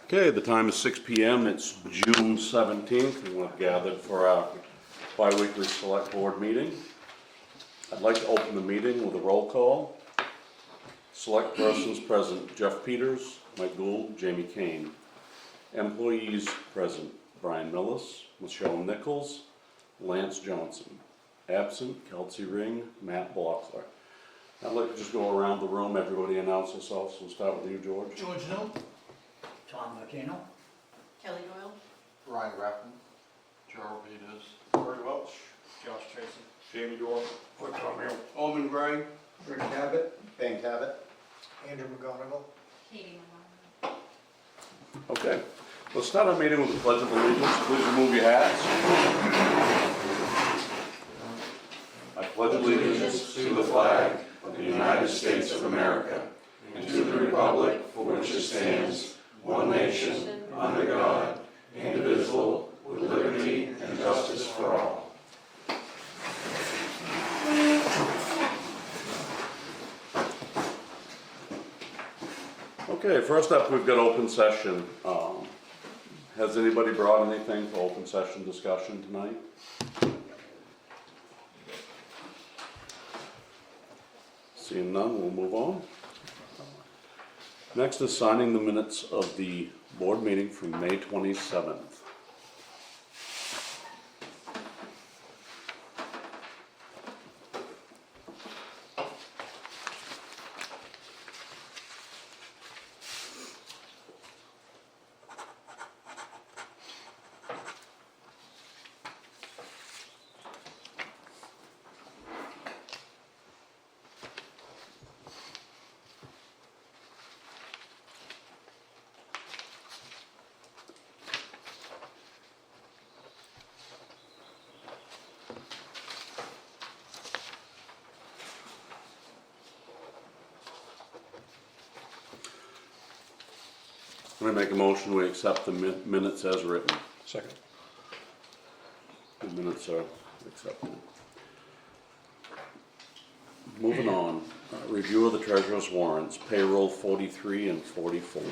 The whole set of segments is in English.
Okay, the time is 6 p.m. It's June 17th, and we've gathered for our bi-weekly select board meeting. I'd like to open the meeting with a roll call. Select persons present: Jeff Peters, Mike Gould, Jamie Kane. Employees present: Brian Millis, Michelle Nichols, Lance Johnson. Absent: Kelsey Ring, Matt Blockler. I'd like to just go around the room, everybody announce themselves. We'll start with you, George. George Hill. Tom Vacino. Kelly Doyle. Ryan Raffin, Gerald Peters, Corey Welch. Josh Tracy, Jamie Dorr. Rick Romeo, Almond Gray. Rick Cabot, Ben Cabot, Andrew McGonigal. Katie Malone. Okay, let's start our meeting with the Pledge of Allegiance. Please remove your hats. I pledge allegiance to the flag of the United States of America and to the republic for which it stands, one nation, under God, indivisible, with liberty and justice for all. Okay, first up, we've got open session. Has anybody brought anything for open session discussion tonight? Seeing none, we'll move on. Next is signing the minutes of the board meeting from May 27th. I'm going to make a motion, we accept the minutes as written. Second. The minutes are accepted. Moving on, review of the treasurer's warrants, payroll 43 and 44.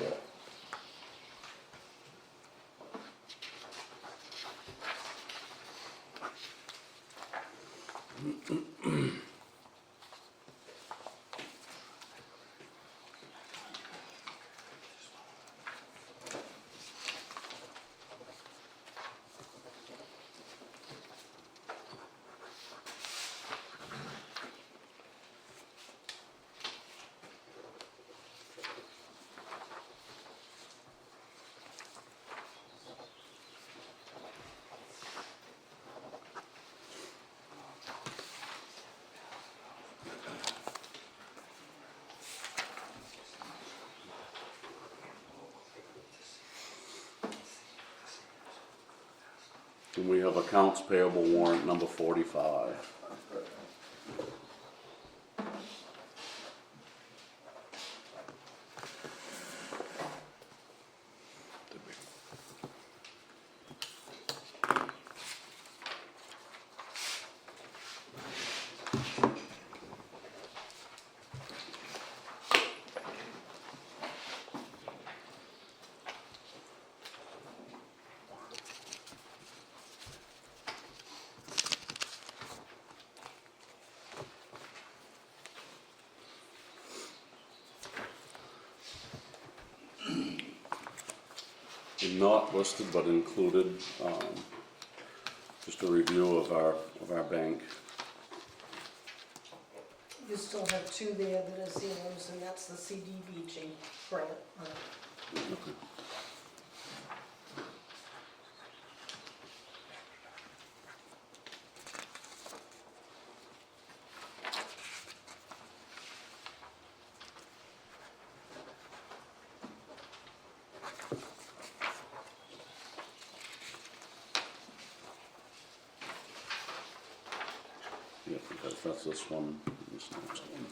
And we have accounts payable warrant number 45. Not listed but included, just a review of our bank. You still have two there that are zeros, and that's the CDBG grant. Yeah, that's this one, this next one.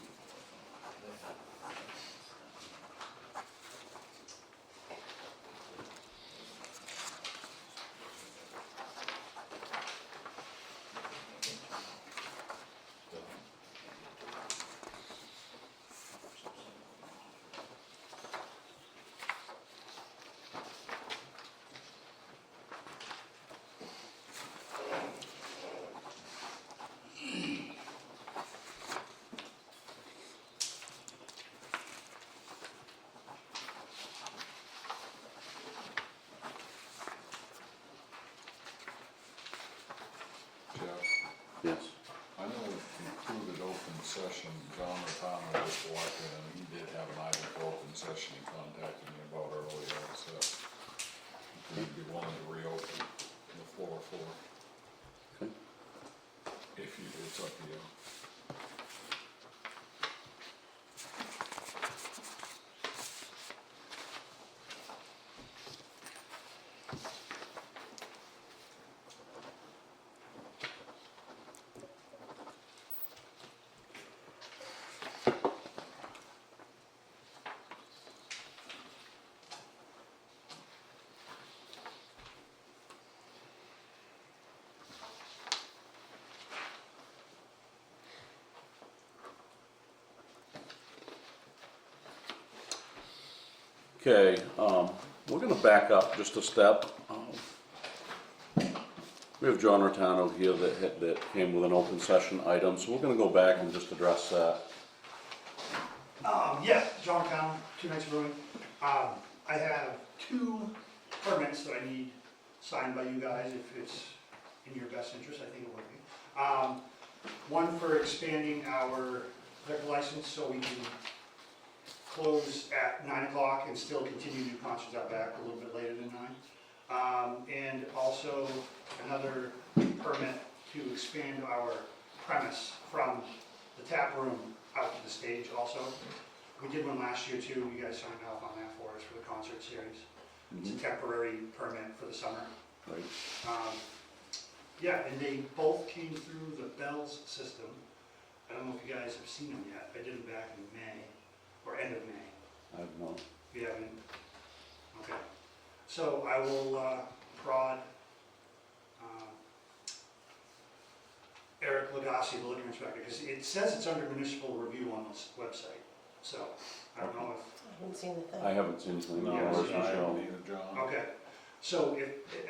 session, John Rapano was selected, and he did have an item for open session he contacted me about earlier, so he'd be willing to reopen the floor for. Okay. If you, it's up to you. Okay, we're gonna back up just a step. We have John Rotano here that came with an open session item, so we're gonna go back and just address that. Yeah, John Connell, 2 Nights Brewing. I have 2 permits that I need signed by you guys, if it's in your best interest, I think it would be. One for expanding our liquor license so we can close at 9 o'clock and still continue to do concerts out back a little bit later than 9. And also another permit to expand our premise from the tap room out to the stage also. We did one last year too, you guys signed off on that for us for the concert series. It's a temporary permit for the summer. Right. Yeah, and they both came through the Bells system. I don't know if you guys have seen them yet, I did them back in May, or end of May. I don't know. You haven't? Okay. So I will prod Eric Lagasse, the liquor inspector, because it says it's under municipal review on this website. So I don't know I haven't seen the thing. I haven't seen anything. Yeah, Where's I Michelle? Either John. if, okay. So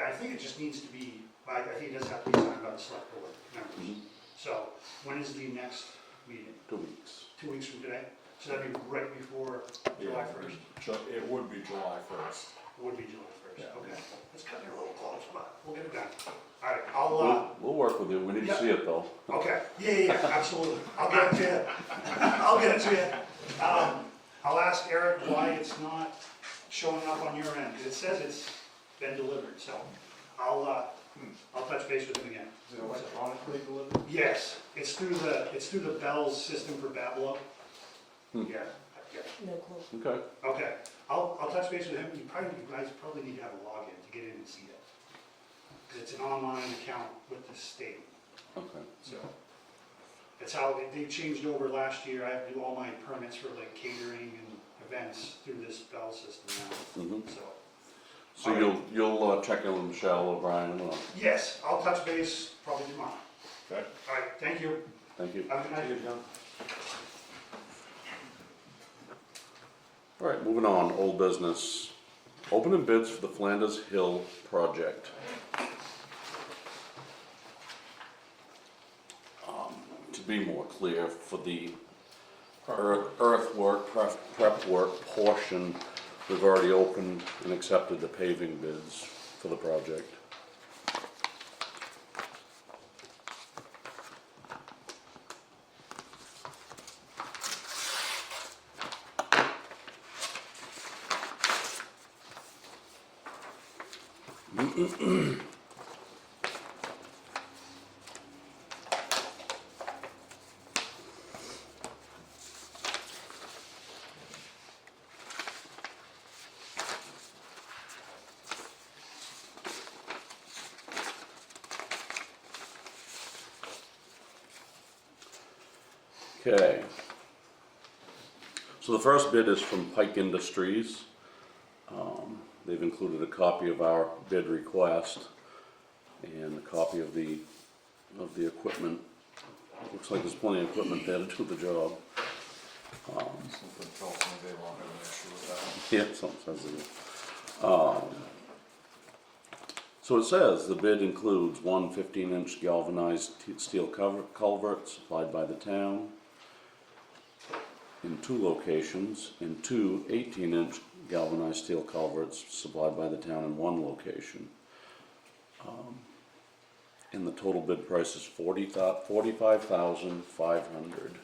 I think it just needs to be, I think it does have to be signed by the select board members. Mhm. So when is the next meeting? 2 weeks. 2 weeks from today? So that'd be right before July 1st? It would be July 1st. It would be July 1st, Yeah. okay. Let's cut it a little close, but we'll get it done. All right, I'll, We'll work with you, we need to yeah. see it though. okay, yeah, absolutely. I'll get it to you. I'll get it to you. I'll ask Eric why it's not showing up on your end, because it says it's been delivered, so I'll touch base with him again. Is it electronically delivered? Yes, it's through the Bells system for Bablo. Hmm. Yeah, yeah. No clue. Okay. Okay, I'll touch base with him, you guys probably need to have a login to get in and see it. Because it's an online account with the state, Okay. so. That's how, they changed over last year, I have to do all my permits for like catering and events through this Bell system now, Mhm. so. So you'll check in with Michelle O'Brien, Yes, I'll touch base probably tomorrow. okay? All right, thank you, Thank you. have a good night. All right, moving on, old business. Opening bids for the Flanders Hill project. To be more clear, for the earthwork, prep work portion, we've already opened and accepted the paving bids for the project. Okay. So the first bid is from Pike Industries. They've included a copy of our bid request and a copy of the equipment. Looks like there's plenty of equipment there to do the job. Something tells me they won't have an issue with that. Yeah, something sensitive. So it says the bid includes one 15-inch galvanized steel culvert supplied by the town in 2 locations, and 2 18-inch galvanized steel culverts supplied by the town in 1 location. And the total bid price is $45,500.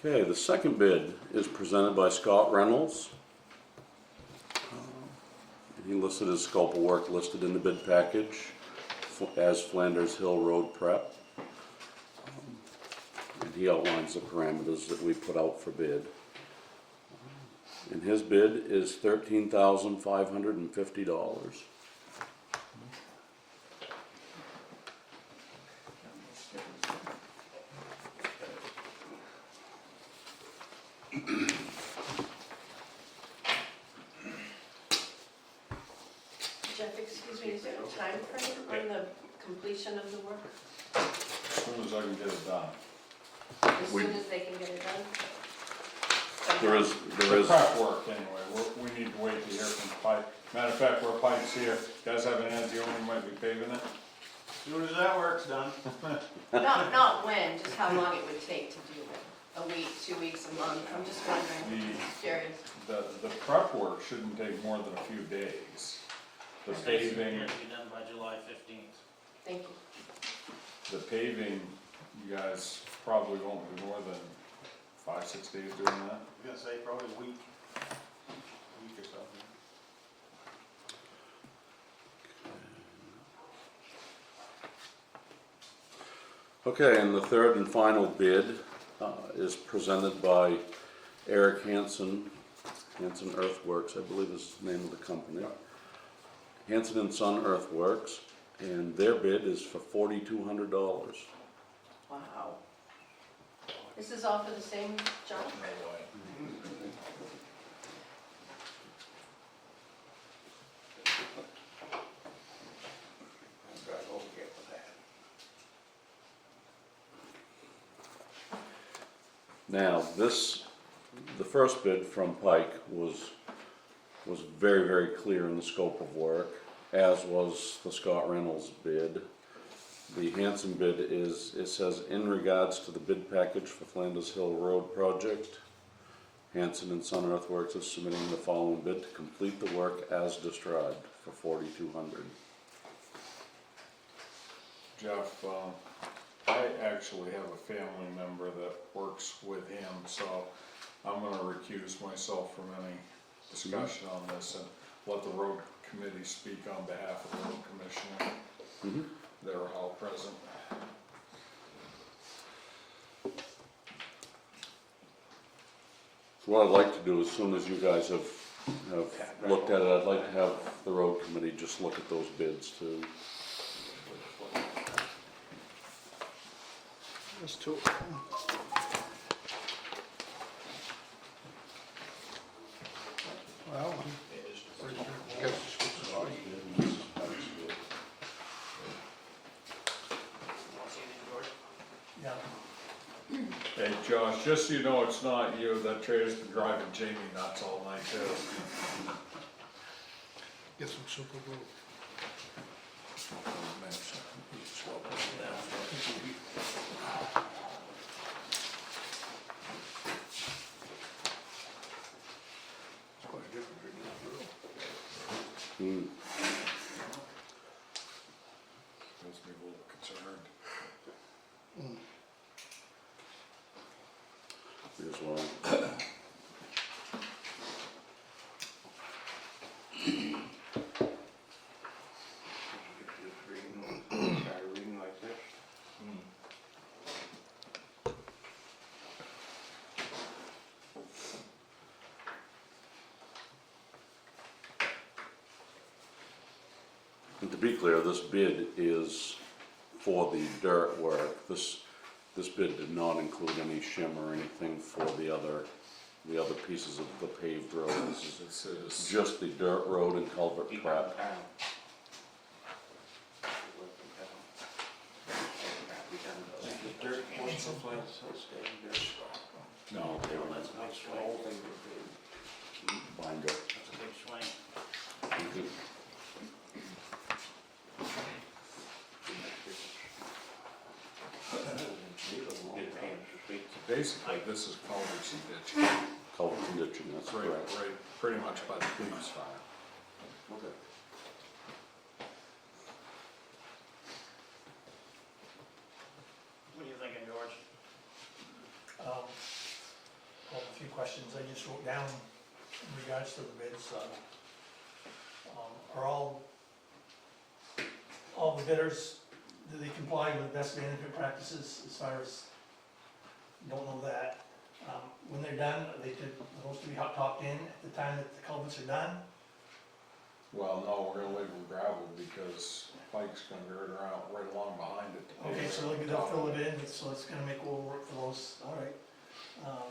Okay, the second bid is presented by Scott Reynolds. He listed his scope of work listed in the bid package as Flanders Hill Road prep. And he outlines the parameters that we put out for bid. And his bid is $13,550. Jeff, excuse me, is there a time frame on the completion of the work? As soon as I can get it done. As We- soon as they can get it done? There is, The prep work, anyway, we need to wait to hear from Pike. Matter of fact, where Pike's here, you guys have an idea when you might be paving it? As soon as that work's done. Not when, just how long it would take to do it. A week, 2 weeks, a month, I'm just wondering, curious. The prep work shouldn't take more than a few days. The paving, It'll be done by July 15th. Thank you. the paving, you guys probably won't be more than 5-6 days doing that. I'm gonna say probably a week or something. okay, and the third and final bid is presented by Eric Hansen, Hansen Earthworks, I believe is the name of the company. Hansen and Son Earthworks, and their bid is for $4,200. Wow. This is all for the same job? Now, the first bid from Pike was very, very clear in the scope of work, as was the Scott Reynolds bid. The Hanson bid is, it says, in regards to the bid package for Flanders Hill Road project, Hanson and Son Earthworks is submitting the following bid to complete the work as described for $4,200. Jeff, I actually have a family member that works with him, so I'm gonna recuse myself from any discussion on this and let the road committee speak on behalf of the road commissioner. They're all present. So what I'd like to do, as soon as you guys have looked at it, I'd like to have the road committee just look at those bids too. There's two. Well, Yeah. Hey Josh, just so you know, it's not you, that trailer's been driving Jamie nuts all night too. get some super glue. It's quite different than that drill. Hmm. Makes me a little concerned. Me as well. Reading like this. And to be clear, this bid is for the dirt work. This bid did not include any shim or anything for the other the other pieces of the paved road. This This is is, just the dirt road and culvert prep. The dirt portion of place, so staying dirt. no, That's a big swing. Binder. That's a big swing. Thank you. basically, this is culverts and ditch. Culvert and ditching, that's Right, correct. right, pretty much by the police fire. Okay. What are you thinking, George? Well, a few questions I just wrote down in regards to the bids. Are all the bidders, do they comply with best management practices as far as, don't know that. When they're done, are they supposed to be topped in at the time that the culverts are done? Well, no, we're gonna leave them gravel because Pike's gonna be right along behind it. Okay, so they'll fill it in, so it's gonna make a little work for those, all right. Are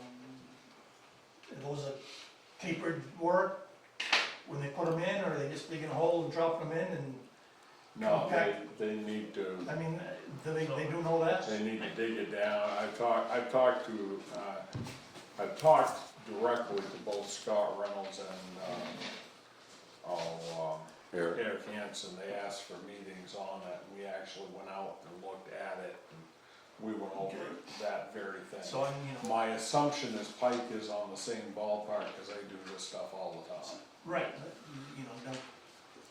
those a tapered work when they put them in, or are they just digging a hole and dropping them in and, No, they need to, I mean, they do know that? they need to dig it down. I've talked directly to both Scott Reynolds and, Eric, Eric Hansen. They asked for meetings on it, and we actually went out and looked at it, and we went over that very thing. So I mean, My assumption is Pike is on the same ballpark, cause they do this stuff all the time. right, but, don't,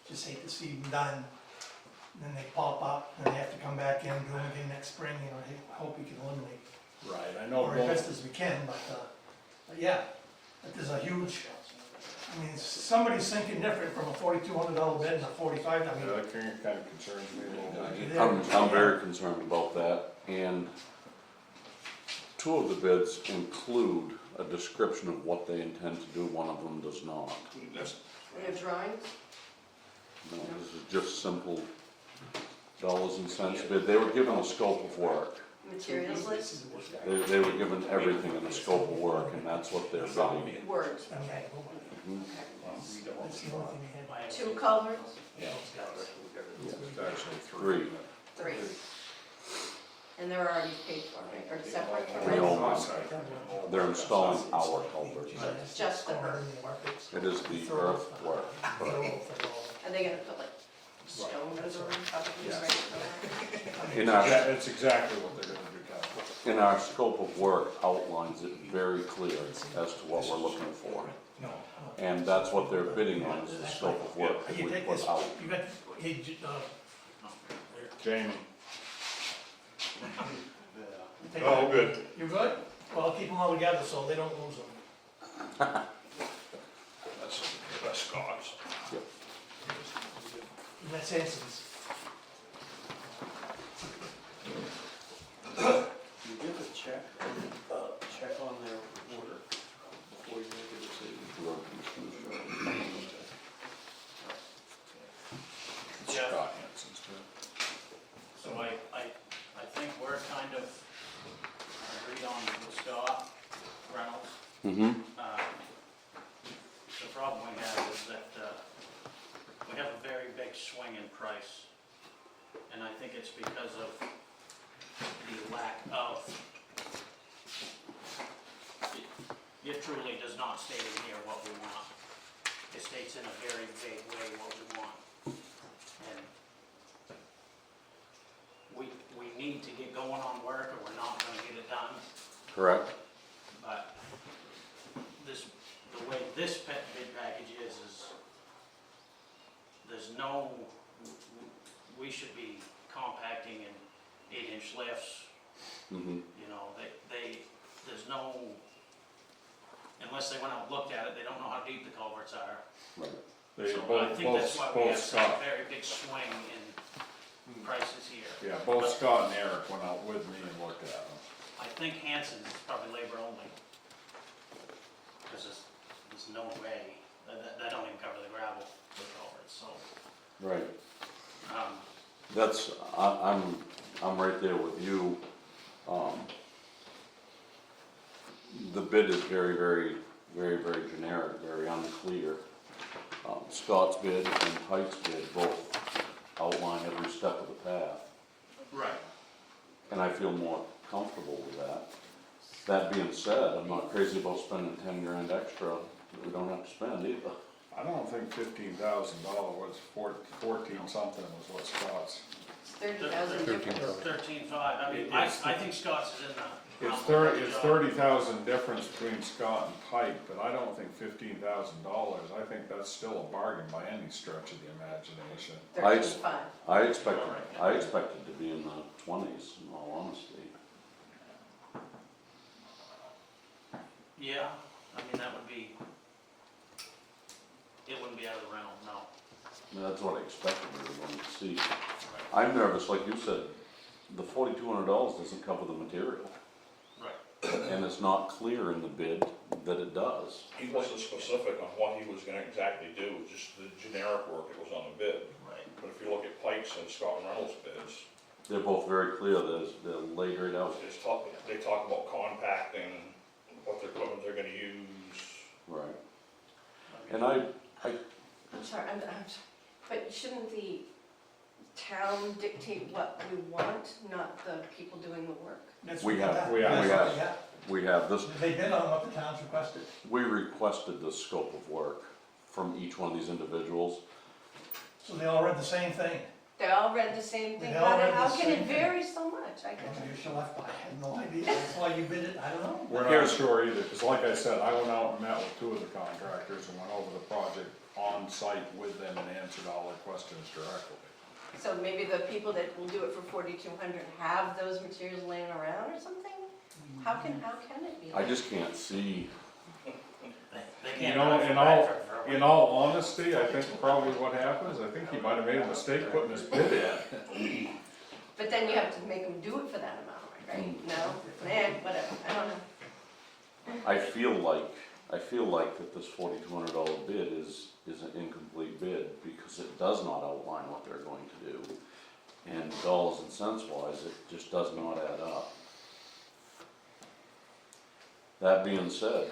just hate to see them done, then they pop up, and they have to come back in, do them again next spring, I hope we can eliminate, Right, I know or as best both, as we can, but yeah, but there's a huge, I mean, somebody's thinking different from a $4,200 bid and a 45, I mean, that kinda concerns me a little bit. I'm very concerned about that, and two of the bids include a description of what they intend to do, one of them does not. We have drawings, No, this is just simple dollars and cents bid. They were given a scope of work. materials list, They were given everything in the scope of work, and that's what they're bidding. words, I mean, okay. that's the only thing we had. Two culverts, It's actually Three. three. And they're already paid for, right, or separate from We it? all- They're installing our culverts. Just the earth. It is the earthwork. Are they gonna put like stone or something, probably, Yeah. right, for that? In our, It's exactly what they're gonna do, Kevin. in our scope of work outlines it very clear as to what we're looking for. And that's what they're bidding on, is the scope of work that You we take put this, out. you got, hey, Jamie, take Oh, good. You good? Well, keep them all together so they don't lose them. That's Scott's. That's Hanson's. You give a check on their order before you make a decision. Jeff, Scott Hansen's too. so I think we're kind of agreed on with Scott Reynolds. Mm-hmm. The problem we have is that, we have a very big swing in price. And I think it's because of the lack of, it truly does not state in here what we want. It states in a very vague way what we want. And we need to get going on work or we're not gonna get it done. Correct? But the way this bid package is there's no, we should be compacting in 8-inch lifts, Mm-hmm. there's no, unless they went out and looked at it, they don't know how deep the culverts are. Right. They So I both, think that's why we both have such Scott, a very big swing in prices here. yeah, both Scott and Eric went out with me and looked at them. I think Hanson's is probably labor only. Cause there's no way, that don't even cover the gravel, the culverts, so, Right. um, That's, I'm right there with you. The bid is very, very very, very generic, very unclear. Scott's bid and Pike's bid both outline every step of the path, Right. and I feel more comfortable with that. That being said, I'm not crazy about spending 10 grand extra that we don't have to spend either. I don't think $15,000 was 14 something was what Scott's. It's 30,000 difference. 13.5, I mean, I think Scott's is in the. It's 30,000 difference between Scott and Pike, but I don't think $15,000. I think that's still a bargain by any stretch of the imagination. 13.5. I expected to be in the 20s, in all honesty. Yeah, I mean, that would be, it wouldn't be out of the realm, no. I mean, that's what I expected we were going to see. I'm nervous, like you said, the $4,200 doesn't cover the material. Right. And it's not clear in the bid that it does. He wasn't specific on what he was gonna exactly do, just the generic work that was on the bid. Right. But if you look at Pike's and Scott and Reynolds bids, They're both very clear, they're laid right out. they talk about compacting, what their equipment they're gonna use. Right. And I, I'm sorry, but shouldn't the town dictate what we want, not the people doing the work? That's We what have- that- we have- that's we what have. they have. we have this, They bid on what the town's requested. we requested the scope of work from each one of these individuals. So they all read the same thing. They all read the same thing, They all read how the can it same thing. vary so much? I guess. You're so left by, I have no idea. That's why you bid it, I don't know. We're not Here's- sure either, because like I said, I went out and met with two of the contractors and went over the project on site with them and answered all their questions directly. So maybe the people that will do it for 4,200 have those materials laying around or something? How can it be? I just can't see, They You can't know, drive from in all, Bradford for a in week. all honesty, I think probably what happens, I think he might have made a mistake putting his bid in. But then you have to make them do it for that amount, right? No, whatever, I don't know. I feel like that this $4,200 bid is an incomplete bid because it does not outline what they're going to do. And dollars and cents wise, it just does not add up. That being said,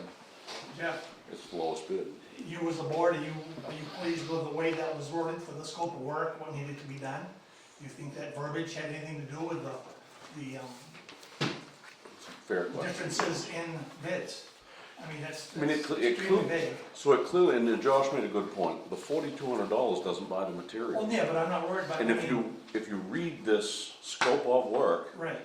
Jeff, it's the lowest bid. you as a board, are you pleased with the way that was worded for the scope of work, what needed to be done? Do you think that verbiage had anything to do with the Fair question. differences in bids? I mean, that's I mean, it extremely could- vague. So it clearly, and Josh made a good point, the $4,200 doesn't buy the Well, material. yeah, but I'm not worried about. And if you read this scope of work, Right,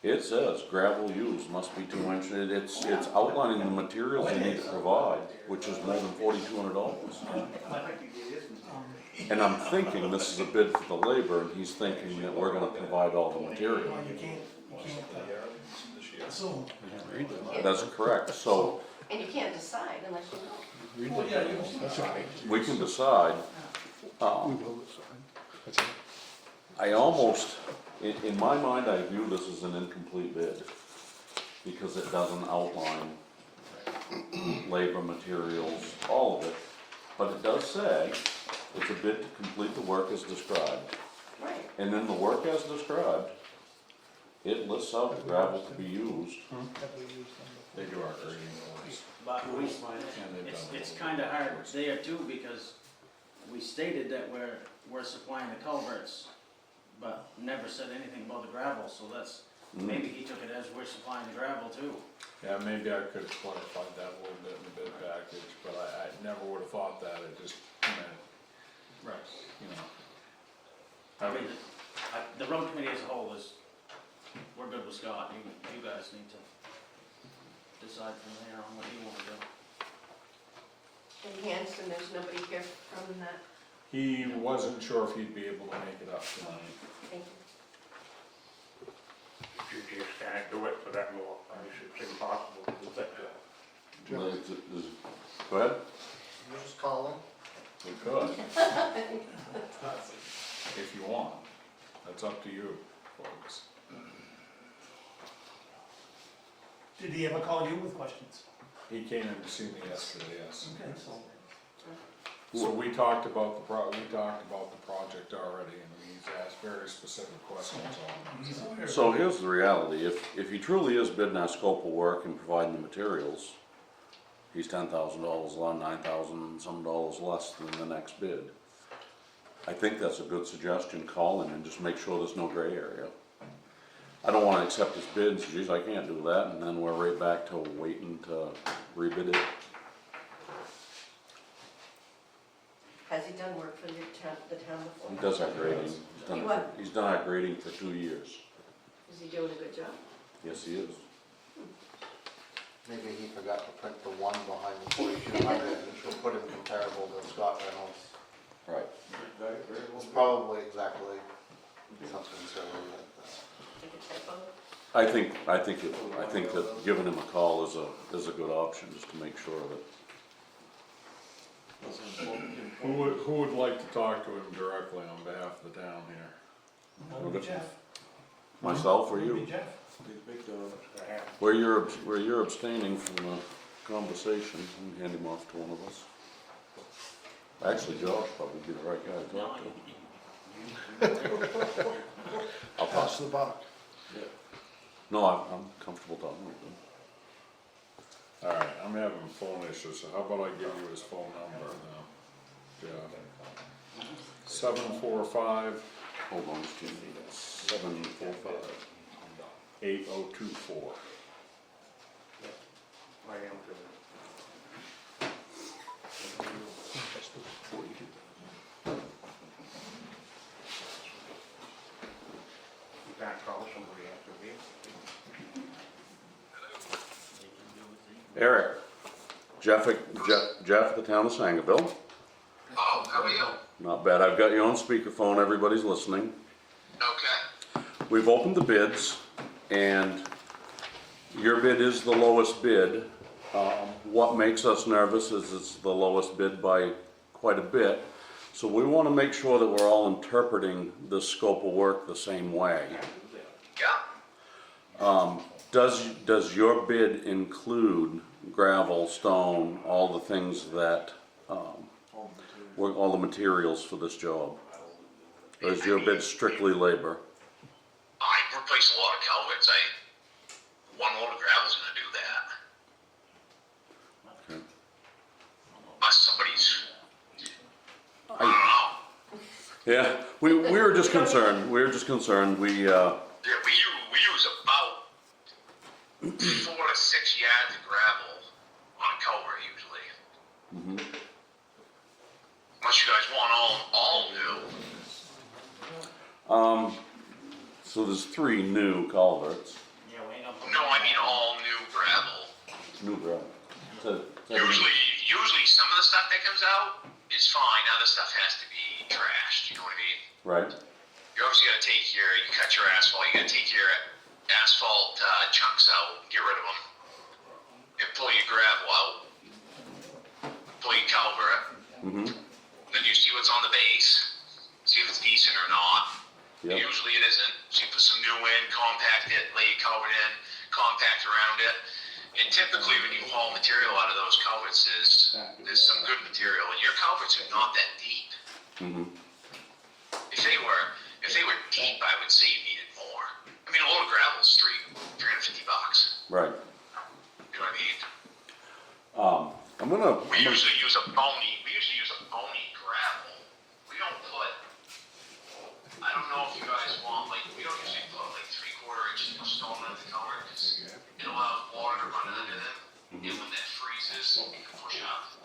it says gravel used must be 2 inches, it's outlining the materials you need to provide, which is more than $4,200. And I'm thinking this is a bid for the labor, and he's thinking that we're gonna provide all the material. well, you can't assume. That's correct, so And you can't decide unless you know. Well, yeah, you can decide. we can decide. I almost, in my mind, I view this as an incomplete bid, because it doesn't outline labor, materials, all of it, but it does say it's a bid to complete the work as described. Right. And then the work as described, it lists out the gravel to be used. They do our grading orders. But we, And they've done it's it. kinda hard there too, because we stated that we're supplying the culverts, but never said anything about the gravel, so that's, maybe he took it as we're supplying the gravel too. Yeah, maybe I could have clarified that a little bit in the bid package, but I never would have thought that, it just meant, Right. you know. I mean, the road committee as a whole is, we're good with Scott, you guys need to decide from there on what you wanna do. In Hanson, there's nobody here from that. He wasn't sure if he'd be able to make it up tonight. Thank you. You just can't do it for that more, it's impossible to do that. Go ahead. Just call him. We could. If you want, that's up to you, folks. Did he ever call you with questions? He came in to see me yesterday, yes. Okay, so. So we talked about the project already, and he's asked very specific questions on He's it. aware. So here's the reality, if he truly is bidding our scope of work and providing the materials, he's $10,000, $9,000 some dollars less than the next bid. I think that's a good suggestion, call him and just make sure there's no gray area. I don't wanna accept his bid and say, geez, I can't do that, and then we're right back to waiting to rebid it. Has he done work for the town before? He does our grading, He what? he's done our grading for 2 years. Is he doing a good job? Yes, he is. Maybe he forgot to print the one behind the 4200, which will put him comparable to Scott Reynolds. Right. It's probably exactly something silly like Like a typo? I think that giving him a call is a good option, just to make sure that. Who would like to talk to him directly on behalf of the town here? That would be Jeff. Myself or That would you? be Jeff. Where you're abstaining from the conversation, and hand him off to one of us. Actually, Josh probably be the right guy to talk to. I'll pass the buck. No, I'm comfortable talking with him. Alright, I'm having phone issues, so how about I give you his phone number now? Yeah. 745 Hold on, just a minute. 745. 8024. I am good. You can't call somebody after me. Eric, Jeff at the town of Sangerville. Oh, how are you? Not bad. I've got you on speakerphone. Everybody's listening. Okay. We've opened the bids, and your bid is the lowest bid. What makes us nervous is it's the lowest bid by quite a bit. So we want to make sure that we're all interpreting the scope of work the same way. Yeah. Does your bid include gravel, stone, all the things that, all the materials for this job? Or is your bid strictly labor? I replaced a lot of culverts. One load of gravel's gonna do that. Okay. Unless somebody's, I don't know. Yeah, we were just concerned. We, Yeah, we use about 4 to 6 yards of gravel on a culvert usually. Unless you guys want all new. So there's 3 new culverts. Yeah, we ain't gonna. No, I mean all new gravel. New gravel. Usually some of the stuff that comes out is fine. Other stuff has to be trashed. You know what I mean? Right. You obviously gotta you cut your asphalt, you gotta take your asphalt chunks out, get rid of them, and pull your gravel out, pull your culvert, then you see what's on the base, see if it's decent or not. Yep. Usually it isn't, so you put some new in, compact it, lay your culvert in, compact around it, and typically when you haul material out of those culverts, there's some good material, and your culverts are not that deep. If they were deep, I would say you needed more. I mean, a load of gravel is $350. Right. You know what I mean? We I'm usually use a bony gravel. We don't put, I don't know if you guys want, we don't usually put 3/4 inches of stone on the culvert, because it allows water to run under them, and when that freezes, you can push up.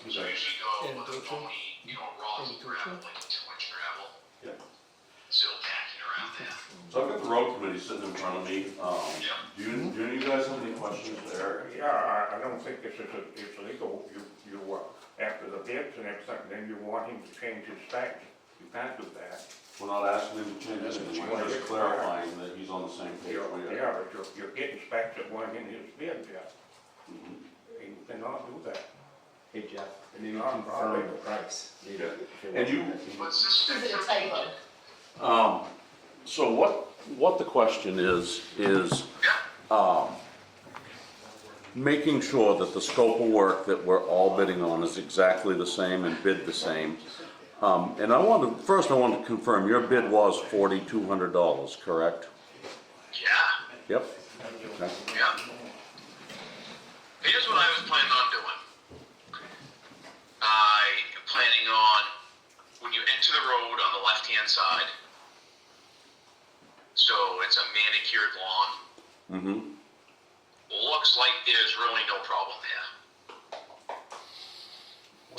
So I usually go with a bony, rocky gravel, like a 2-inch gravel. Yeah. Still packing around there. So I've got the road committee sitting in front of me. Do you guys have any questions there? Yeah, I don't think this is illegal. You after the bids and everything, then you want him to change his specs. You can't do that. We're not asking him to change anything. We're just clarifying that he's on the same page we are. Yeah, but you're getting specs that weren't in his bid yet. You cannot do that. Hey Jeff, I need to Not confirm probably. the price. And you, What's this Is spec? it a typo? so what the question is, making sure that the scope of work that we're all bidding on is exactly the same and bid the same. And I want to confirm, your bid was $4,200, correct? Yeah, Yep. Okay. yeah. Here's what I was planning on doing. I am planning on, when you enter the road on the left-hand side, so it's a manicured lawn, Mm-hmm. looks like there's really no problem there.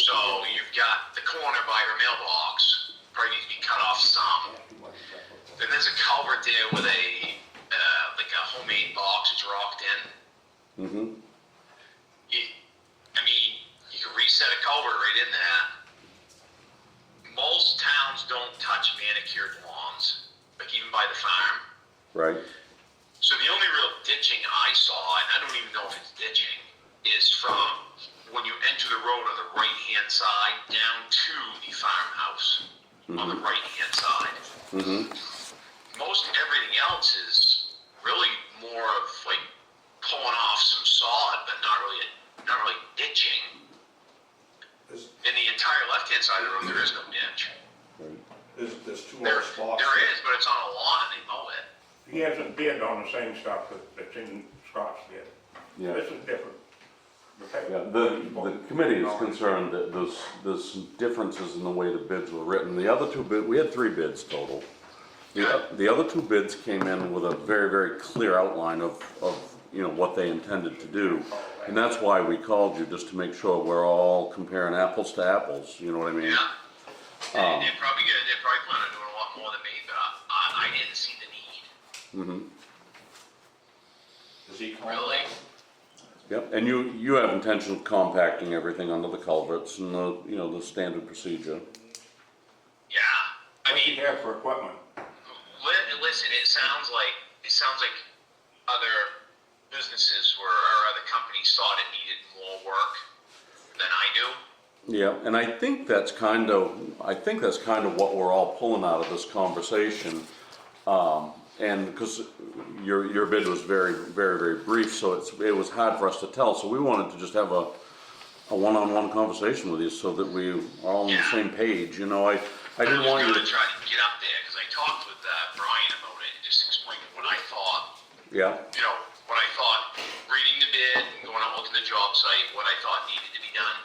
So you've got the corner by her mailbox, probably needs to be cut off some. Then there's a culvert there with a, like a homemade box that's rocked in. Mm-hmm. I mean, you can reset a culvert right in that. Most towns don't touch manicured lawns, like even by the farm. Right. So the only real ditching I saw, and I don't even know if it's ditching, is from when you enter the road on the right-hand side down to the farmhouse on the right-hand side. Mm-hmm. Most everything else is really more of like pulling off some sod, but not really ditching. In the entire left-hand side of the road, there is no ditch. There's two There other spots. is, but it's on a lawn and they mow it. He hasn't bid on the same stuff that's in Scott's bid. Yeah. This is different. Yeah, the committee is concerned that there's some differences in the way the bids were written. The other two bids, we had 3 bids total. The other 2 bids came in with a very, very clear outline of, you know, what they intended to do. And that's why we called you, just to make sure we're all comparing apples to apples, you know what I mean? Yeah. They're probably planning on doing a lot more than me, but I didn't see the need. Mm-hmm. Is he Really? Yep, and you have intention of compacting everything under the culverts and the, you know, the standard procedure. Yeah. I What's he mean, have for equipment? listen, it sounds like other businesses or other companies thought it needed more work than I do. Yeah, and I think that's kind of what we're all pulling out of this conversation. And because your bid was very, very, very brief, so it was hard for us to tell. So we wanted to just have a one-on-one conversation with you so that we are all on the same page. You know, I didn't want you I was to. going to try to get up there because I talked with Brian about it and just explained what I thought. Yeah. You know, what I thought, reading the bid and going out looking at the job site, what I thought needed to be done.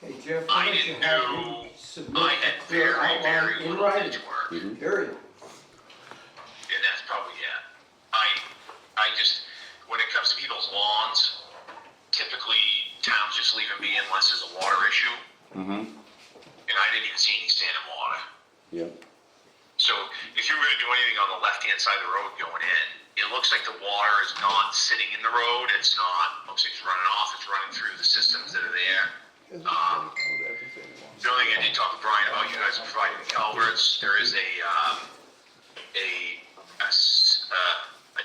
Hey Jeff, I why don't you didn't have know. him submit I a had clear very, outline very in little writing, ditch work. period. And that's probably it. I just, when it comes to people's lawns, typically towns just leave them be unless there's a water issue. Mm-hmm. And I didn't even see any standing water. Yeah. So if you were going to do anything on the left-hand side of the road going in, it looks like the water is not sitting in the road. It's not, looks like it's running off. It's running through the systems that are there. The only thing I did talk to Brian about, you guys are providing the culverts. There is a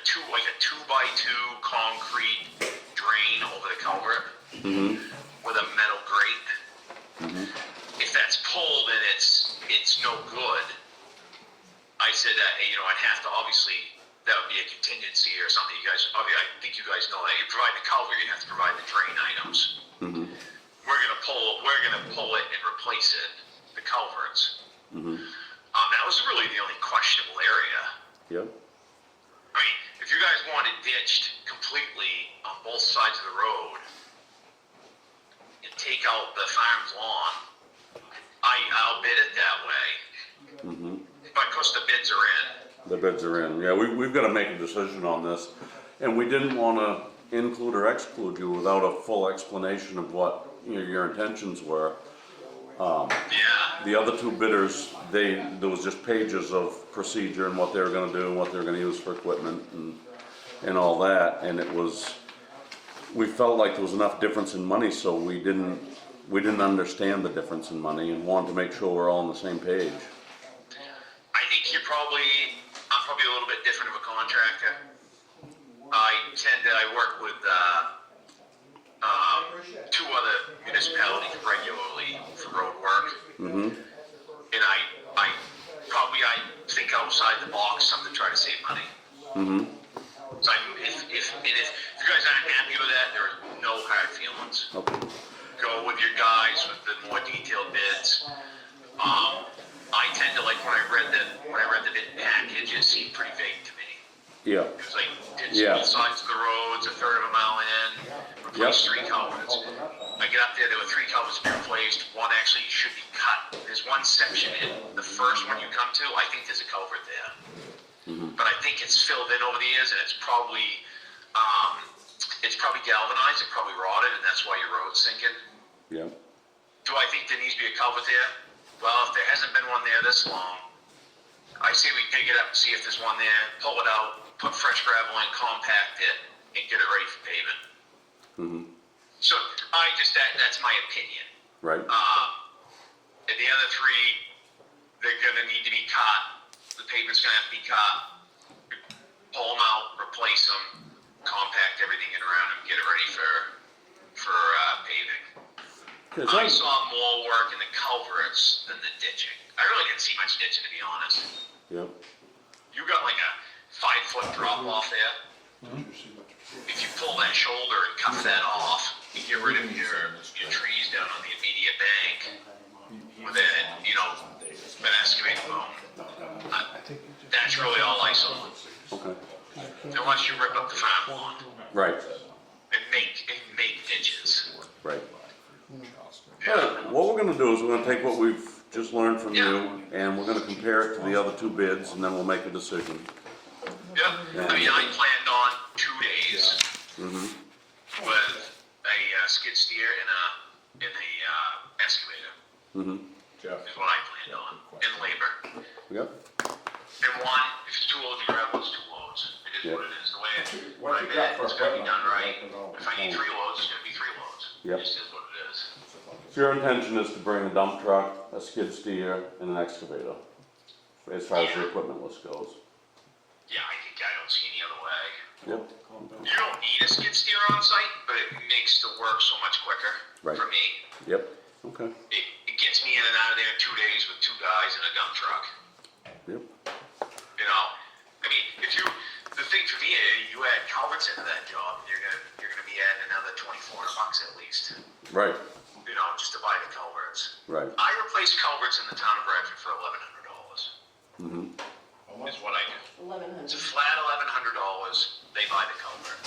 2x2 concrete drain over the culvert Mm-hmm. with a metal grate. Mm-hmm. If that's pulled and it's no good, I said that, hey, you know, I'd have to obviously, that would be a contingency or something. You guys, obviously, I think you guys know that. You provide the culvert, you have to provide the drain items. Mm-hmm. We're gonna pull it and replace it, the culverts. Mm-hmm. That was really the only questionable area. Yep. I mean, if you guys want it ditched completely on both sides of the road and take out the farm's lawn, I'll bid it that way. Mm-hmm. But of course the bids are in. The bids are in. Yeah, we've got to make a decision on this, and we didn't want to include or exclude you without a full explanation of what, you know, your intentions were. Yeah. The other 2 bidders, there was just pages of procedure and what they were going to do and what they were going to use for equipment and all that, and we felt like there was enough difference in money, so we didn't understand the difference in money and wanted to make sure we're all on the same page. I think I'm probably a little bit different of a contractor. I work with 2 other municipalities regularly for road work. Mm-hmm. And I think outside the box, something to try to save money. Mm-hmm. So if you guys aren't happy with that, there are no hard feelings. Okay. Go with your guys with the more detailed bids. I tend to like when I read the bid package, it seemed pretty vague to me. Yeah, Cause they did Yeah. both sides of the roads, a third of a mile in, replaced 3 culverts. I get up there were 3 culverts being replaced, one actually should be cut. There's one section in the first one you come to, I think there's a culvert there. But I think it's filled in over the years and it's probably galvanized, it probably rotted, and that's why your road's sinking. yeah, Do I think there needs to be a culvert there? Well, if there hasn't been one there this long, I say we dig it up and see if there's one there, pull it out, put fresh gravel in, compact it, and get it ready for paving. So that's my opinion. right, And the other 3, they're gonna need to be cut. The pavement's gonna have to be cut. Pull them out, replace them, compact everything in around them, get it ready for paving. 'Cause I saw more work in the culverts than the ditching. I really didn't see much ditching, to be honest. Yep, You got like a 5-foot drop off there. If you pull that shoulder and cut that off, you get rid of your trees down on the immediate bank with an excavator boom. That's really all I saw. okay, Unless you rip up the farm lawn right, and make ditches. right. All right, what we're gonna do is we're gonna take what we've just learned from you, and we're gonna compare it to the other 2 bids, and then we'll make a decision. Yeah, I mean, I planned on 2 days Mm-hmm, with a skid steer and a excavator. mm-hmm, Jeff, Is what I planned on, and labor. yep, And one, if it's 2 loads of gravel, it's 2 loads. It is what it is. The way what I you bid, got for it's gonna be equipment? done right. If I need 3 loads, it's gonna be 3 loads. Yep. It just is what it is. So your intention is to bring a dump truck, a skid steer, and an excavator, as far as the equipment list goes? Yeah, I don't see any other way. Yep, You don't need a skid steer on site, but it makes the work so much quicker Right. for me. yep, okay, It gets me in and out of there in 2 days with 2 guys in a dump truck. yep, You know, I mean, the thing for me, you add culverts into that job, you're gonna be adding another $2,400 at least. right, Just to buy the culverts. right, I replace culverts in the town of Bradford for $1,100. mm-hmm, Is what I do. 1,100. It's a flat $1,100. They buy the culvert.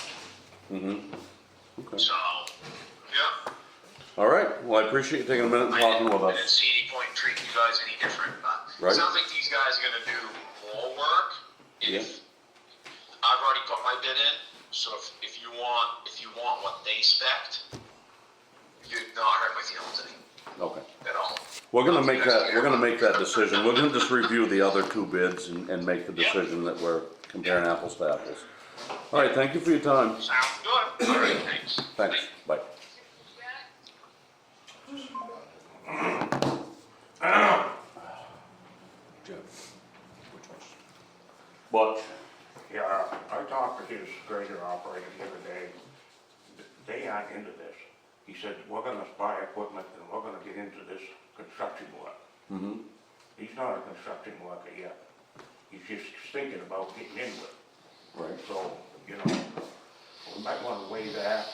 mm-hmm, okay. So, yeah. All right, well, I appreciate you taking a minute and talking with I didn't us. see any point in treating you guys any different, but Right. it sounds like these guys are gonna do more work. If I've already put my bid in, so if you want what they spec'd, you're not hurt my feelings Okay, at all. we're gonna make that decision, we're gonna just review the other 2 bids and make the decision that we're comparing apples to apples. All right, thank you for your time. Sounds good. All right, thanks. Thanks, bye. Butch, Yeah, I talked to his grader operator the other day. They aren't into this. He said, we're gonna buy equipment and we're gonna get into this construction work. mm-hmm, He's not a construction worker yet. He's just thinking about getting into it. right. So, we might wanna weigh that.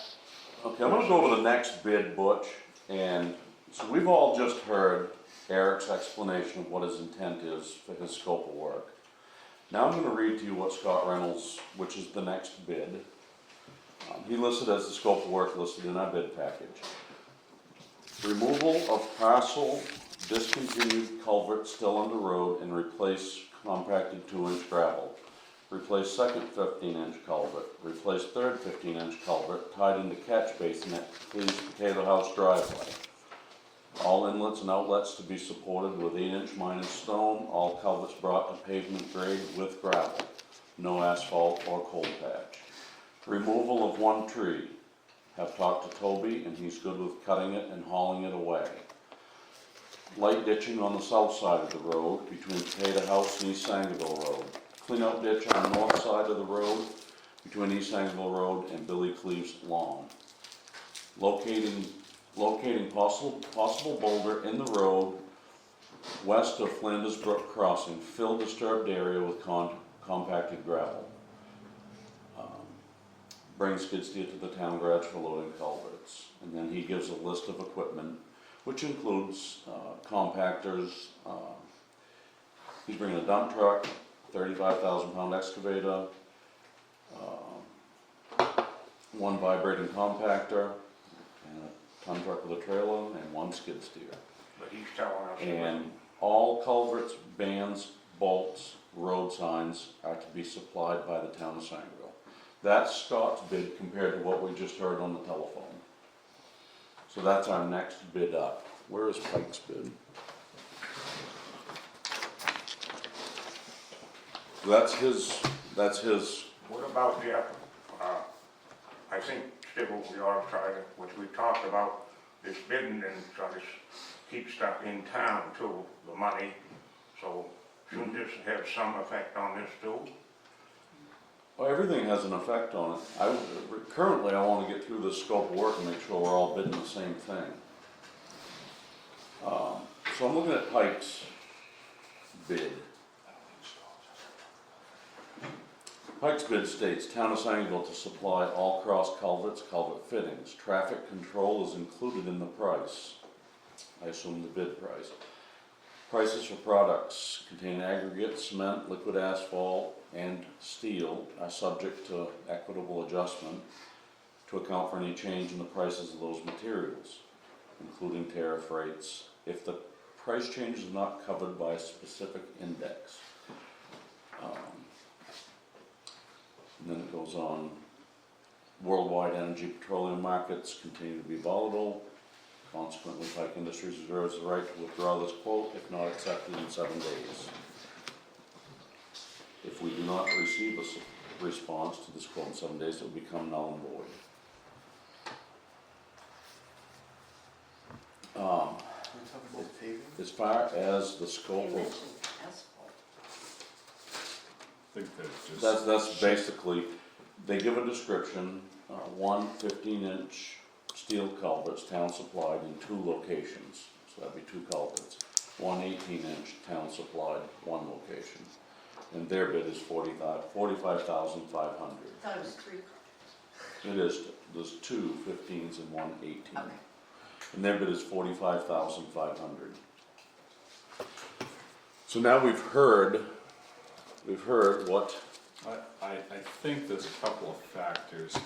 Okay, I'm gonna go to the next bid, Butch, and so we've all just heard Eric's explanation of what his intent is for his scope of work. Now I'm gonna read to you what Scott Reynolds, which is the next bid, he listed as the scope of work listed in our bid package. Removal of parcel discontinued culvert still on the road and replace compacted 2-inch gravel. Replace second 15-inch culvert. Replace third 15-inch culvert tied into catch basin at Cleese Potato House driveway. All inlets and outlets to be supported with 8-inch minus stone. All culverts brought to pavement grade with gravel. No asphalt or cold patch. Removal of 1 tree. Have talked to Toby and he's good with cutting it and hauling it away. Light ditching on the south side of the road between Potato House and East Sangerville Road. Clean out ditch on the north side of the road between East Sangerville Road and Billy Cleave's lawn. Locating possible boulder in the road west of Flanders Brook Crossing. Fill disturbed area with compacted gravel. Bring skid steer to the town garage for loading culverts. And then he gives a list of equipment, which includes compactors. He's bringing a dump truck, 35,000 pound excavator, one vibrating compactor, and a ton truck with a trailer, and one skid steer. But he's telling us. And all culverts, bands, bolts, road signs are to be supplied by the town of Sangerville. That's Scott's bid compared to what we just heard on the telephone. So that's our next bid up. Where is Pike's bid? That's his, What about Jeff? I think still we ought to try to, which we talked about, this bidding and try to keep stuff in town too, the money. So shouldn't this have some effect on this too? well, everything has an effect on it. Currently, I wanna get through this scope of work and make sure we're all bidding the same thing. So I'm looking at Pike's bid. Pike's bid states, Town of Sangerville to supply all cross culverts, culvert fittings. Traffic control is included in the price. I assume the bid price. Prices for products containing aggregate, cement, liquid asphalt, and steel are subject to equitable adjustment to account for any change in the prices of those materials, including tariff rates, if the price change is not covered by a specific index. And then it goes on, worldwide energy petroleum markets continue to be volatile. Consequently, Pike Industries reserves the right to withdraw this quote if not accepted in 7 days. If we do not receive a response to this quote in 7 days, it will become null and void. As far as the They scope of, mentioned asphalt. I think that just. that's basically, they give a description, one 15-inch steel culverts, town supplied in 2 locations, so that'd be 2 culverts. One 18-inch, town supplied, 1 location. And their bid is $45,500. I thought it was 3 cars. It is, there's 2 15s and 1 18. Okay. And their bid is $45,500. So now we've heard what, I think there's a couple of factors.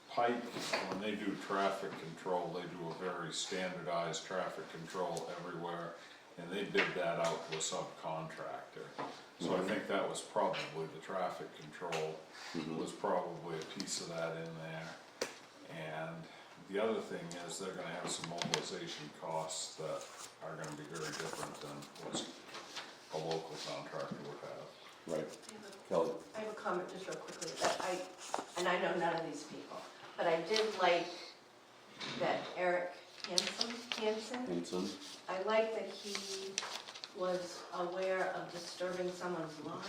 Pike, when they do traffic control, they do a very standardized traffic control everywhere, and they bid that out to a subcontractor. So I think that was probably the traffic control, was probably a piece of that in there. And the other thing is they're gonna have some mobilization costs that are gonna be very different than what a local contractor would have. right, Kelly? I have a comment just real quickly, that and I know none of these people, but I did like that Eric Hansen, Hanson? I like that he was aware of disturbing someone's lawn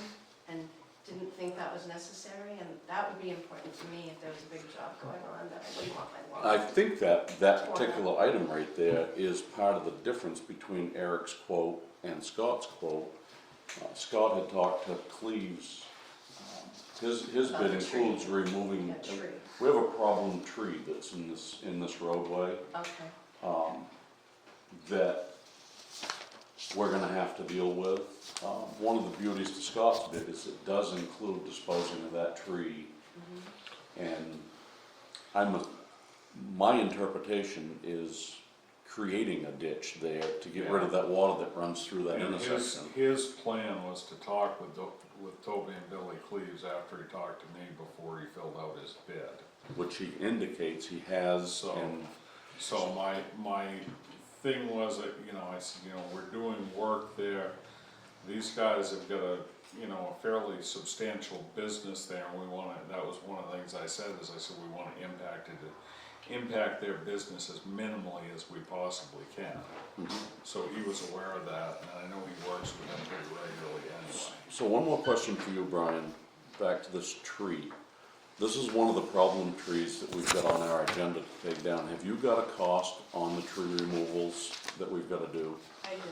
and didn't think that was necessary, and that would be important to me if there was a big job going on, that I wouldn't want my lawn. I think that particular item right there is part of the difference between Eric's quote and Scott's quote. Scott had talked to Cleves, his About bid the tree. includes removing, A tree. we have a problem tree that's in this roadway, Okay, that we're gonna have to deal with. One of the beauties to Scott's bid is it does include disposing of that tree. And my interpretation is creating a ditch there to get rid of that water that runs through that And intersection. his plan was to talk with Toby and Billy Cleves after he talked to me before he filled out his bid. Which he indicates he has, So- and So my thing was that, I said, we're doing work there. These guys have got a fairly substantial business there, and that was one of the things I said, we wanna impact their business as minimally as we possibly can. So he was aware of that, and I know he works with them pretty regularly anyway. so one more question for you, Brian, back to this tree. This is one of the problem trees that we've got on our agenda to take down. Have you got a cost on the tree removals that we've gotta do? I do.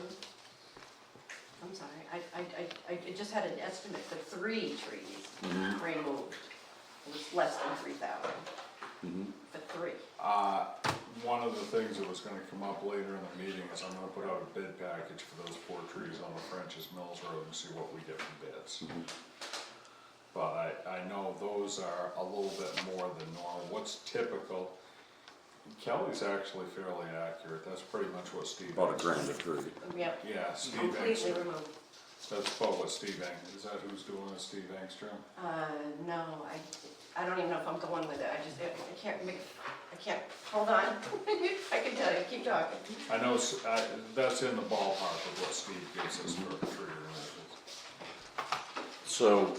I'm sorry, I just had an estimate for 3 trees removed. It was less than 3,000 for 3. One of the things that was gonna come up later in the meeting is I'm gonna put out a bid package for those 4 trees on the French's Mills Road and see what we get from bids. but I know those are a little bit more than normal. What's typical? Kelly's actually fairly accurate, that's pretty much what Steve. About a grand a tree. Yep, Yeah, Steve completely Engstrom, removed. that's about what Steve Engstrom, is that who's doing it, Steve Engstrom? No, I don't even know if I'm going with it, I can't, hold on. I can tell you, keep talking. I know, that's in the ballpark of what Steve gives us for tree removals. So,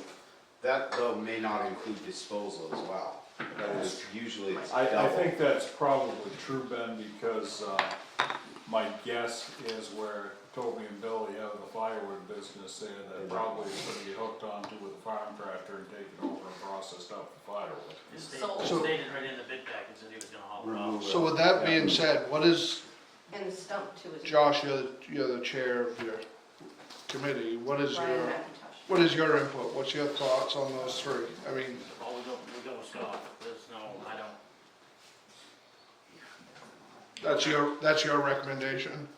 That though may not include disposal as well. That is usually it's I double. think that's probably true, Ben, because, my guess is where Toby and Billy have the firewood business there, that probably is gonna get hooked onto with a farm tractor and taken over and processed out for firewood. It So- stated right in the bid package that he was gonna haul it off. Remove So with that being said, what is, And the stump too is. Josh, you're the chair of your committee, what is Brian your, McIntosh. what is your input? What's your thoughts on those three? I mean, Well, we go with Scott, there's no, I don't, that's your recommendation,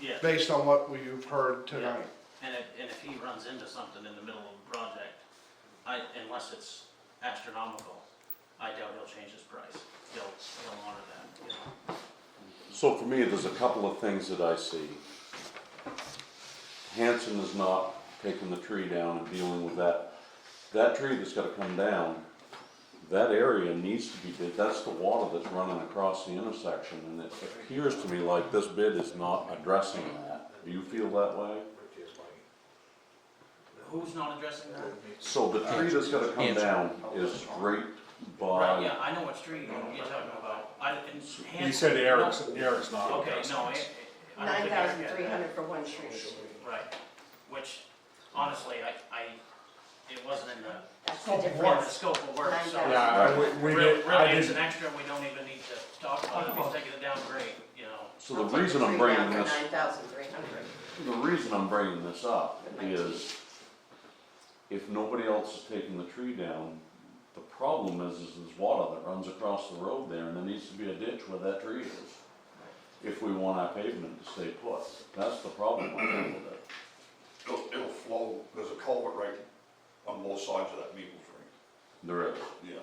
yeah. based on what we've heard tonight? And if he runs into something in the middle of the project, unless it's astronomical, I doubt he'll change his price. He'll honor that, you know. so for me, there's a couple of things that I see. Hanson is not taking the tree down and dealing with that. That tree that's gotta come down, that area needs to be bid, that's the water that's running across the intersection, and it appears to me like this bid is not addressing that. Do you feel that way? Who's not addressing that? So the tree that's gotta come down is right Right, yeah, by, I know what street you're talking about. He said Eric's not. Okay, addressing no, this. I don't think Eric had that. 9,300 for one tree. Right, which honestly, it wasn't in the That's the Scope of in the difference. scope of work, so. 9,000. Yeah, we did, I Really, it's an didn't, extra, we don't even need to talk about it, if he's taking it down, great, you know. so the reason I'm bringing this, 9,300. the reason I'm bringing this up is if nobody else is taking the tree down, the problem is there's water that runs across the road there and there needs to be a ditch where that tree is. If we want our pavement to stay put, that's the problem I have with it. It'll flow, there's a culvert right on both sides of that maple tree. There is. Yes.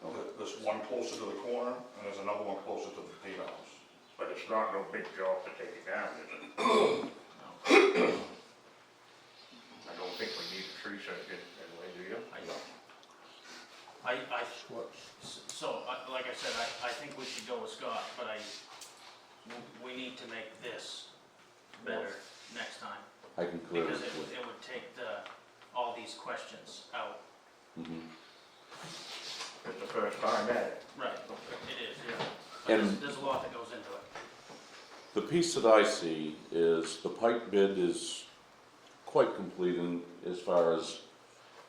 Okay. There's one closer to the corner, and there's another one closer to the potato house. But it's not no big job to take it down, is it? I don't think we need a tree surgeon anyway, do you? I don't. So, like I said, I think we should go with Scott, but we need to make this better next time. I can clear Because it it with. would take all these questions out. Mhm. It's the first time at it. Right, it is, yeah. But And- there's a lot that goes into it. The piece that I see is the pipe bid is quite complete in as far as,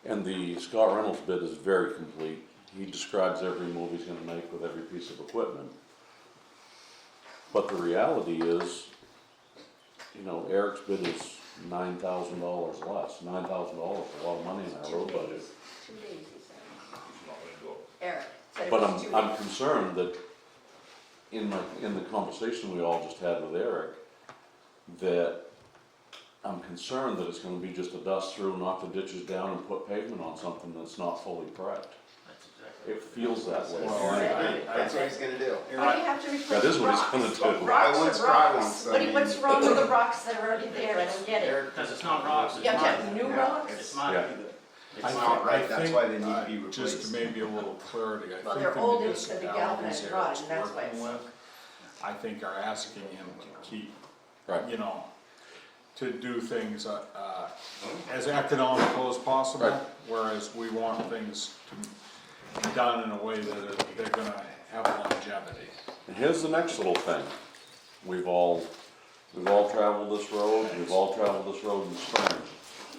and the Scott Reynolds bid is very complete. He describes every move he's gonna make with every piece of equipment. But the reality is, you know, Eric's bid is $9,000 less. $9,000 is a lot of money in our 2 road days. budget. 2 days, he said. He's not gonna do it. Eric said it But was 2 I'm days. concerned that in the conversation we all just had with Eric, that I'm concerned that it's gonna be just a dust through, knock the ditches down and put pavement on something that's not fully prepped. That's exactly. It feels that way. That's what he's gonna do. What do you have to replace? That is what rocks? he's gonna do. Rocks I once are tried rocks. one, so What I what's mean- wrong with the rocks that are already there? I don't get it. Because it's not rocks, You it's have to have mud. new Yeah, rocks? It's mud. Yeah. It's not right, that's why they need to be Just replaced. to maybe a little clarity, I Well, think they're the old and it's gonna be municipalities galvanized rod, Eric's and that's why working it's- with, I think are asking him to keep, Right. you know, to do things, as economical as possible, Right. whereas we want things to be done in a way that they're gonna have longevity. And here's the next little thing. We've all traveled this road, we've all traveled this road in spring.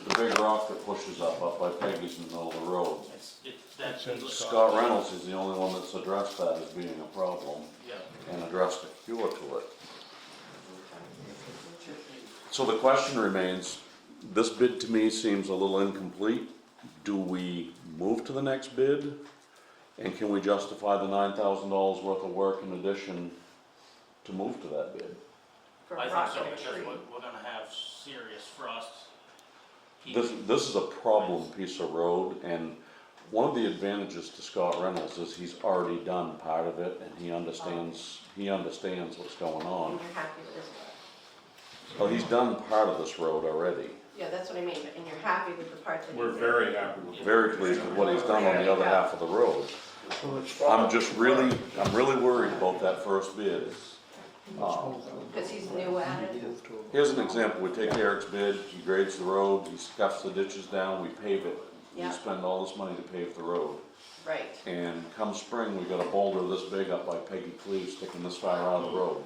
The big rock that pushes up by Peggy's in the middle of the road. That's. Scott Reynolds is the only one that's addressed that as being a problem Yeah. and addressed a cure to it. So the question remains, this bid to me seems a little incomplete. Do we move to the next bid? And can we justify the $9,000 worth of work in addition to move to that bid? For I think rock so, and a because tree. we're gonna have serious frost. This is a problem piece of road, and One of the advantages to Scott Reynolds is he's already done part of it and he understands what's going And on. you're happy with his work. Well, he's done part of this road already. Yeah, that's what I mean, and you're happy with the part that he We're did. very happy with it. Very pleased with what he's done on the other half of the road. I'm really worried about that first bid. Because he's new at it. Here's an example, we take Eric's bid, he grades the road, he scuffs the ditches down, we pave it. We Yeah. spend all this money to pave the road. Right. And come spring, we got a boulder this big up by Peggy Cleve sticking this far out of the road.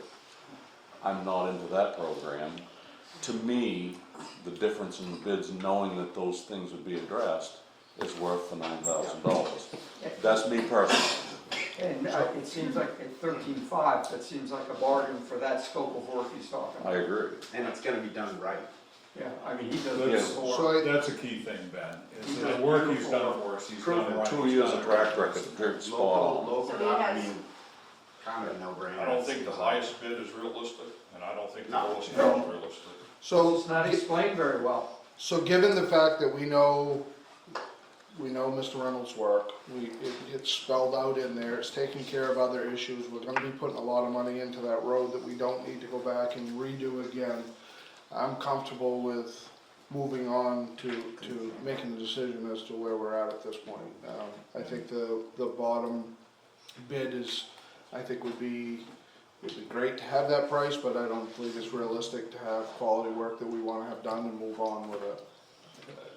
I'm not into that program. To me, the difference in the bids, knowing that those things would be addressed, is worth the $9,000. That's me personally. And it seems like at 13.5, that seems like a bargain for that scope of work he's talking I about. agree. And it's gonna be done right. Yeah, I mean, he does That's, this work. So that's a key thing, Ben, is He the does work he's beautiful done for us, he's done Proven right. 2 he's years done of it right. track record, drip spot on. Local, So he I has- mean, kind of a no-brainer. I don't think the highest bid is realistic, and I don't think the No. lowest bid is realistic. So, It's not explained very well. so given the fact that we know Mr. Reynolds' work, it's spelled out in there, it's taking care of other issues, we're gonna be putting a lot of money into that road that we don't need to go back and redo again. I'm comfortable with moving on to making a decision as to where we're at this point. I think the bottom bid is, I think would be great to have that price, but I don't believe it's realistic to have quality work that we wanna have done and move on with it.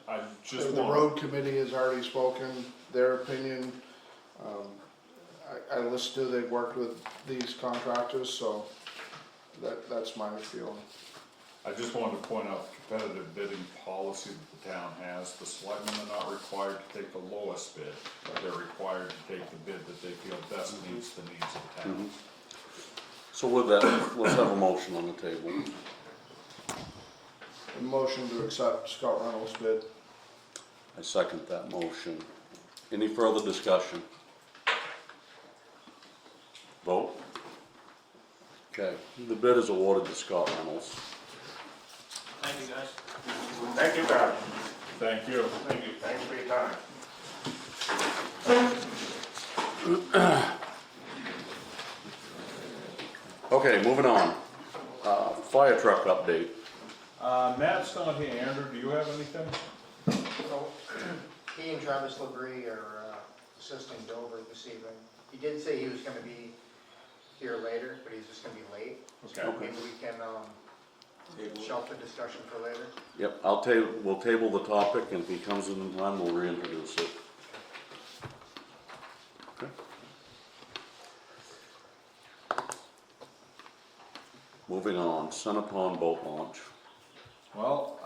I just The want, road committee has already spoken their opinion. I listened to, they've worked with these contractors, so that's my feeling. I just wanted to point out the competitive bidding policy that the town has. The selectmen are not required to take the lowest bid, but they're required to take the bid that they feel best meets the needs of the town. So with that, let's have a motion on the table. A motion to accept Scott Reynolds' bid. I second that motion. Any further discussion? Vote? Okay, the bid is awarded to Scott Reynolds. Thank you, guys. Thank you, guys. Thank you. Thank you. Thanks for your time. Okay, moving on. Fire truck update. Matt's not here. Andrew, do you have anything? So, he and Travis Labrie are assisting Dover this evening. He did say he was gonna be here later, but he's just gonna be late. Okay. So maybe we can shelf the discussion for later. Yep, we'll table the topic, and if he comes in time, we'll reintroduce it. Okay. Moving on, Center Pond boat launch. Well,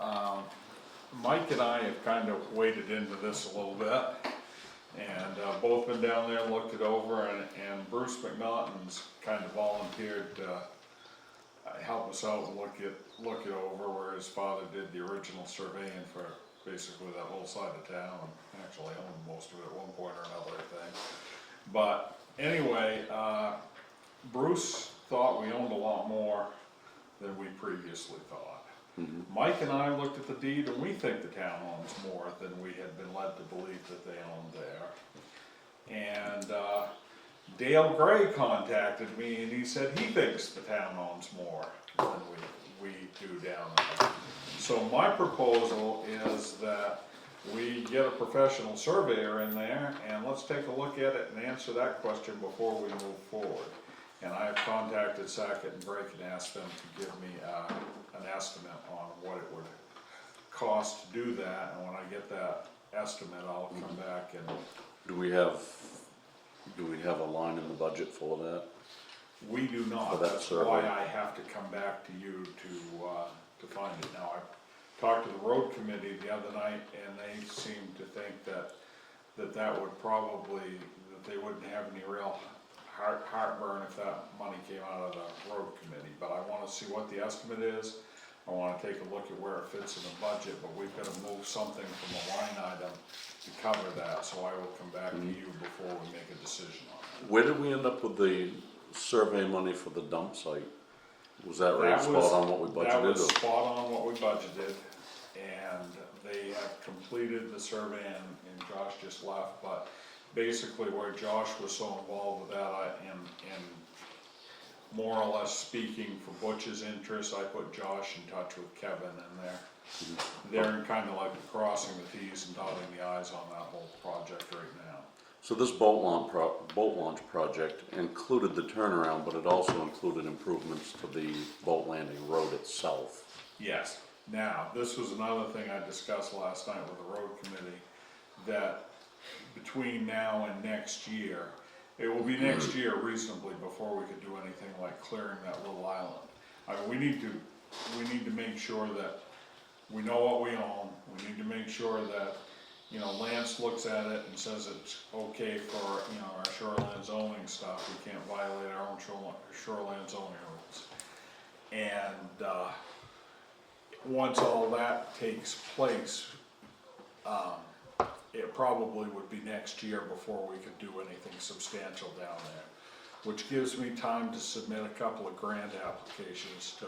Mike and I have kind of waded into this a little bit, and both been down there and looked it over, and Bruce McNaughton's kind of volunteered to help us out and look it over, where his father did the original surveying for basically that whole side of town, and actually owned most of it at one point or another, I think. But anyway, Bruce thought we owned a lot more than we previously thought. Mike and I looked at the deed, and we think the town owns more than we had been led to believe that they owned there. And Dale Gray contacted me, and he said he thinks the town owns more than we do down there. So my proposal is that we get a professional surveyor in there, and let's take a look at it and answer that question before we move forward. And I have contacted Sackett and Brake and asked them to give me an estimate on what it would cost to do that, and when I get that estimate, I'll come back and. Do we have a line in the budget for that? We do not, For that that's survey. why I have to come back to you to find it. Now, I talked to the road committee the other night, and they seem to think that would probably, that they wouldn't have any real heartburn if that money came out of the road committee, but I wanna see what the estimate is. I wanna take a look at where it fits in the budget, but we've gotta move something from a line item to cover that, so I will come back to you before we make a decision on it. Where did we end up with the survey money for the dump site? Was that right That was- spot on what we That was budgeted? spot on what we budgeted. and they have completed the survey, and Josh just left, but basically where Josh was so involved with that, I am more or less speaking for Butch's interest, I put Josh in touch with Kevin, and they're kind of like crossing the Ts and dotting the Is on that whole project right now. So this boat launch project included the turnaround, but it also included improvements to the boat landing road itself. Yes. Now, this was another thing I discussed last night with the road committee, that between now and next year, it will be next year reasonably before we could do anything like clearing that little island. I mean, we need to make sure that we know what we own. We need to make sure that, you know, Lance looks at it and says it's okay for, you know, our shoreline zoning stuff. We can't violate our own shoreline zoning rules. And, once all that takes place, it probably would be next year before we could do anything substantial down there, which gives me time to submit a couple of grant applications to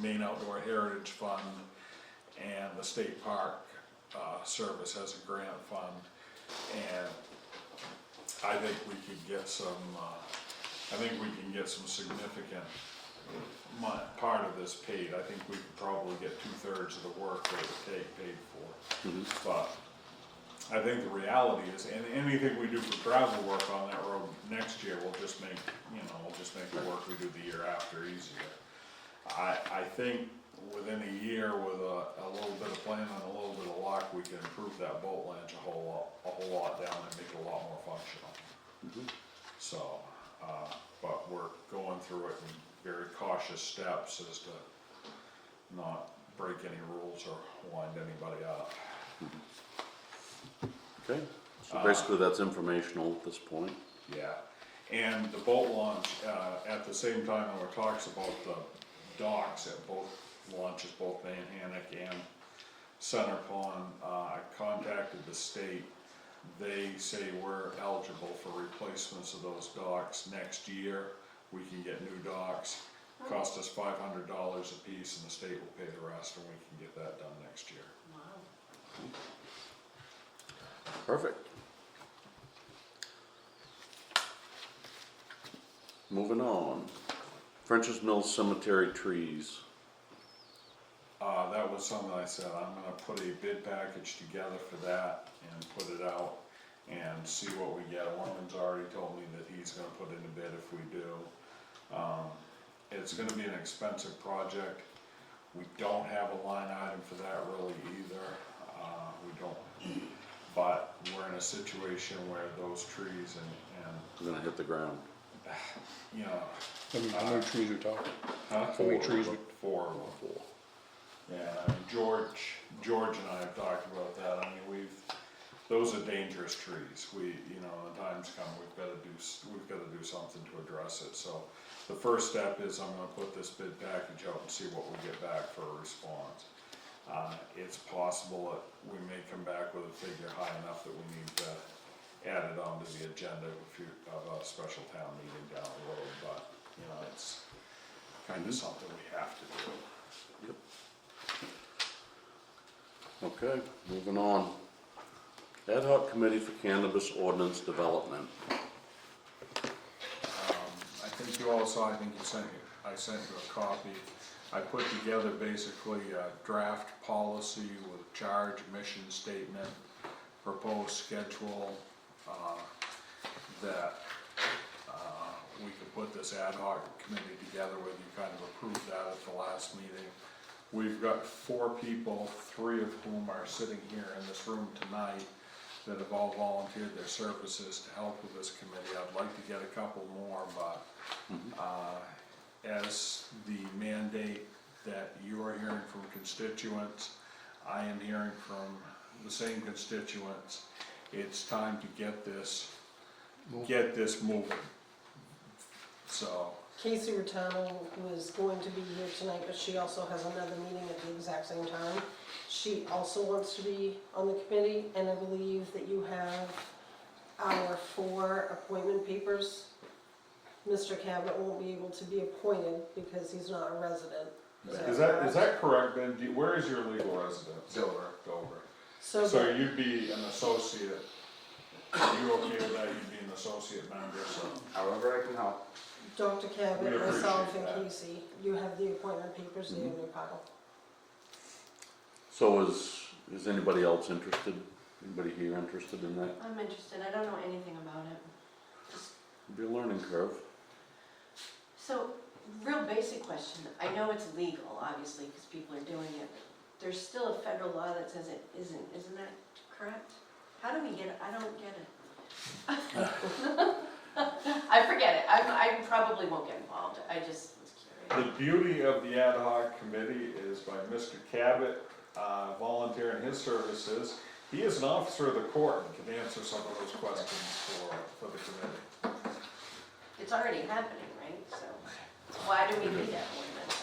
Maine Outdoor Heritage Fund, and the State Park Service has a grant fund, and I think we could get some, significant part of this paid. I think we could probably get 2/3 of the work that it would take paid for. But I think the reality is, and anything we do for gravel work on that road next year will just make, the work we do the year after easier. I think within a year with a little bit of planning and a little bit of luck, we can improve that boat launch a whole lot down and make it a lot more functional. So, but we're going through it in very cautious steps as to not break any rules or wind anybody up. Okay, so basically that's informational at this point. Yeah, and the boat launch, at the same time, there were talks about the docks at both launches, both Manhannock and Center Pond. I contacted the state. They say we're eligible for replacements of those docks next year. We can get new docks. Cost us $500 a piece, and the state will pay the rest, and we can get that done next year. Wow. Perfect. Moving on. French's Mills Cemetery trees. That was something I said, I'm gonna put a bid package together for that and put it out and see what we get. Orman's already told me that he's gonna put in a bid if we do. It's gonna be an expensive project. We don't have a line item for that really either. We don't, but we're in a situation where those trees and, We're gonna hit the ground. you know. How many trees are talking? Huh? How many trees we- Four. Yeah, I mean, George and I have talked about that. I mean, those are dangerous trees. When the times come, we've gotta do something to address it. So the first step is I'm gonna put this bid package out and see what we get back for a response. It's possible that we may come back with a figure high enough that we need to add it onto the agenda of a special town meeting down the road, but, it's kind of something we have to do. Okay, moving on. Ad hoc committee for cannabis ordinance development. I think you all saw, I sent you a copy. I put together basically a draft policy with charge, mission statement, proposed schedule, that we could put this ad hoc committee together with. You kind of approved that at the last meeting. We've got 4 people, 3 of whom are sitting here in this room tonight, that have all volunteered their services to help with this committee. I'd like to get a couple more, but as the mandate that you are hearing from constituents, I am hearing from the same constituents. It's time to get this moving. So, Casey Rotano was going to be here tonight, but she also has another meeting at the exact same time. She also wants to be on the committee, and I believe that you have our 4 appointment papers. Mr. Cabot won't be able to be appointed because he's not a resident. Is that correct, Ben? Where is your legal residence? Dover. Dover. So So that, you'd be an associate, are you okay with that? You'd be an associate member, so. However I can help. Dr. We Cabot, appreciate myself and that. Casey, you have the appointment papers there in your pile. So is anybody else interested? Anybody here interested in that? I'm interested, I don't know anything about it. It'd be a learning curve. So, real basic question, I know it's legal, obviously, because people are doing it, but there's still a federal law that says it isn't that correct? How do we get it? I don't get it. I forget it, I probably won't get involved, I just was curious. The beauty of the ad hoc committee is by Mr. Cabot volunteering his services. He is an officer of the court and can answer some of those questions for the committee. It's already happening, right? So, why do we need that ordinance?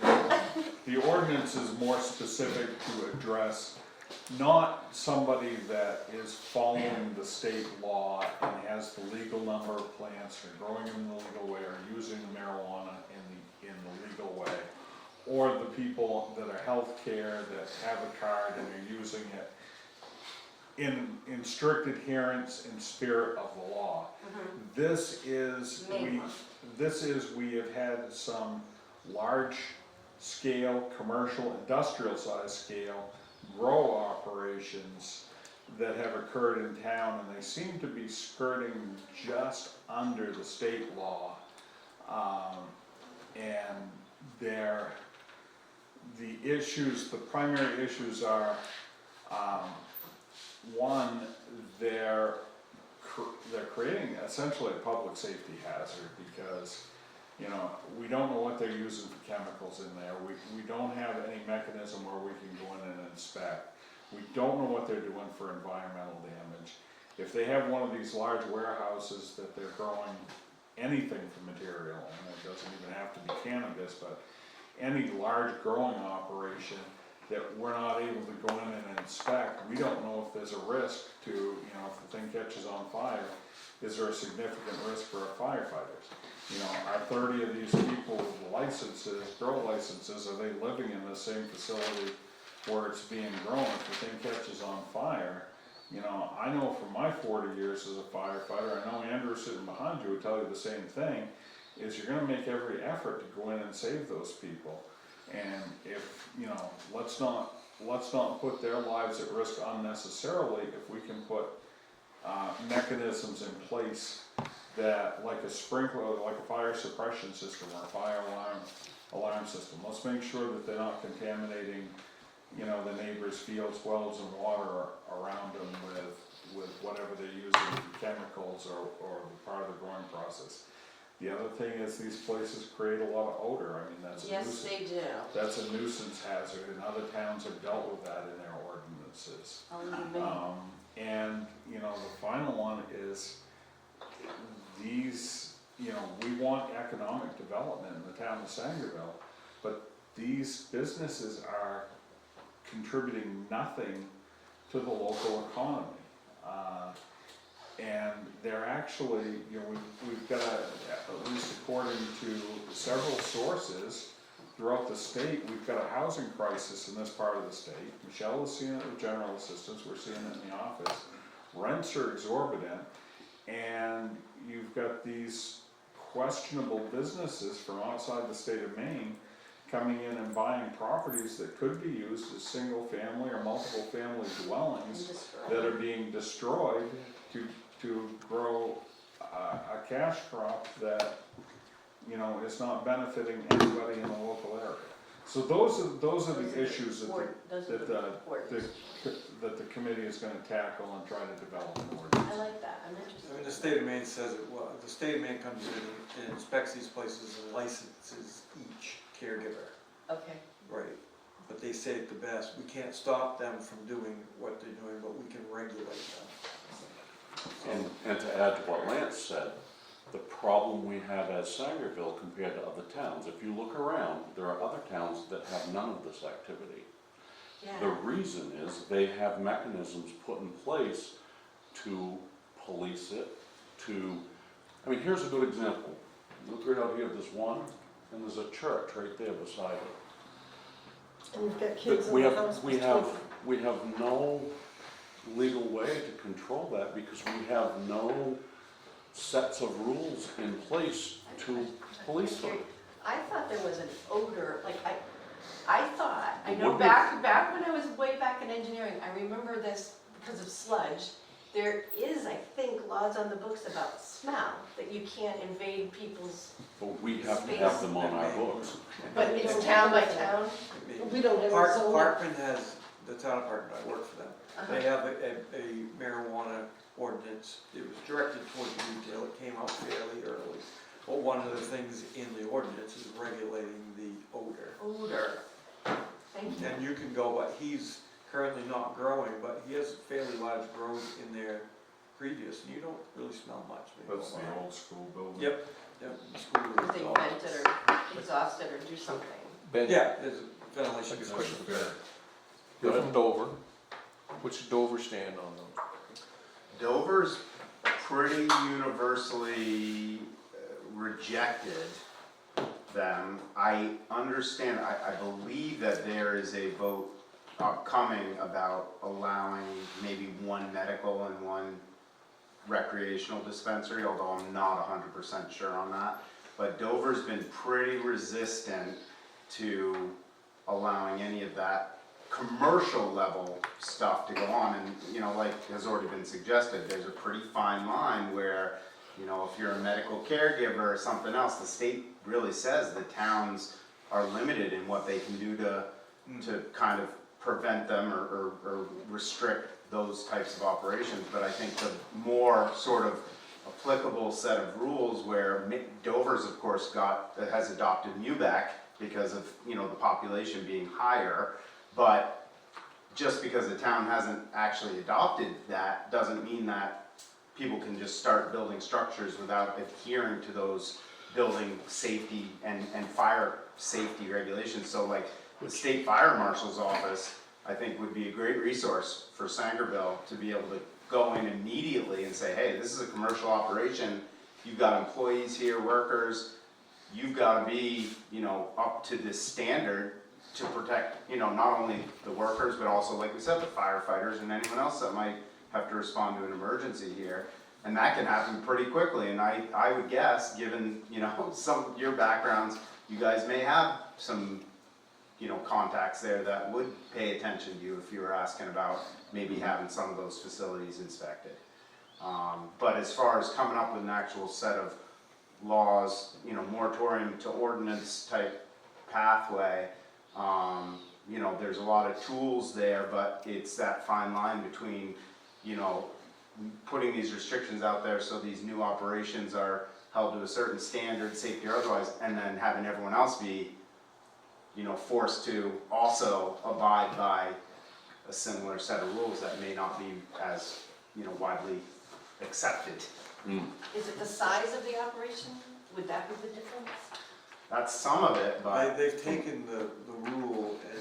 I don't know. The ordinance is more specific to address not somebody that is following the state law and has the legal number of plants or growing them in the legal way or using marijuana in the legal way, or the people that are healthcare that have a card and are using it in strict adherence and spirit of the law. This is, we have had some large scale, commercial, industrial size scale grow operations that have occurred in town, and they seem to be skirting just under the state law. And the primary issues are, one, they're creating essentially a public safety hazard because, you know, we don't know what they're using for chemicals in there. We don't have any mechanism where we can go in and inspect. We don't know what they're doing for environmental damage. If they have one of these large warehouses that they're growing anything for material, and it doesn't even have to be cannabis, but any large growing operation that we're not able to go in and inspect, we don't know if there's a risk to, you know, if the thing catches on fire, is there a significant risk for our firefighters? You know, are 30 of these people with licenses, grow licenses, are they living in the same facility where it's being grown? If the thing catches on fire, you know, I know from my 40 years as a firefighter, I know Andrew sitting behind you would tell you the same thing, is you're gonna make every effort to go in and save those people. And if, you know, let's not put their lives at risk unnecessarily if we can put mechanisms in place that, like a sprinkler, like a fire suppression system or a fire alarm system. Let's make sure that they're not contaminating, you know, the neighbors' fields, wells, and water around them with whatever they're using, chemicals or part of the growing process. The other thing is these places create a lot of odor. I mean, that's a nuisance. Yes, they do. That's a nuisance hazard, and other towns have dealt with that in their ordinances. And, you know, the final one is these, you know, we want economic development in the town of Sangerville, but these businesses are contributing nothing to the local economy. And they're actually, you know, we've got, at least according to several sources throughout the state, we've got a housing crisis in this part of the state. Michelle is seeing it with general assistance, we're seeing it in the office. Rents are exorbitant, and you've got these questionable businesses from outside the state of Maine coming in and buying properties that could be used as single family or multiple family dwellings that are being destroyed to grow a cash crop that, you know, is not benefiting anybody in the local area. So those are the issues that the committee is gonna tackle and try to develop an ordinance. I like that, I'm interested. I mean, the state of Maine says it, well, the state of Maine comes in and inspects these places and licenses each caregiver. Okay. Right. But they say it the best, we can't stop them from doing what they're doing, but we can regulate them. And to add to what Lance said, the problem we have as Sangerville compared to other towns, if you look around, there are other towns that have none of this activity. The reason is they have mechanisms put in place to police it, I mean, here's a good example. Look right out here, this one, and there's a church right there beside it. And you've got kids We in the have, house. we have, we have no legal way to control that because we have no sets of rules in place to police them. I thought there was an odor, like, I thought, I know Would be- back when I was way back in engineering, I remember this because of sludge. There is, I think, laws on the books about smell, that you can't invade people's, But we have to have them on our books. but it's town by town. We don't have a Park, zone. Parkman has, the town of Parkman, I work for them. Uh-huh. They have a marijuana ordinance. It was directed towards retail. It came out fairly early. But one of the things in the ordinance is regulating the odor. Odor. Thank you. And you can go, but he's currently not growing, but he has fairly large grows in there previous, and you don't really smell much. when you That's go the by. old school building. Yep, yep. the school If is they all- vent it or exhaust it or do something. Yeah, there's ventilation. That's system. fair. You're from Dover. Which Dover stand on them? Dover's pretty universally rejected them. I understand, I believe that there is a vote upcoming about allowing maybe one medical and one recreational dispensary, although I'm not 100% sure on that. But Dover's been pretty resistant to allowing any of that commercial level stuff to go on. And, you know, like has already been suggested, there's a pretty fine line where, you know, if you're a medical caregiver or something else, the state really says the towns are limited in what they can do to kind of prevent them or restrict those types of operations. But I think the more sort of applicable set of rules where Dover's of course has adopted MUBEC because of, you know, the population being higher, but just because the town hasn't actually adopted that doesn't mean that people can just start building structures without adhering to those building safety and fire safety regulations. So like the state fire marshal's office, I think would be a great resource for Sangerville to be able to go in immediately and say, hey, this is a commercial operation, you've got employees here, workers, you've gotta be, you know, up to this standard to protect, you know, not only the workers, but also, like we said, the firefighters and anyone else that might have to respond to an emergency here. And that can happen pretty quickly, and I would guess, given, you know, some of your backgrounds, you guys may have some, you know, contacts there that would pay attention to you if you were asking about maybe having some of those facilities inspected. But as far as coming up with an actual set of laws, you know, moratorium to ordinance type pathway, you know, there's a lot of tools there, but it's that fine line between, you know, putting these restrictions out there so these new operations are held to a certain standard, safety or otherwise, and then having everyone else be, you know, forced to also abide by a similar set of rules that may not be as, you know, widely accepted. Is it the size of the operation? Would that be the difference? That's some of it, but They've taken the rule and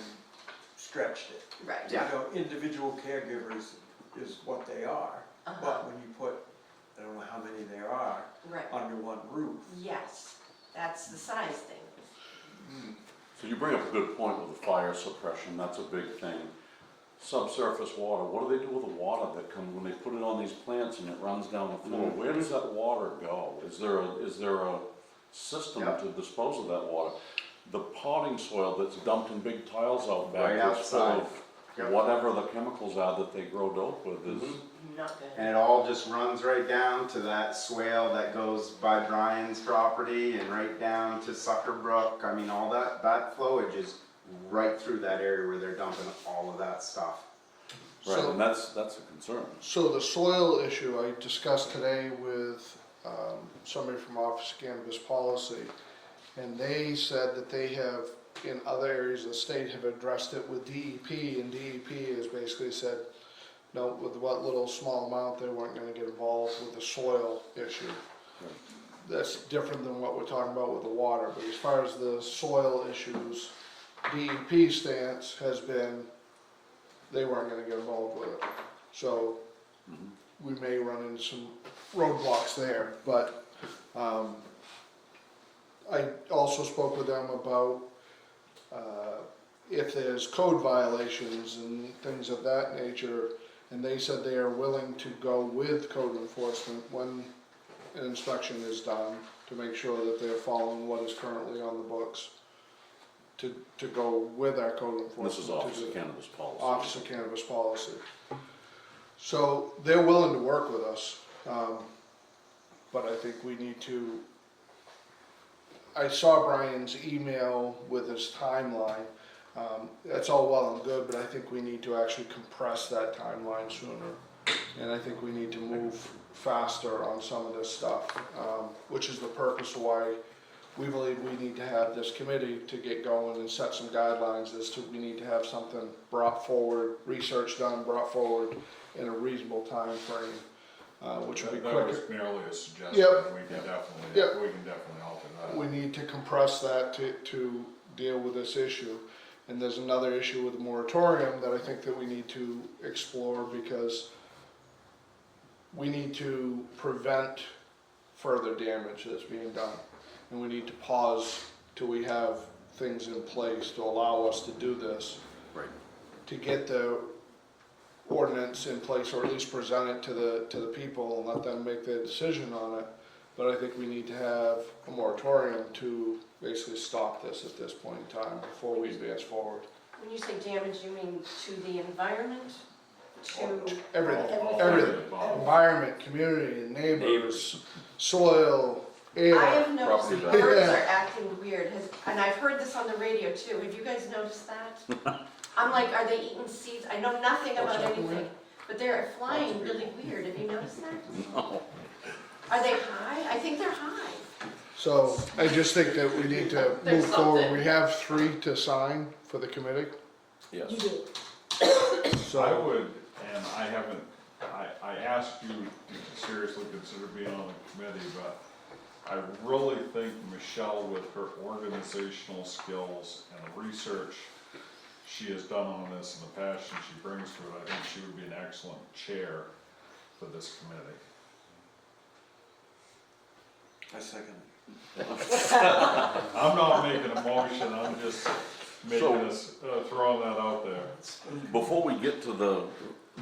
stretched it. Right. Yeah. You know, individual caregivers is what they are, Uh-huh. but when you put, I don't know how many there are, Right. under one roof. Yes, that's the size thing. So you bring up a good point with the fire suppression, that's a big thing. Subsurface water, what do they do with the water that comes, when they put it on these plants and it runs down the floor? Where does that water go? Is there a system Yep. to dispose of that water? The potting soil that's dumped in big tiles out Right back is full outside. of Yep. whatever the chemicals are that they grow dope with is, Not good. and it all just runs right down to that swale that goes by Brian's property and right down to Sucker Brook. I mean, all that flowage is right through that area where they're dumping all of that stuff. right, So- and that's a concern. So the soil issue I discussed today with somebody from Office of Cannabis Policy, and they said that they have, in other areas of the state, have addressed it with DEP, and DEP has basically said, no, with what little small amount, they weren't gonna get involved with the soil issue. That's different than what we're talking about with the water, but as far as the soil issues, DEP stance has been, they weren't gonna get involved with it. So, we may run into some roadblocks there, but, I also spoke with them about, if there's code violations and things of that nature, and they said they are willing to go with code enforcement when an inspection is done, to make sure that they're following what is currently on the books, to go with our code enforcement. This is Office of Cannabis Policy. Office of Cannabis Policy. So they're willing to work with us, but I think we need to, I saw Brian's email with his timeline. That's all well and good, but I think we need to actually compress that timeline sooner. And I think we need to move faster on some of this stuff, which is the purpose why we believe we need to have this committee to get going and set some guidelines as to we need to have something brought forward, research done, brought forward in a reasonable time frame, which would be That quicker. was merely a suggestion, Yep. we can definitely, Yep. we can definitely alter that. We need to compress that to deal with this issue. And there's another issue with the moratorium that I think that we need to explore, because we need to prevent further damage that's being done. And we need to pause till we have things in place to allow us to do this. Right. To get the ordinance in place, or at least present it to the people and let them make their decision on it. But I think we need to have a moratorium to basically stop this at this point in time before we advance forward. When you say damage, you mean to the environment, to? Everything, environment, community, neighbors, soil, air. I have noticed the property birds values. are acting weird, and I've heard this on the radio too. Have you guys noticed that? I'm like, are they eating seeds? I know nothing about What's acting anything, but they're flying really weird. Have you noticed that? No. Are they high? I think they're high. So I just think that we need to There's move forward. something. We have 3 to sign for the committee, Yes. You do. I so. would, and I haven't, I asked you to seriously consider being on the committee, but I really think Michelle, with her organizational skills and the research she has done on this and the passion she brings to it, I think she would be an excellent chair for this committee. I second I'm not making a motion, I'm just making this, throwing that out there. Before we get to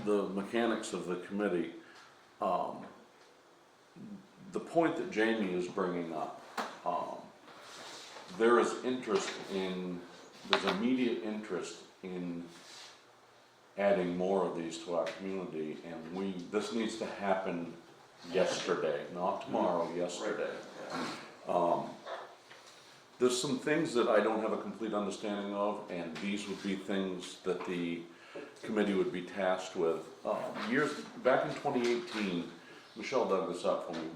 the mechanics of the committee, the point that Jamie is bringing up, there is there's immediate interest in adding more of these to our community, and this needs to happen yesterday, not tomorrow, yesterday. There's some things that I don't have a complete understanding of, and these would be things that the committee would be tasked with. Back in 2018, Michelle dug this up for me.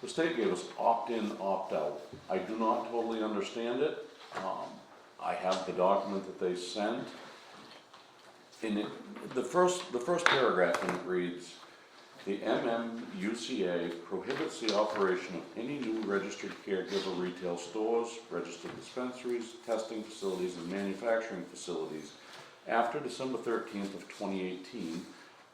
The state gave us opt-in, opt-out. I do not totally understand it. I have the document that they sent. The first paragraph in it reads, the MMUCA prohibits the operation of any new registered caregiver retail stores, registered dispensaries, testing facilities, and manufacturing facilities after December 13th of 2018,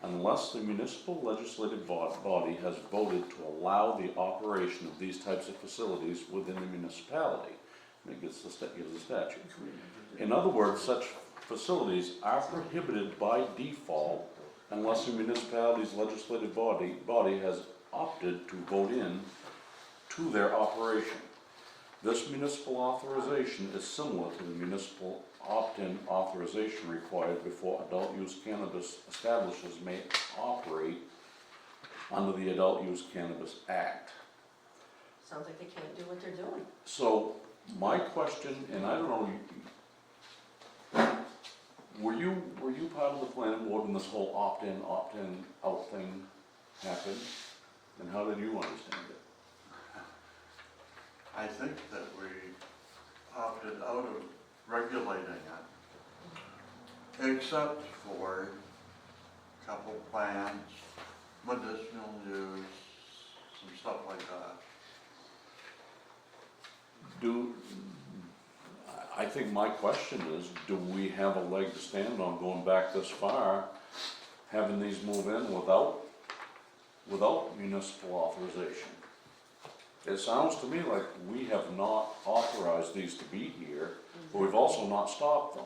unless the municipal legislative body has voted to allow the operation of these types of facilities within the municipality. And it gives the statute. In other words, such facilities are prohibited by default unless the municipality's legislative body has opted to vote in to their operation. This municipal authorization is similar to the municipal opt-in authorization required before adult use cannabis establishments may operate under the Adult Use Cannabis Act. Sounds like they can't do what they're doing. So my question, and I don't know, were you part of the planning board when this whole opt-in, out thing happened? And how did you understand it? I think that we opted out of regulating it, except for a couple plants, medicinal use, some stuff like that. I think my question is, do we have a leg to stand on going back this far, having these move in without municipal authorization? It sounds to me like we have not authorized these to be here, but we've also not stopped them.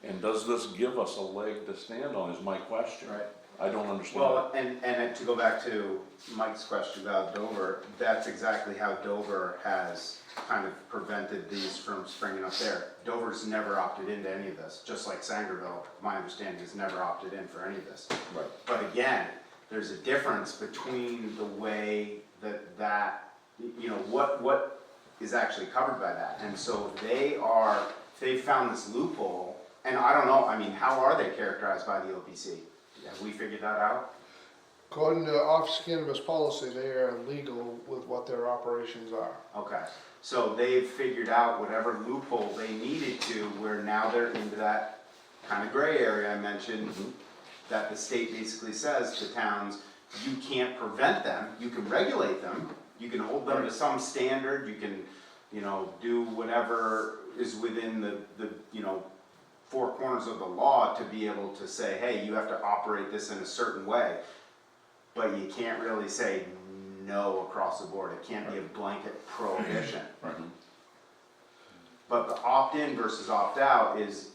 And does this give us a leg to stand on is my question. Right. I don't understand. Well, and to go back to Mike's question about Dover, that's exactly how Dover has kind of prevented these from springing up there. Dover's never opted into any of this, just like Sangerville, my understanding, has never opted in for any of this. Right. But again, there's a difference between the way that you know, what is actually covered by that. And so they found this loophole, and I don't know, I mean, how are they characterized by the OPC? Have we figured that out? According to Office of Cannabis Policy, they are legal with what their operations are. Okay, so they've figured out whatever loophole they needed to, where now they're into that kind of gray area I mentioned, that the state basically says to towns, you can't prevent them, you can regulate them, you can hold them to some standard, you can, you know, do whatever is within the you know, four corners of the law to be able to say, hey, you have to operate this in a certain way. But you can't really say no across the board. It can't be a blanket prohibition. Right. But the opt-in versus opt-out is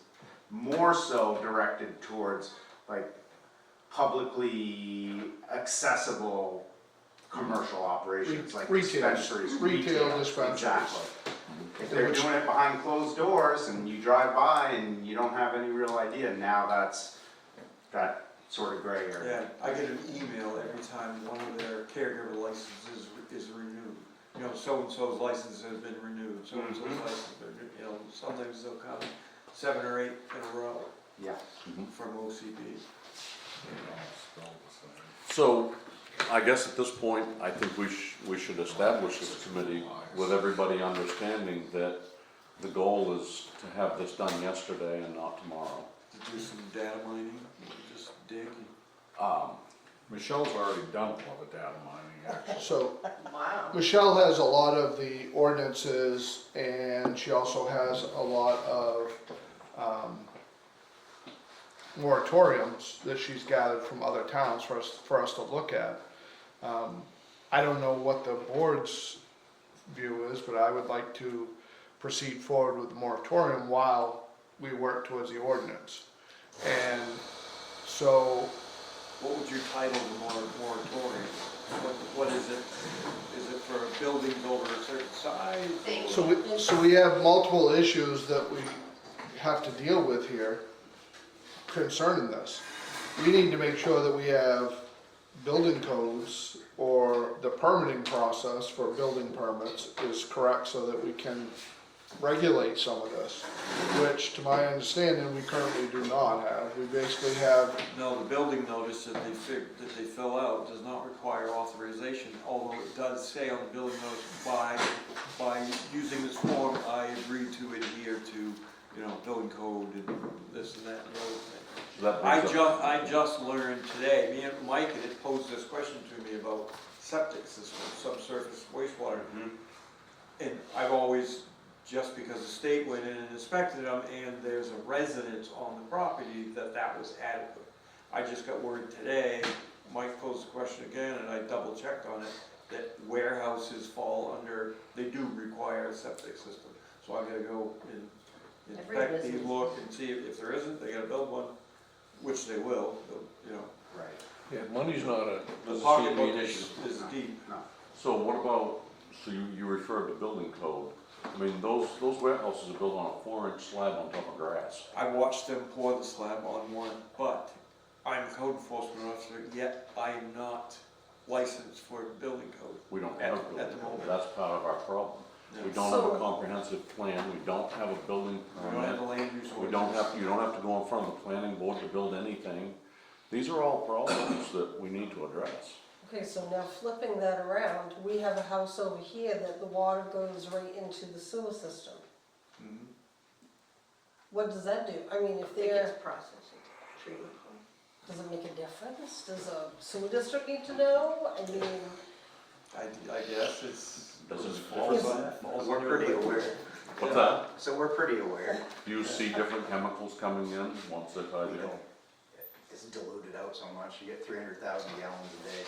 more so directed towards like publicly accessible commercial operations, like Retail, dispensaries. retail dispensaries. Exactly. If they're doing it behind closed doors and you drive by and you don't have any real idea, now that's that sort of gray area. Yeah, I get an email every time one of their caregiver licenses is renewed. You know, so-and-so's license has been renewed, so-and-so's license has been renewed, you know, sometimes they'll come 7 or 8 in a row Yeah. from OCB. So, I guess at this point, I think we should establish this committee with everybody understanding that the goal is to have this done yesterday and not tomorrow. To do some data mining, just dig. Michelle's already done a lot of data mining, actually. So Wow. Michelle has a lot of the ordinances, and she also has a lot of moratoriums that she's gathered from other towns for us to look at. I don't know what the board's view is, but I would like to proceed forward with the moratorium while we work towards the ordinance. And so, What would you title the moratorium? What is it? Is it for buildings over a certain size? so we have multiple issues that we have to deal with here concerning this. We need to make sure that we have building codes or the permitting process for building permits is correct so that we can regulate some of this, which to my understanding, we currently do not have. We basically have, No, the building notice that they fill out does not require authorization, although it does say on the building notice, by using this form, I agree to adhere to, you know, building code and this and that and the other thing. So that brings up- I just learned today, me and Mike had posed this question to me about septic systems, subsurface wastewater. And I've always, just because the state went in and inspected them and there's a residence on the property, that was adequate. I just got word today, Mike posed the question again and I double checked on it, that warehouses fall under, they do require a septic system. So I gotta go and Every inspect these, business. look and see if there isn't, they gotta build one, which they will, you know. Right. Yeah, money's not a, The doesn't seem to pocketbook be an issue. is deep. No. So what about, so you refer to building code, I mean, those warehouses are built on a 4-inch slab on top of grass. I watched them pour the slab on one, but I'm a code enforcement officer, yet I am not licensed for building code. We don't At- have at building the code, moment. that's part of our problem. We Yeah. don't have a comprehensive plan, we don't have a building We don't have the permit, land use we don't ordinance. have, you don't have to go in front of the planning board to build anything. These are all problems that we need to address. Okay, so now flipping that around, we have a house over here that the water goes right into the sewer system. Mhm. What does that do? I mean, if It gets they're, processed, treatment. does it make a difference? Does a sewer district need to know? I mean, I guess it's. Does it falls fall? on- falls We're under pretty the- aware. What's that? So we're pretty aware. Do you see different chemicals coming in once they're tied in? It's diluted out so much, you get 300,000 gallons a day.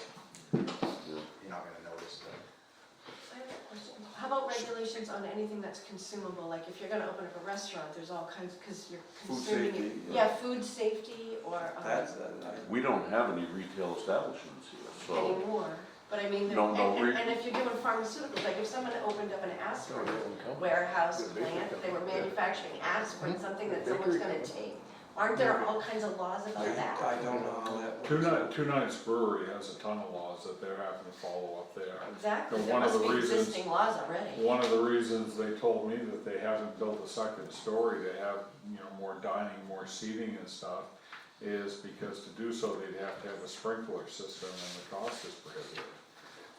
Yeah. You're not gonna notice that. I have a question. How about regulations on anything that's consumable? Like if you're gonna open up a restaurant, there's all kinds, because you're Food consuming. safety, Yeah, food safety or, That's, We don't have any retail establishments here, so. anymore. But I mean, No, no, and if you're doing pharmaceuticals, like if someone opened up an aspirin warehouse plant, they were manufacturing aspirin, something that someone's gonna take. Aren't there all kinds of laws about that? I don't know how that works. Two Nights Brewery has a ton of laws that they're having to follow up there. Exactly, And there one of must the be reasons- existing laws already. One of the reasons they told me that they haven't built a second story to have, more dining, more seating and stuff, is because to do so, they'd have to have a sprinkler system and the cost is prohibitive.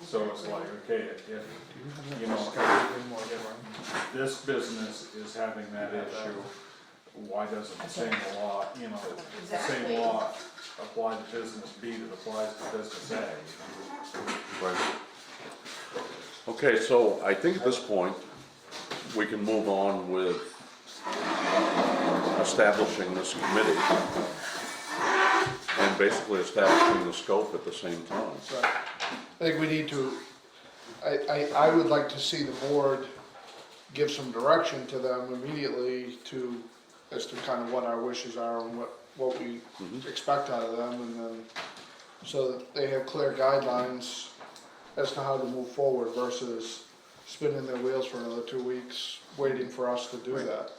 So it's like, okay, if, this business is having that issue, why doesn't the same law, the Exactly. same law apply to business B that applies to business A? Right. Okay, so I think at this point, we can move on with establishing this committee and basically establishing the scope at the same time. Right. I think we need to, I would like to see the board give some direction to them immediately as to kind of what our wishes are and what we expect out of them, and then, so that they have clear guidelines as to how to move forward versus spinning their wheels for another 2 weeks, waiting for us to do that.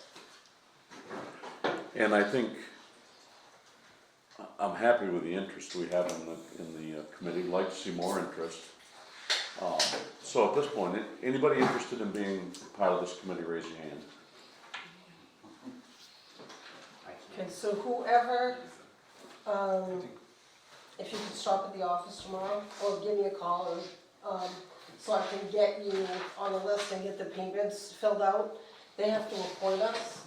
And I think, I'm happy with the interest we have in the committee, like to see more interest. So at this point, anybody interested in being part of this committee, raise your hand. Okay, so whoever, if you could stop at the office tomorrow, or give me a call, or, so I can get you on the list and get the payments filled out. They have to appoint us,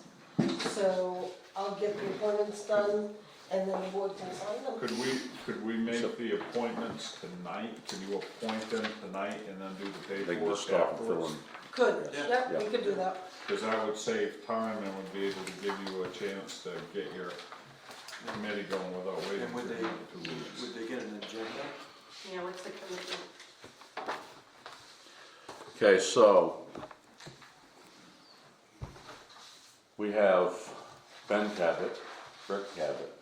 so I'll get the appointments done, and then the board can sign them. Could we make the appointments tonight? Can you appoint them tonight and then do the They can paperwork just stop and fill afterwards? in. Good, Yeah. yep, we could do that. Because that would save time and would be able to give you a chance to get your committee going without waiting And would for they, 2 weeks. would they get an agenda? Yeah, what's the commitment? Okay, so we have Ben Cabot, Rick Cabot,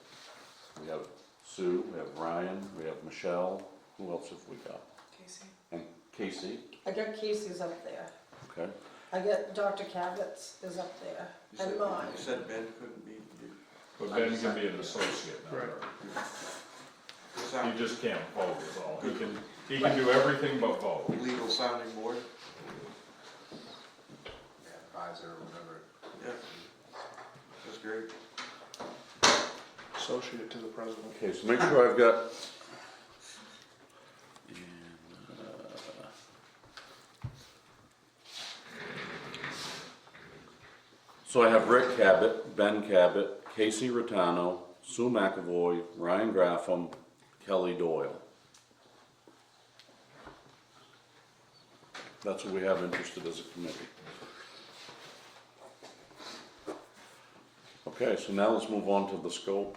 we have Sue, we have Ryan, we have Michelle, who else have we got? Casey. And Casey, I got Casey's up there. okay? I got Dr. Cabot's is up there, You said- and mine. You said Ben couldn't be, But Ben can be an associate member. He just can't vote is all. He can do everything but vote. legal sounding board? Advisor or whatever. Yeah. That's great. Associate to the president. Okay, so make sure I've got. So I have Rick Cabot, Ben Cabot, Casey Rotano, Sue McAvoy, Ryan Graffam, Kelly Doyle. That's what we have interested as a committee. Okay, so now let's move on to the scope.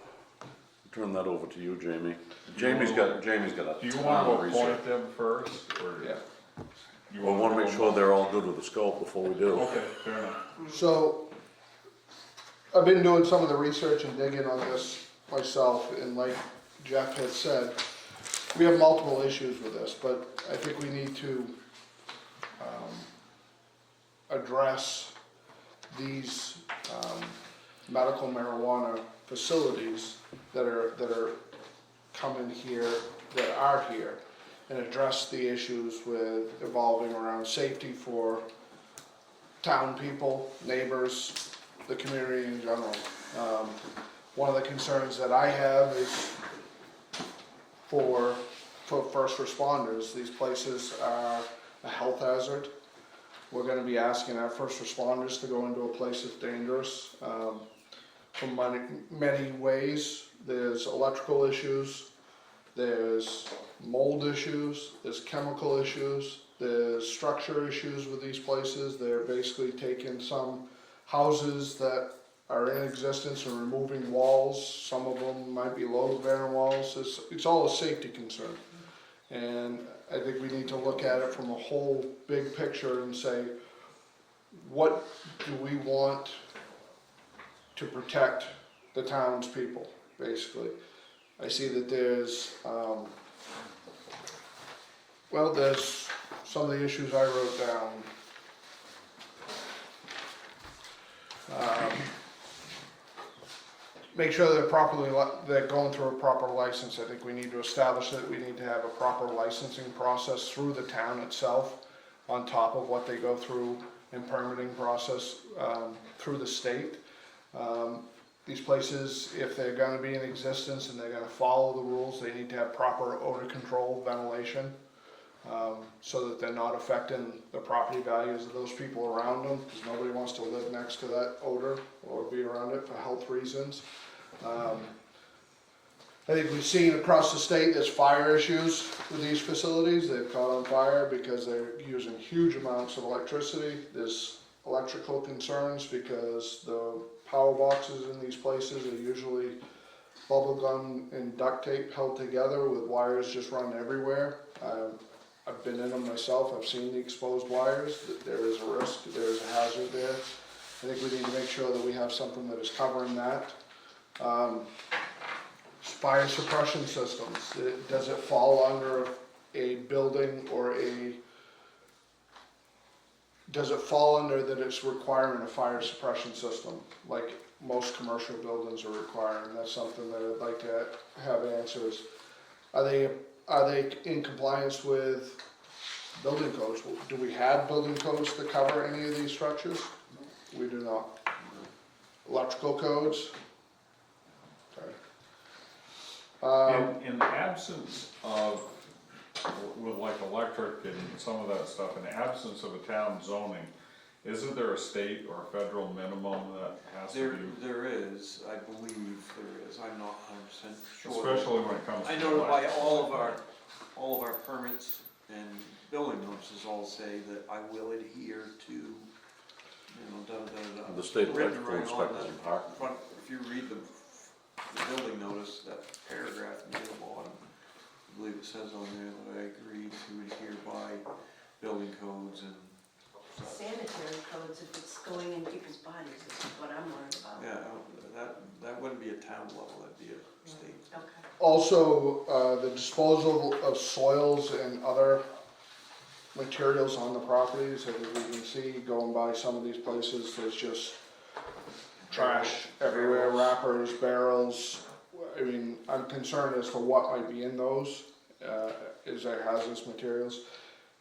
Turn that over to you, Jamie. Jamie's got a Do you ton want of to research. appoint them first, or? Yeah. You We wanna make do sure them they're all good with the scope before we do. all? Okay, fair enough. So, I've been doing some of the research and digging on this myself, and like Jeff had said, we have multiple issues with this, but I think we need to address these medical marijuana facilities that are coming here, that are here, and address the issues with evolving around safety for town people, neighbors, the community in general. One of the concerns that I have is for first responders. These places are a health hazard. We're gonna be asking our first responders to go into a place that's dangerous, from many ways. There's electrical issues, there's mold issues, there's chemical issues, there's structure issues with these places. They're basically taking some houses that are in existence and removing walls. Some of them might be load-bearing walls. It's all a safety concern. And I think we need to look at it from a whole big picture and say, what do we want to protect the townspeople, basically? I see that there's, well, there's some of the issues I wrote down. Make sure they're properly, they're going through a proper license. I think we need to establish that we need to have a proper licensing process through the town itself, on top of what they go through in permitting process through the state. These places, if they're gonna be in existence and they're gonna follow the rules, they need to have proper odor control, ventilation, so that they're not affecting the property values of those people around them, because nobody wants to live next to that odor or be around it for health reasons. I think we've seen across the state there's fire issues with these facilities. They've caught on fire because they're using huge amounts of electricity. There's electrical concerns because the power boxes in these places are usually bubble gum and duct tape held together with wires just running everywhere. I've been in them myself. I've seen the exposed wires. There is a risk, there is a hazard there. I think we need to make sure that we have something that is covering that. Fire suppression systems, does it fall under a building or does it fall under that it's requiring a fire suppression system, like most commercial buildings are requiring? That's something that I'd like to have answers. Are they in compliance with building codes? Do we have building codes to cover any of these structures? We do not. Electrical codes? In the absence of, with like electric and some of that stuff, in the absence of a town zoning, isn't there a state or a federal minimum that has to be? There is, I believe there is, I'm not 100% sure. Especially when it comes to I know by electric. all of our permits and building notices all say that I will adhere to, da. The state Written electrical right on inspector's the department. front, if you read the building notice, that paragraph near the bottom, I believe it says on there that I agree to adhere by building codes and stuff. Sanitary codes, if it's going in people's bodies, is what I'm worried about. Yeah, that wouldn't be a town level, that'd be a state. Okay. Also, the disposal of soils and other materials on the properties. I think we can see going by some of these places, there's just trash everywhere, wrappers, barrels. I mean, I'm concerned as to what might be in those, is there hazardous materials.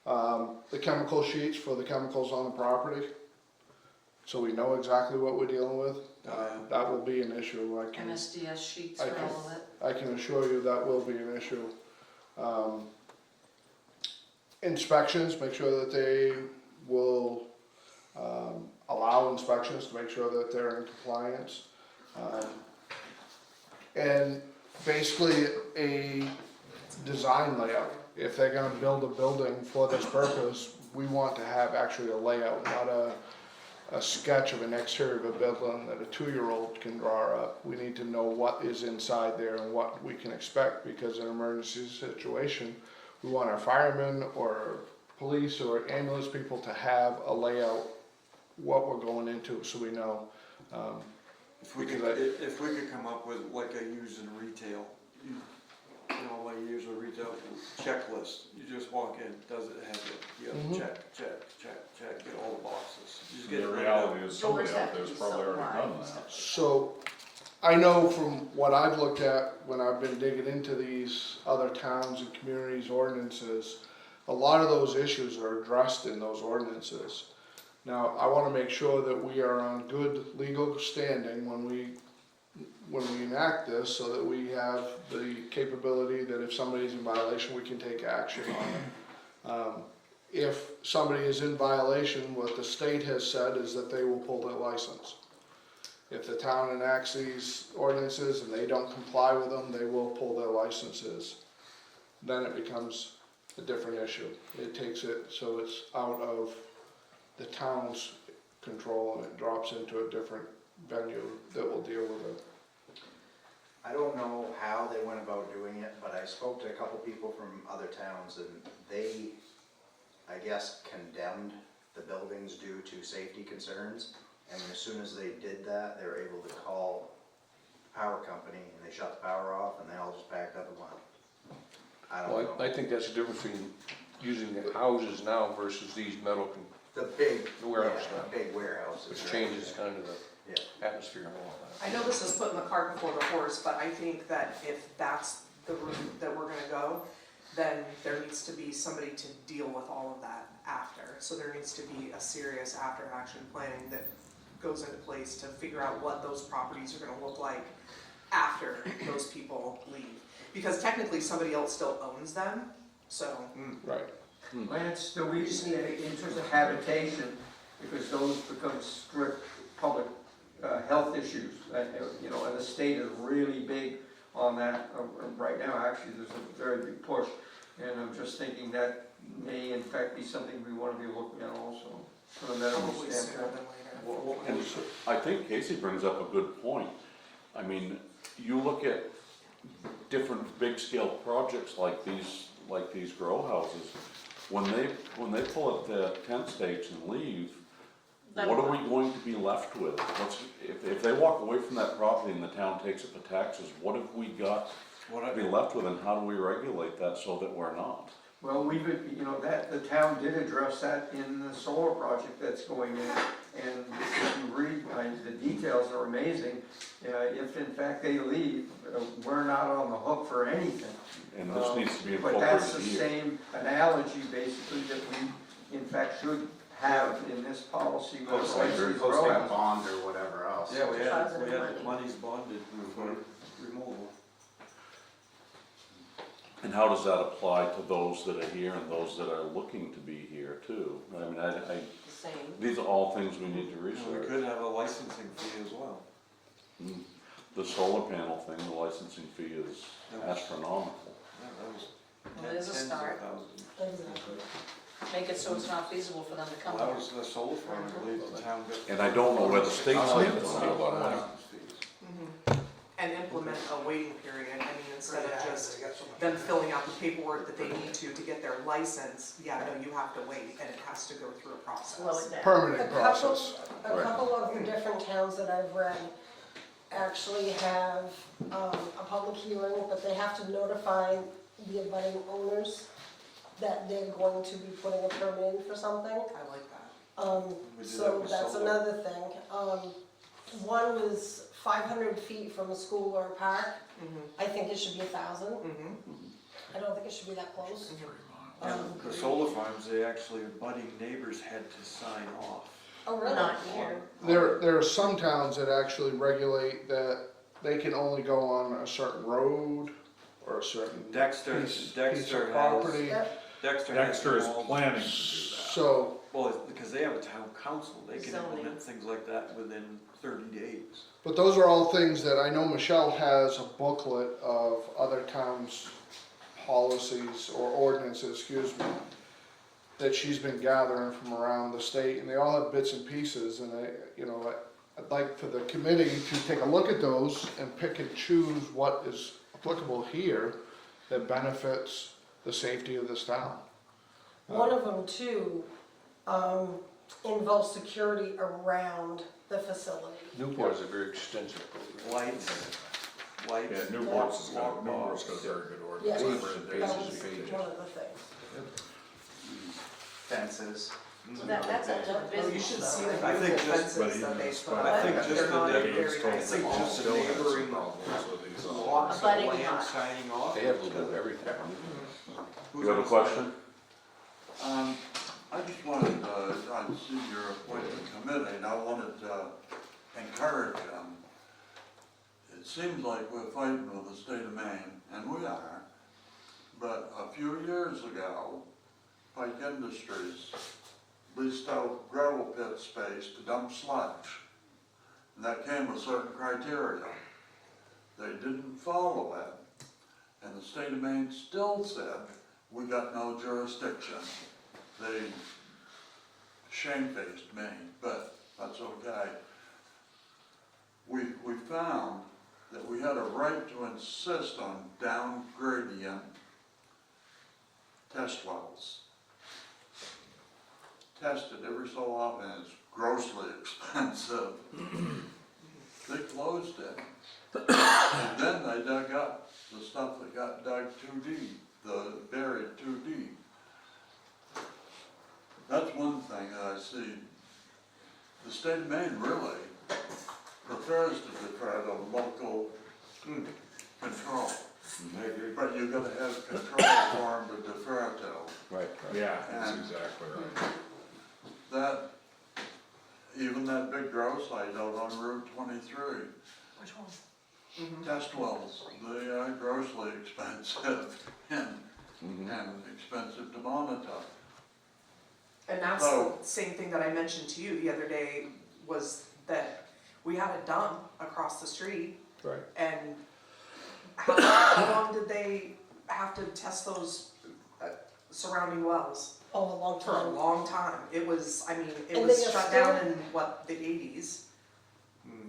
The chemical sheets for the chemicals on the property, so we know exactly what we're dealing with. That will be an issue. MSDS sheets for all of it. I can assure you that will be an issue. Inspections, make sure that they will allow inspections to make sure that they're in compliance. And basically a design layout. If they're gonna build a building for this purpose, we want to have actually a layout, not a sketch of an exterior of a building that a 2-year-old can draw up. We need to know what is inside there and what we can expect, because in an emergency situation, we want our firemen or police or ambulance people to have a layout, what we're going into, so we know. If we could come up with like I use in retail, like you use a retail checklist, you just walk in, does it have it, check, get all the boxes. You just get The it reality is somebody Doors out have to there's be probably so already done wide. that. So, I know from what I've looked at when I've been digging into these other towns and communities' ordinances, a lot of those issues are addressed in those ordinances. Now, I wanna make sure that we are on good legal standing when we enact this, so that we have the capability that if somebody's in violation, we can take action on it. If somebody is in violation, what the state has said is that they will pull their license. If the town enacts these ordinances and they don't comply with them, they will pull their licenses. Then it becomes a different issue. It takes it so it's out of the town's control and it drops into a different venue that will deal with it. I don't know how they went about doing it, but I spoke to a couple people from other towns and they, I guess, condemned the buildings due to safety concerns. And as soon as they did that, they were able to call the power company and they shut the power off and they all just backed up and went. I don't Well, know. I think that's the difference between using the houses now versus these metal, The big, warehouse yeah, stuff. big warehouses. which right? changes kind of the Yeah. atmosphere and all that. I know this is putting the cart before the horse, but I think that if that's the route that we're gonna go, then there needs to be somebody to deal with all of that after. So there needs to be a serious after-action planning that goes into place to figure out what those properties are gonna look like after those people leave. Because technically, somebody else still owns them, so. Right. Lance, do we, in terms of habitation, because those become strict public health issues, you know, and the state is really big on that. Right now, actually, there's a very big push, and I'm just thinking that may in fact be something we want to be looking at also, from a medical Probably sooner standpoint. than later. Well, and so I think Casey brings up a good point. I mean, you look at different big scale projects like these grow houses, when they pull up the tent stakes and leave, what are we going to be left with? If they walk away from that property and the town takes it for taxes, what have we got to be left with and how do we regulate that so that we're not? Well, you know, that, the town did address that in the solar project that's going in, and if you read, the details are amazing. If in fact they leave, we're not on the hook for anything. And this needs to be But that's the incorporated here. same analogy, basically, that we, in fact, should have in this policy. with Post like regard to post like growers. bond or whatever else. Yeah, we had Positive money. monies bonded for removal. And how does that apply to those that are here and those that are looking to be here too? I mean, The same. these are all things we need to And we research. could have a licensing fee as well. Mm. The solar panel thing, the licensing fee is astronomical. Yeah, that was Well, there's a tens of start. thousands. Exactly. Make it so it's not feasible for them to come Well, that here. was the solar farm, I believe, the town got. And I don't know where the state's Oh, yeah, at. that's a lot of money. And implement a waiting period, I mean, instead of just them filling out the paperwork that they need to get their license, yeah, no, you have to wait, and it has to go through a process. Slow it down. Permanent process. A couple of the different towns that I've read actually have a public hearing, but they have to notify the abutting owners that they're going to be putting a permit in for something. I like that. We did that So with that's solar. another thing. One was 500 feet from a school or a park. I think it should be 1,000. I don't think it should be that close. And the solar farms, they actually, abutting neighbors had to sign off. Oh, really? Not here. There are some towns that actually regulate that they can only go on a certain road or a certain Dexter, piece of Dexter property. Yep. Dexter is all- planning to do that. So, Well, it's because they have a town council, they can Zoning. implement things like that within 30 days. but those are all things that I know Michelle has a booklet of other towns' policies or ordinances, excuse me, that she's been gathering from around the state, and they all have bits and pieces, and I'd like for the committee to take a look at those and pick and choose what is applicable here that benefits the safety of this town. One of them too involves security around the facility. Newport is a very extensive program. Lights. Yeah, Newport's got a very good Yes, ordinance. that was one of the things. Fences. That's a Well, you business should though, see right? the I think beautiful just- fences that they put I up, think just they're not the very neighbors, I nice. think just the neighboring blocks of Abutting land lot. signing off. They have a little bit of everything. You have a question? I just wanted, I see you're appointed committee, and I wanted to encourage them. It seems like we're fighting with the state of Maine, and we are, but a few years ago, Pike Industries leased out gravel pit space to dump sludge, and that came with certain criteria. They didn't follow it, and the state of Maine still said, we got no jurisdiction. They shamefaced me, but that's okay. We found that we had a right to insist on down gradient test wells. Tested every so often, it's grossly expensive. They closed it. And then they dug up the stuff that got dug too deep, buried too deep. That's one thing that I see. The state of Maine really prefers to defer to local control. But you gotta have control for them to defer to. Right. Yeah, that's And exactly right. that, even that big grow site out on Route 23, Which one? test wells, they are grossly expensive and expensive to monitor. And that's So- the same thing that I mentioned to you the other day, was that we had a dump across the street, Right. and how long did they have to test those surrounding wells? Oh, a long For a time. long time. It was, I mean, it And was they are shut still- down in, what, the 80s?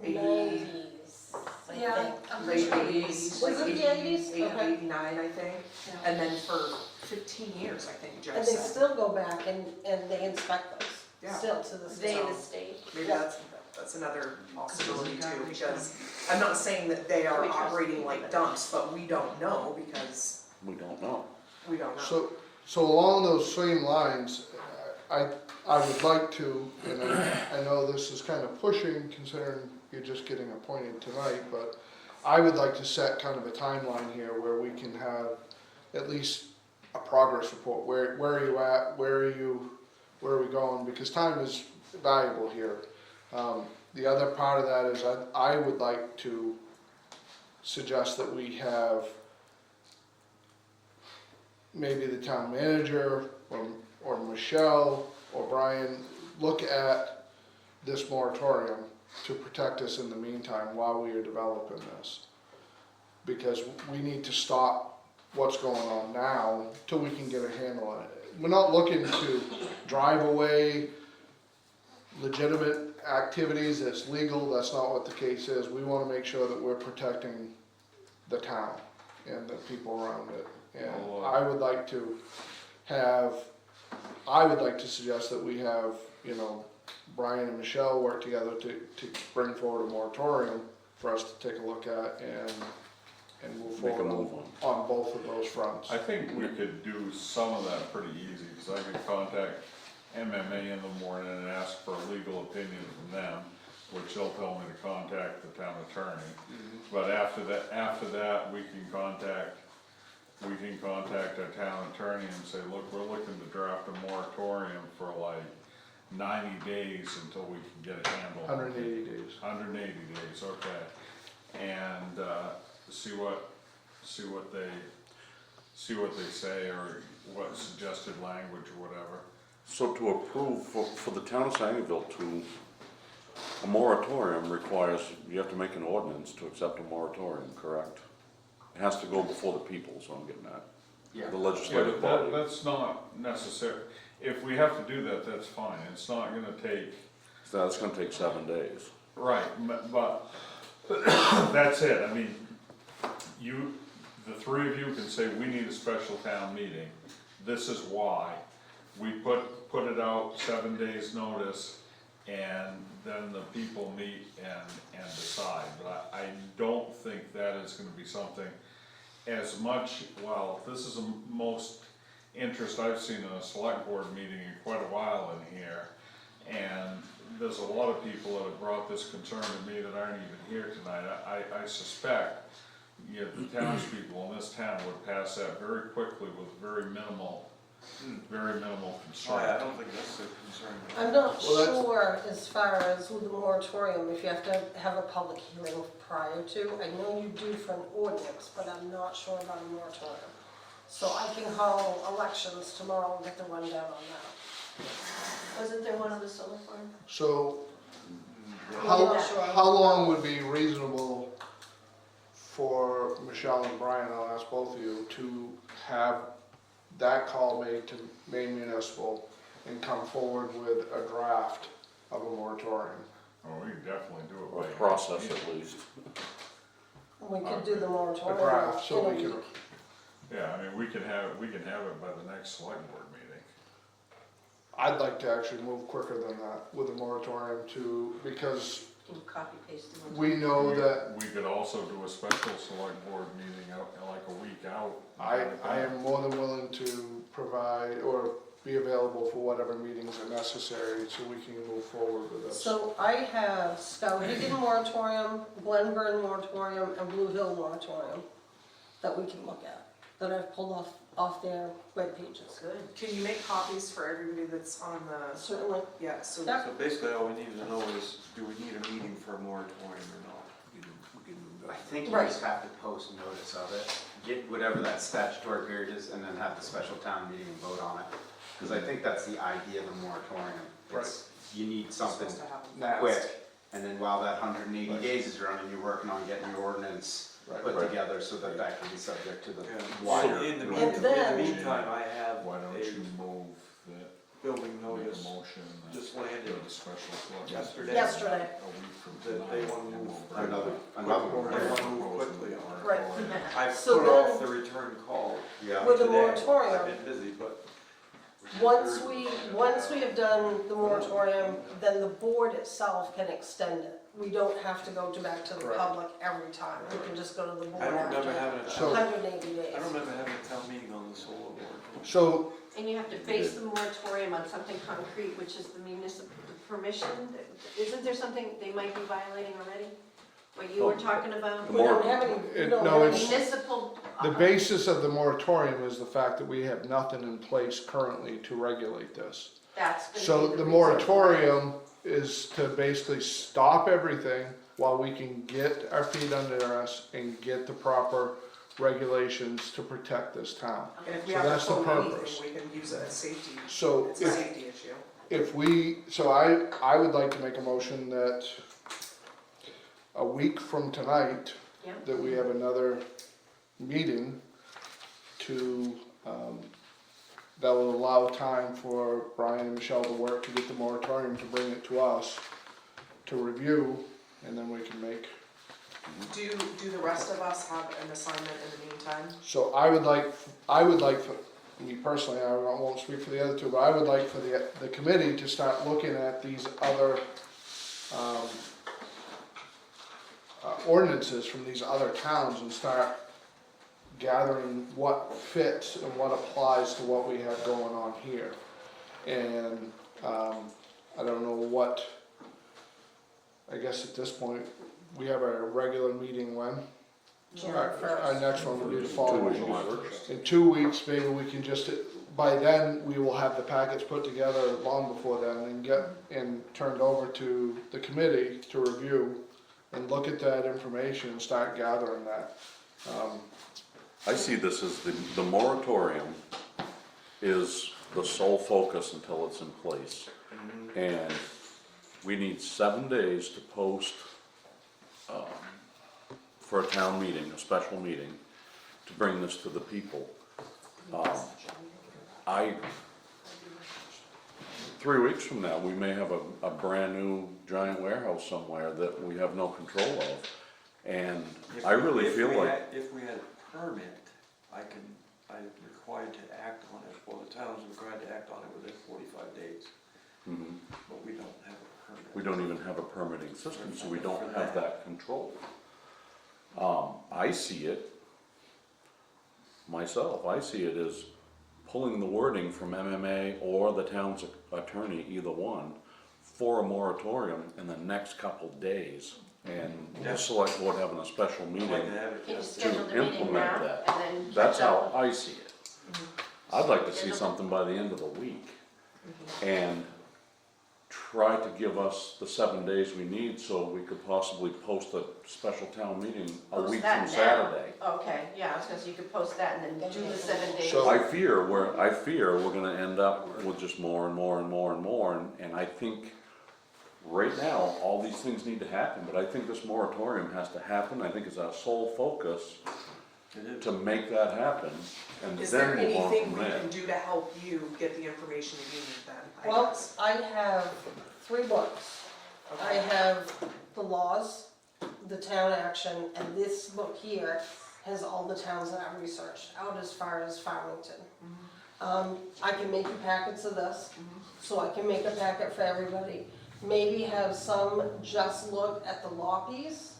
80, 90s, I Yeah, think. I'm late sure. 80s. Was like it the 80s? 80, Okay. 89, I think. Yeah. And then for 15 years, I think Joe And they said. still go back and they inspect those, Yeah. still to this They, day. the state. Maybe Yeah. that's another possibility too, because I'm not saying that they are We trust operating people like that- dumps, but we don't know because We don't know. we don't know. So along those same lines, I would like to, and I know this is kind of pushing considering you're just getting appointed tonight, but I would like to set kind of a timeline here where we can have at least a progress report. Where are you at? Where are we going? Because time is valuable here. The other part of that is I would like to suggest that we have maybe the town manager or Michelle or Brian look at this moratorium to protect us in the meantime while we are developing this. Because we need to stop what's going on now till we can get a handle on it. We're not looking to drive away legitimate activities that's legal, that's not what the case is. We wanna make sure that we're protecting the town and the people around it. And I would like to suggest that we have, Brian and Michelle work together to bring forward a moratorium for us to take a look at and move Make a forward move on both of those fronts. I think we could do some of that pretty easy, because I could contact MMA in the morning and ask for a legal opinion from them, which they'll tell me to contact the town attorney. But after that, we can contact our town attorney and say, look, we're looking to draft a moratorium for like 90 days until we can get a handle. 180 days. 180 days, okay. And, see what they say, or what suggested language or whatever. So to approve, for the town of Sangerville a moratorium requires, you have to make an ordinance to accept a moratorium, correct? It has to go before the people, is what I'm getting at. Yeah. The Yeah, legislative but body. that's not necessary. If we have to do that, that's fine. It's not gonna take, So that's gonna take 7 days. right, but that's it. I mean, the three of you can say, we need a special town meeting. This is why. We put it out 7 days' notice, and then the people meet and decide. But I don't think that is gonna be something as much, well, this is the most interest I've seen in a select board meeting in quite a while in here. And there's a lot of people that have brought this concern to me that aren't even here tonight. I suspect, the townspeople in this town would pass that very quickly with very minimal concern. I don't think that's a concern. I'm not Well, that's- sure as far as with the moratorium, if you have to have a public hearing prior to. I know you do for an ordinance, but I'm not sure about a moratorium. So I can call elections tomorrow and get the rundown on that. Wasn't there one on the solar farm? So, I'm not sure. how long would be reasonable for Michelle and Brian, I'll ask both of you, to have that call made to Maine Municipal and come forward with a draft of a moratorium? Oh, we can definitely do it Or by. process at least. We could do the a moratorium draft, so in a we can, week. Yeah, I mean, we can have it by the next select board meeting. I'd like to actually move quicker than that with the moratorium to, because Can you copy paste them? we know that We could also do a special select board meeting out, like a week out. I am more than willing to provide or be available for whatever meetings are necessary so we can move forward with this. So I have Skowhegan moratorium, Glenburn moratorium, and Blue Hill moratorium that we can look at, that I've pulled off their web pages. Good. Can you make copies for everybody that's on the, Certainly. yeah, so. Yeah. So basically, all we need to know is, do we need a meeting for a moratorium or not? I think you Right. just have to post notice of it, get whatever that statutory period is, and then have the special town meeting and vote on it. Because I think that's the idea of the moratorium. It's, you need something Supposed to happen Now, quick, and then while that 180 days is running, you're working on getting your ordinance put Right. together so that that can be subject to the Yeah. wider. So in the And then- meantime, I have Why don't a you move that, building make a notice motion that just landed the special select. yesterday. Yesterday. A week from That tonight. they wanna and move we'll- Another They one. wanna move quickly on it. Right. I So put off then- the return call Yeah. With the today. moratorium. I've been busy, but. Once we have done the moratorium, then the board itself can extend it. We don't have to go back to the Correct. public every time. We can just go to the board I don't remember after having a So- 180 days. I don't remember having a town meeting on the solar board. So, And you have to base the moratorium on something concrete, which is the municipal permission. Isn't there something they might be violating already? What you were talking about? We don't have any, we don't No, have it's- any. Municipal. the basis of the moratorium is the fact that we have nothing in place currently to regulate this. That's gonna be So the the reason. moratorium is to basically stop everything while we can get our feet under us and get the proper regulations to protect this town. And if we So have to that's the quote purpose. anything, we can use it as safety, So it's a if, safety issue. if we, so I would like to make a motion that a week from tonight, Yeah. that we have another meeting to, that will allow time for Brian and Michelle to work to get the moratorium, to bring it to us, to review, and then we can make. Do the rest of us have an assignment in the meantime? So I would like for, me personally, I won't speak for the other two, but I would like for the committee to start looking at these other, ordinances from these other towns and start gathering what fits and what applies to what we have going on here. And, I don't know what, I guess at this point, we have a regular meeting when? Our next one will be the following week. In 2 weeks, maybe we can just, by then, we will have the packets put together long before then and turned over to the committee to review and look at that information and start gathering that. I see this as the moratorium is the sole focus until it's in place. And we need 7 days to post, for a town meeting, a special meeting, to bring this to the people. 3 weeks from now, we may have a brand new giant warehouse somewhere that we have no control of. And I really feel like, If we had a permit, I'm required to act on it, or the town's required to act on it within 45 days. But we don't have a permit. we don't even have a permitting system, so we don't have that control. I see it, myself, I see it as pulling the wording from MMA or the town's attorney, either one, for a moratorium in the next couple days. And the select board having a special meeting Can you schedule the to meeting implement now that. and then? That's catch how up? I see it. I'd like to see something by the end of the week and try to give us the 7 days we need so we could possibly post a special town meeting a Post week that from now. Saturday. Okay, yeah, I was gonna say you could post that and then do the 7 days. So- I fear we're gonna end up with just more and more and more and more, and I think right now, all these things need to happen, but I think this moratorium has to happen. I think it's our sole focus to make that happen, and Is there then move on anything from we there. can do to help you get the information you need then? I Well, guess? I have 3 books. I have the laws, the town action, and this book here has all the towns that I've researched, out as far as Farmington. I can make you packets of this, so I can make a packet for everybody. Maybe have some just look at the Loppies,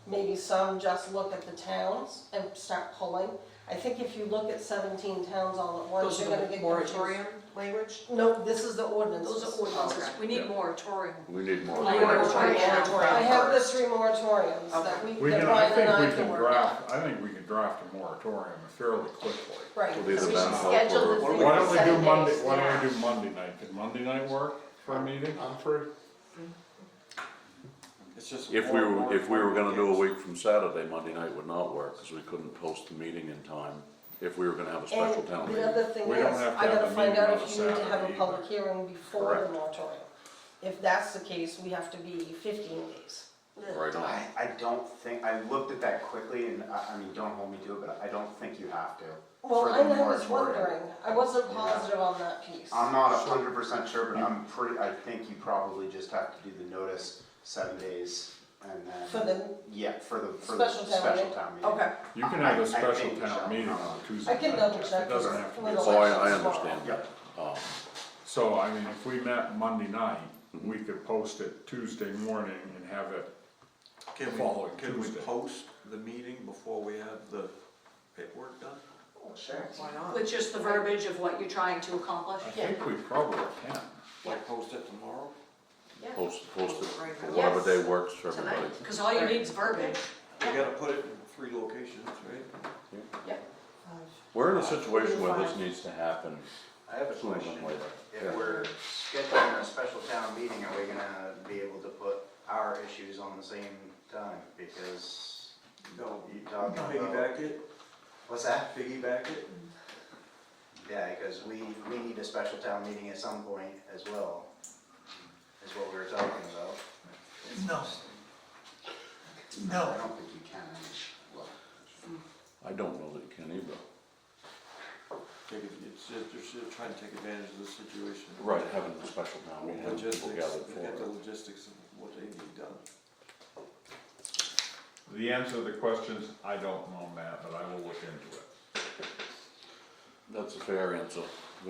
maybe some just look at the towns and start pulling. I think if you look at 17 towns all at once, Those you're are gonna the get moratorium language? No, this is the ordinance. Those are ordinances, we need moratorium. We need more. Moratorium. I have the 3 moratoriums that We that can, I Brian think and I we can can work out. draft, I think we can draft a moratorium fairly quickly. Right. With either We Ben should Hope schedule or- the thing Why for don't we 7 do Monday, days. why don't Yeah. we do Monday night? Can Monday night work for a meeting? I'm free. It's just. If we were gonna do a week. week from Saturday, Monday night would not work, because we couldn't post the meeting in time, if we were gonna have a special town And the meeting. other thing We is, don't have to I have gotta a find meeting out on if you need to have a Saturday public hearing before the Correct. moratorium. If that's the case, we have to be 15 days. Right on. I don't think, I looked at that quickly and I mean, don't hold me to it, but I don't think you have to. Well, for I the was moratorium. wondering, I wasn't positive on that piece. I'm not 100% sure, but I think you probably just have to do the notice 7 days and then. For the, Yeah, for the Special town special meeting? town meeting. okay, You can have I a special think we town shall. meeting on a Tuesday. I can night, double Jeff. check It doesn't have to be. with a the Oh, I elections understand tomorrow. that. So, I mean, if we met Monday night, we could post it Tuesday morning and have it Can following we, can we Tuesday. post the meeting before we have the paperwork done? Well, sure. Why not? With just the verbiage of what you're trying to accomplish. I think we probably can. Like post it tomorrow? Yeah. Post it for Right now. whatever Yes. day works for everybody. Tonight. Because all you need is verbiage. We gotta put it in 3 locations, right? We're in a situation where this needs to happen I have a sooner question. than later. If we're scheduling a special town meeting, are we gonna be able to put our issues on the same time? Because No. you talking about, Piggyback it, what's that? piggyback it. Yeah, because we need a special town meeting at some point as well, is what we were talking about. No. I No. don't think you can. I don't know that you can either. It's just trying to take advantage of the situation. Right, having a special town meeting, have people Logistics, gathered get the for it. logistics of what they need done. The answer to the questions, I don't know, Matt, but I will look into it. That's a fair answer.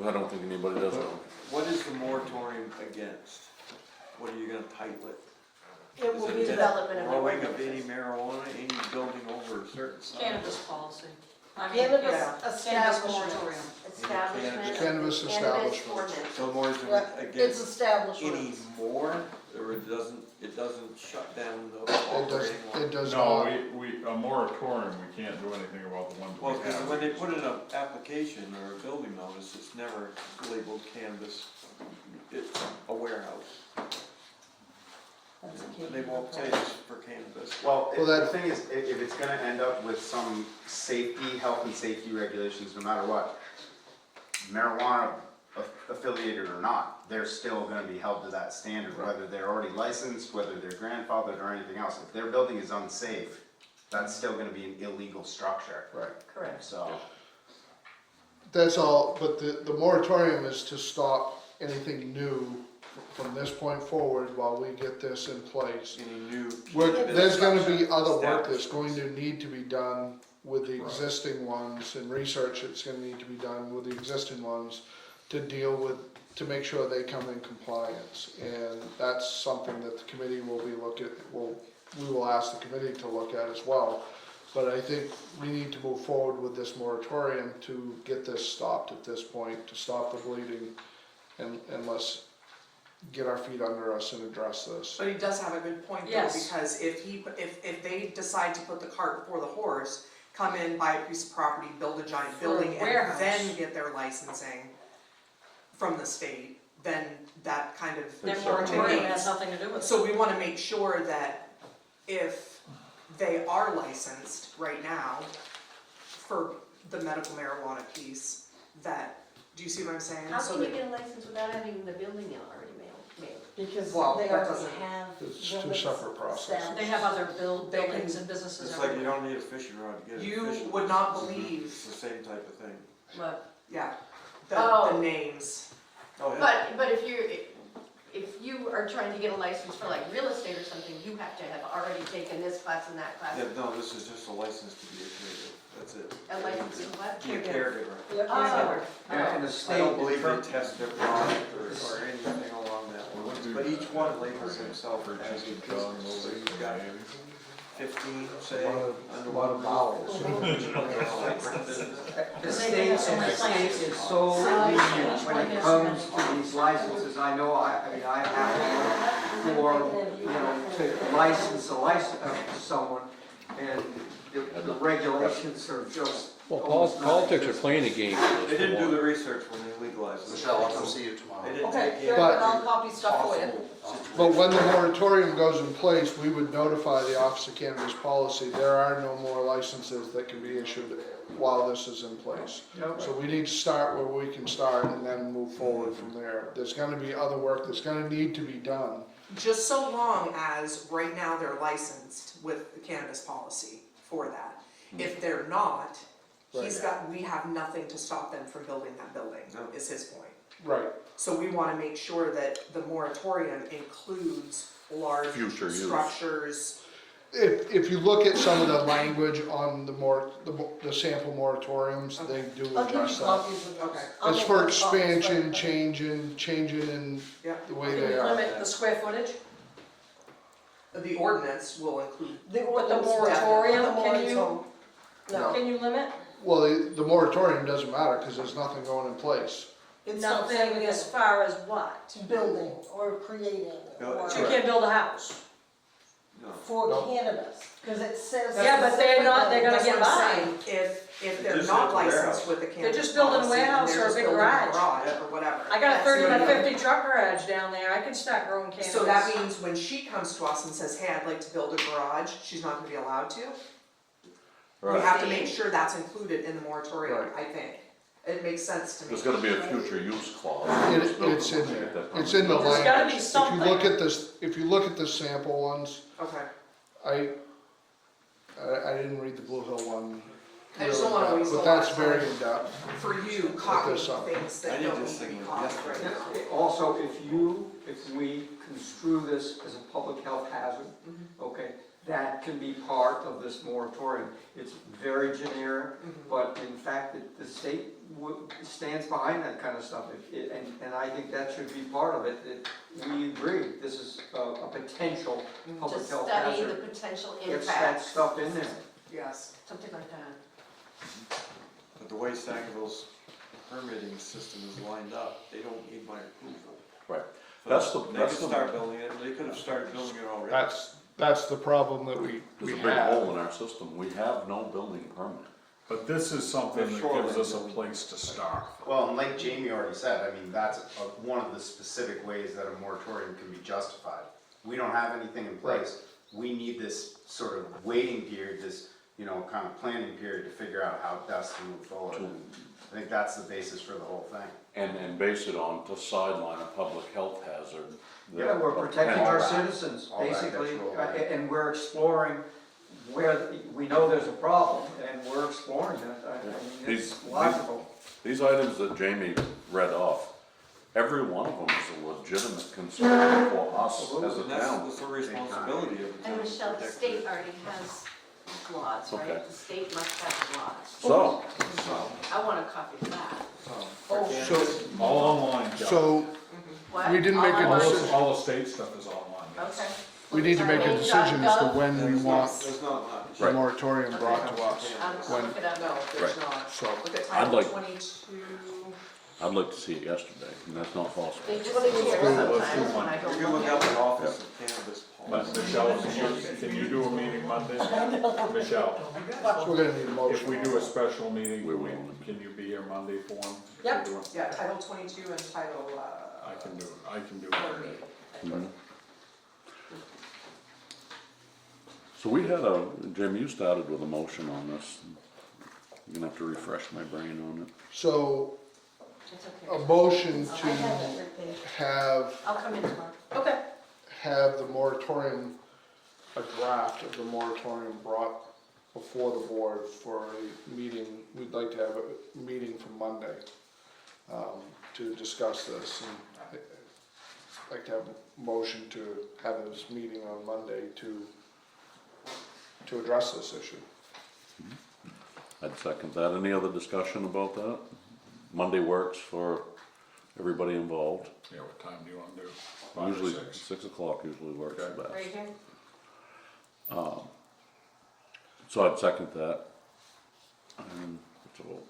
I don't think anybody does know. What is the moratorium against? What are you gonna title it? It Is will it be development of growing of ordinances. any marijuana, any building over a certain size? Cannabis policy. I mean, Cannabis yeah, cannabis establishments. moratorium. Establishment. Cannabis establishments. ordinance. So more is Yeah, against it's any establishments. more, or it doesn't shut down the It does, operating one? it does No, not. a moratorium, we can't do anything about the ones we Well, have. because when they put in an application or a building notice, it's never labeled cannabis, it's a warehouse. That's a key. And they won't say it's for cannabis. Well, Well, the that- thing is, if it's gonna end up with some safety, health and safety regulations, no matter what, marijuana affiliated or not, they're still gonna be held to that standard, whether they're already licensed, whether they're grandfathered or anything else. If their building is unsafe, that's still gonna be an illegal structure. Right. Correct. So, That's all, but the moratorium is to stop anything new from this point forward while we get this in place. Any new. There's gonna be other work that's going to need to be done with the existing ones, and research that's gonna need to be done with the existing ones to deal with, to make sure they come in compliance. And that's something that the committee will be we will ask the committee to look at as well. But I think we need to move forward with this moratorium to get this stopped at this point, to stop the bleeding, and let's get our feet under us and address this. But he does have a good point though, Yes. because if they decide to put the cart before the horse, come in, buy a piece of property, build a giant For a building, and warehouse. then get their licensing from the state, then that kind of. Then moratorium has negates. nothing to do with it. So we wanna make sure that if they are licensed right now for the medical marijuana piece, that, do you see what I'm saying? How So can you that- get a license without having the building already made? Because Well, they that already doesn't- have. It's them two separate processes. established. They have other They can- buildings and businesses It's like you everywhere. don't need a fishing rod to get a You fishing. would not It's believe, the same type of thing. But, yeah, Oh. the names. Oh, yeah. but if you, if you are trying to get a license for like real estate or something, you have to have already taken this class and that class. Yeah, no, this is just a license to be a caregiver, that's it. A license to what? Be a caregiver. Oh. Yeah, and the I state. don't believe they test their product or anything along that line, but each one labels himself as a business, so you've got 15, say, under one The state is so lenient when it comes to these licenses. I know, I mean, I've had for, you know, to license someone, and the regulations are just. Well, almost politics are non-existent. playing a game for They this. didn't do the research when they legalized it. Michelle, I'll come see you tomorrow. They didn't Okay, take here, in But- I'll copy stuff for you. But when the moratorium goes in place, we would notify the Office of Cannabis Policy, there are no more licenses that can be issued while this is in place. Yep. So we need to start where we can start and then move forward from there. There's gonna be other work that's gonna need to be done. Just so long as, right now, they're licensed with the cannabis policy for that. If they're not, we have nothing to stop them from building that building, is his point. Right. So we wanna make sure that the moratorium includes large Future use. structures. If you look at some of the language on the sample moratoriums, they do I'll give you address that. copies of those. Okay. I'll It's make for those copies, expansion, but- changing in Yeah. the way Can they you are. limit the square footage? The ordinance will include. The But the ordinance, moratorium, the can you, moratorium. No, can you limit? Well, the moratorium doesn't matter, cause there's nothing going in place. it's not Nothing saying as it's far as what? building or creating No, or So you can't build a house. No. for No. cannabis, because it says. Yeah, but they're not, they're gonna That's get what I'm by. saying. If they're Just not like a warehouse. licensed with the cannabis just building a policy, then warehouse they're or a just big building garage. or whatever. I got a 30 by That's the- 50 truck garage down there, I can start growing cannabis. So that means when she comes to us and says, hey, I'd like to build a garage, she's not gonna be allowed to? We Right. have to make sure that's included in the moratorium, Right. I think. It makes sense to me. There's gotta be a future use clause. It's in there, it's in the There's language. gotta be If something. you look at this, if you look at the sample ones, Okay. I didn't read the Blue Hill one. I just don't wanna really, waste a but lot that's of very time. in depth. For you, copying there's something. things I that did don't this need to be thing copied yesterday. right now. Also, if we construe this as a public health hazard, okay, that can be part of this moratorium. It's very generic, but in fact, the state stands behind that kind of stuff. And I think that should be part of it. We agree, this is a potential To public health study the hazard. potential It's that impacts, stuff in there. Yes. something like that. But the way Sangerville's permitting system is lined up, they don't need my approval. Right. So That's the- They that's could the- start building it, they could have started building it already. That's the problem that There's we a big have. hole in our system, we have no building permit. But this is something They're that gives shoreline us a building. place to start. Well, and like Jamie already said, I mean, that's one of the specific ways that a moratorium can be justified. We don't have anything in place, we need this sort of waiting period, this, you know, kind of planning period to figure out how best to move forward. And I think that's the basis for the whole thing. And base it on to sideline a public health hazard. Yeah, we're protecting all our that- citizens, all that basically, gets rolled in. and we're exploring where, we know there's a problem, and we're exploring it. I mean, These- it's logical. These items that Jamie read off, every one of them is a legitimate concern for us as a And that's town. the responsibility of the town. And to Michelle, the protect state already has laws, Okay. right? The state must have laws. So, I want a copy of that. So, all online, John. So, What? we didn't make All a I All want- decision. all the state stuff is online. Okay. we need to make a decision as to when we want There's not much. the moratorium brought to us. I'll When, look it up. No, there's Right. not. so, Look at I'd Title like- 22. I'd like to see it yesterday, and that's not possible. They just sit here sometimes when I You don't can look look up at the them. Office of Cannabis But Policy. Michelle, can you do a meeting Monday? Michelle, so we're gonna need a if motion. we do a special meeting, We will. can you be here Monday for them? Yep. Yeah, Title 22 and Title, I can do it, I can do it. 30. Mhm. So we had Jim, you started with a motion on this. You're gonna have to refresh my brain on it. So, It's a okay. motion I to have it right there. have I'll come in tomorrow. Okay. have the moratorium, a draft of the moratorium brought before the board for a meeting. We'd like to have a meeting for Monday, to discuss this. And like to have a motion to have this meeting on Monday to address this issue. I'd second that. Any other discussion about that? Monday works for everybody involved. Yeah, what time do you wanna do? 5 or Usually 6? 6 o'clock usually works Okay. best. Right here? So I'd second that. And it's a vote.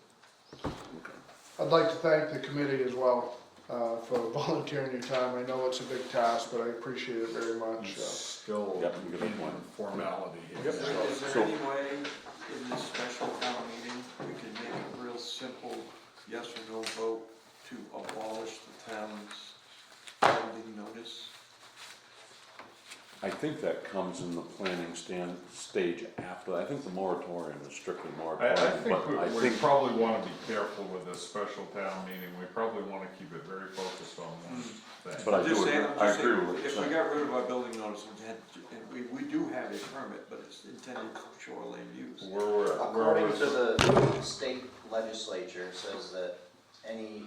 Okay. I'd like to thank the committee as well, for volunteering your time. I know it's a big task, but I appreciate it very much. It's still Yep, you get a in point. formality. Yep. Is there So- any way in this special town meeting, we can make a real simple yes or no vote to abolish the town's pending notice? I think that comes in the planning stage after. I think the moratorium is strictly I moratorium. think but we probably wanna be careful with this special town meeting, we probably wanna keep it very focused on one thing. But I I'm just do saying, agree- I'm I just agree saying, with what if you're we saying. got rid of our building notice, and we do have a permit, but it's intended for shoreline use. According to the state legislature, it says that any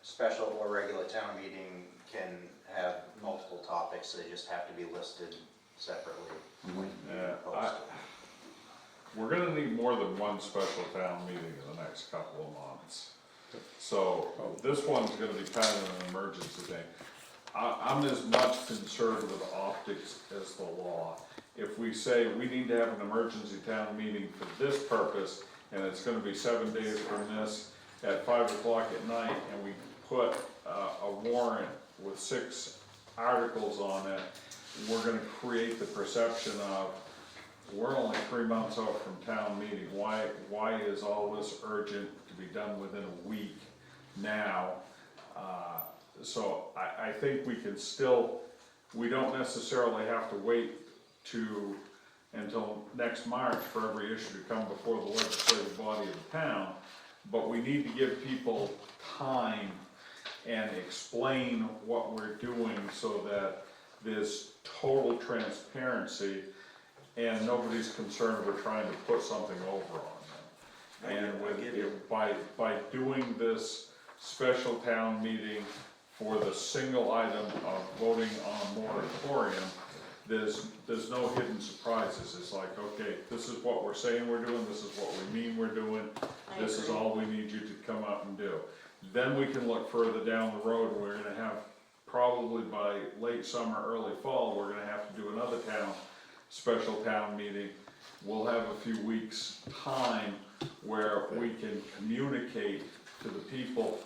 special or regular town meeting can have multiple topics, they just have to be listed separately. Yeah, we're gonna need more than one special town meeting in the next couple of months. So, this one's gonna be kind of an emergency thing. I'm as much concerned with optics as the law. If we say we need to have an emergency town meeting for this purpose, and it's gonna be 7 days from this at 5 o'clock at night, and we put a warrant with 6 articles on it, we're gonna create the perception of, we're only 3 months out from town meeting, why is all this urgent to be done within a week now? So I think we can still, we don't necessarily have to wait until next March for every issue to come before the legislative body of the town, but we need to give people time and explain what we're doing so that there's total transparency and nobody's concerned we're trying to put something over on them. And by doing this special town meeting for the single item of voting on a moratorium, there's no hidden surprises. It's like, okay, this is what we're saying we're doing, this is what we mean we're doing, this is all we need you to come up and do. Then we can look further down the road, and we're gonna have, probably by late summer, early fall, we're gonna have to do another special town meeting. We'll have a few weeks' time where we can communicate to the people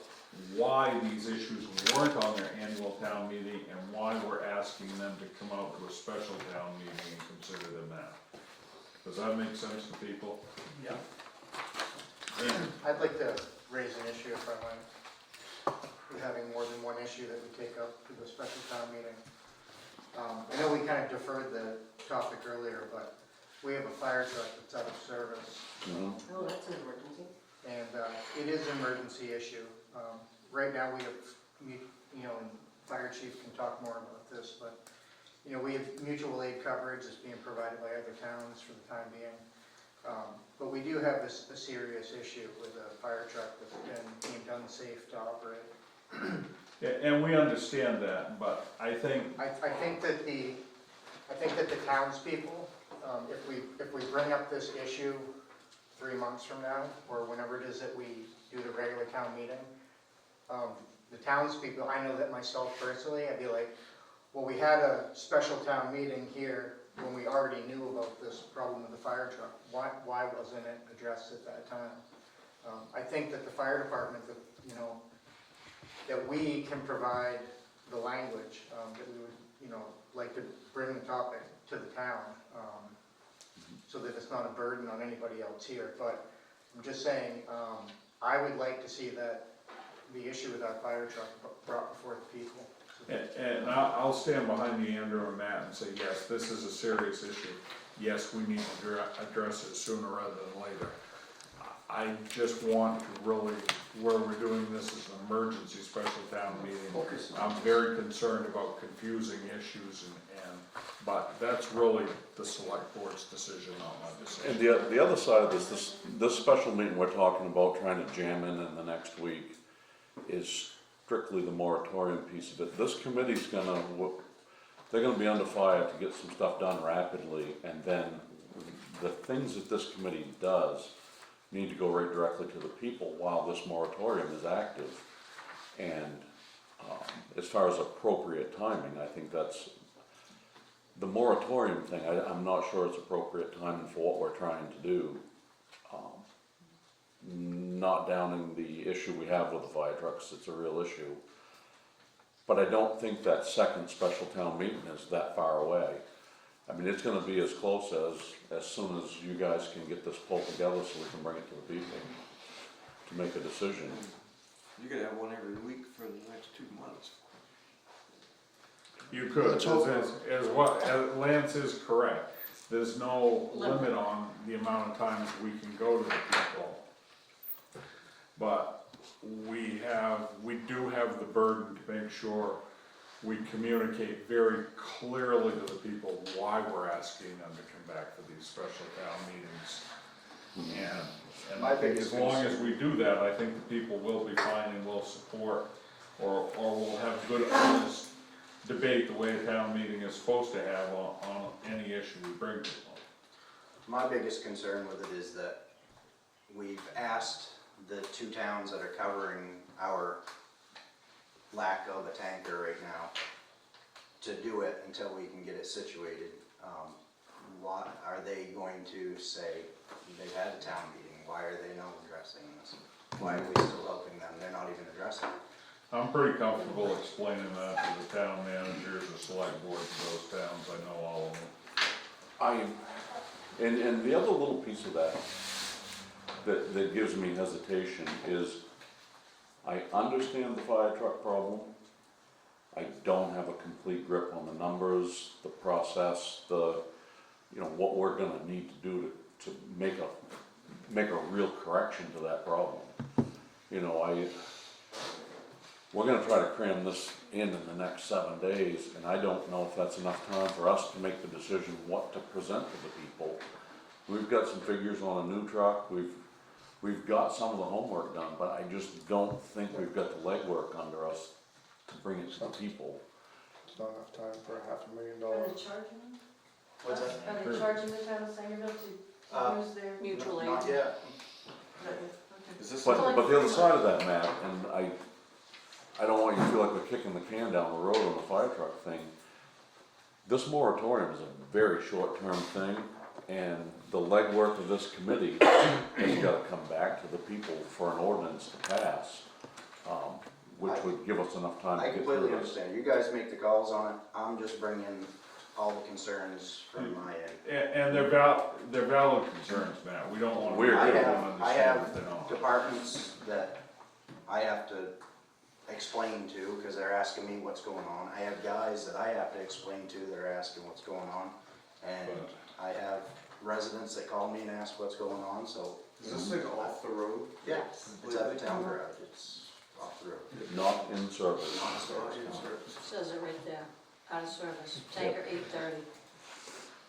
why these issues weren't on their annual town meeting and why we're asking them to come out to a special town meeting and consider them now. Does that make sense to people? Yeah. I'd like to raise an issue if I might. We're having more than one issue that we take up to the special town meeting. I know we kind of deferred the topic earlier, but we have a fire truck that's out of service. Oh, that's an emergency. And it is an emergency issue. Right now, we have, and fire chief can talk more about this, but, we have mutual aid coverage that's being provided by other towns for the time being. But we do have a serious issue with a fire truck that's been deemed unsafe to operate. Yeah, and we understand that, but I think, I think that the townspeople, if we bring up this issue 3 months from now, or whenever it is that we do the regular town meeting, the townspeople, I know that myself personally, I'd be like, well, we had a special town meeting here when we already knew about this problem with the fire truck. Why wasn't it addressed at that time? I think that the fire department, that we can provide the language, that we would, like to bring the topic to the town, so that it's not a burden on anybody else here. But I'm just saying, I would like to see that the issue with our fire truck brought before the people. and I'll stand behind you, Andrew and Matt, and say, yes, this is a serious issue. Yes, we need to address it sooner rather than later. I just want to really, where we're doing this as an emergency special town meeting, I'm very concerned about confusing issues but that's really the select board's decision, not my decision. And the other side of this special meeting we're talking about trying to jam in the next week is strictly the moratorium piece of it. This committee's gonna, they're gonna be under fire to get some stuff done rapidly, and then the things that this committee does need to go right directly to the people while this moratorium is active. And as far as appropriate timing, I think that's, the moratorium thing, I'm not sure it's appropriate timing for what we're trying to do. Not downing the issue we have with the fire trucks, it's a real issue. But I don't think that second special town meeting is that far away. I mean, it's gonna be as close as soon as you guys can get this pulled together so we can bring it to the people to make a decision. You could have one every week for the next 2 months. You could, Let's hope- as Lance is correct, there's no limit on the amount of times we can go to the people. But we do have the burden to make sure we communicate very clearly to the people why we're asking them to come back for these special town meetings. And My I think biggest as long as concern- we do that, I think the people will be fine and will support, or we'll have good, honest debate the way a town meeting is supposed to have on any issue we bring to them. My biggest concern with it is that we've asked the two towns that are covering our lack of a tanker right now to do it until we can get it situated. What are they going to say? They've had a town meeting, why are they not addressing this? Why are we still helping them? They're not even addressing it. I'm pretty comfortable explaining that to the town managers, the select boards of those towns, I know all of them. And the other little piece of that gives me hesitation is, I understand the fire truck problem. I don't have a complete grip on the numbers, the process, what we're gonna need to do to make a real correction to that problem. We're gonna try to cram this in the next 7 days, and I don't know if that's enough time for us to make the decision what to present to the people. We've got some figures on a new truck, we've got some of the homework done, but I just don't think we've got the legwork under us to bring it to the people. It's not enough time for $500,000. Are they charging them? What's that? Are they charging the town of Sangerville to use their? Mutual aid. Not yet. Is this But the other side of that, Matt, and I don't want you to feel like we're kicking the can down the road on the fire truck thing. This moratorium is a very short-term thing, and the legwork of this committee has gotta come back to the people for an ordinance to pass, which would give us enough time I to get completely through this. understand. You guys make the calls on it. I'm just bringing all the concerns from my end. And they're valid concerns, Matt, we don't wanna. We're I good. have departments that I have to explain to, because they're asking me what's going on. I have guys that I have to explain to that are asking what's going on. And I have residents that call me and ask what's going on, so. Is this thing off the road? Yeah, it's at the town garage, it's off the road. Not in service. Says it right there, out of service, tanker 8:30.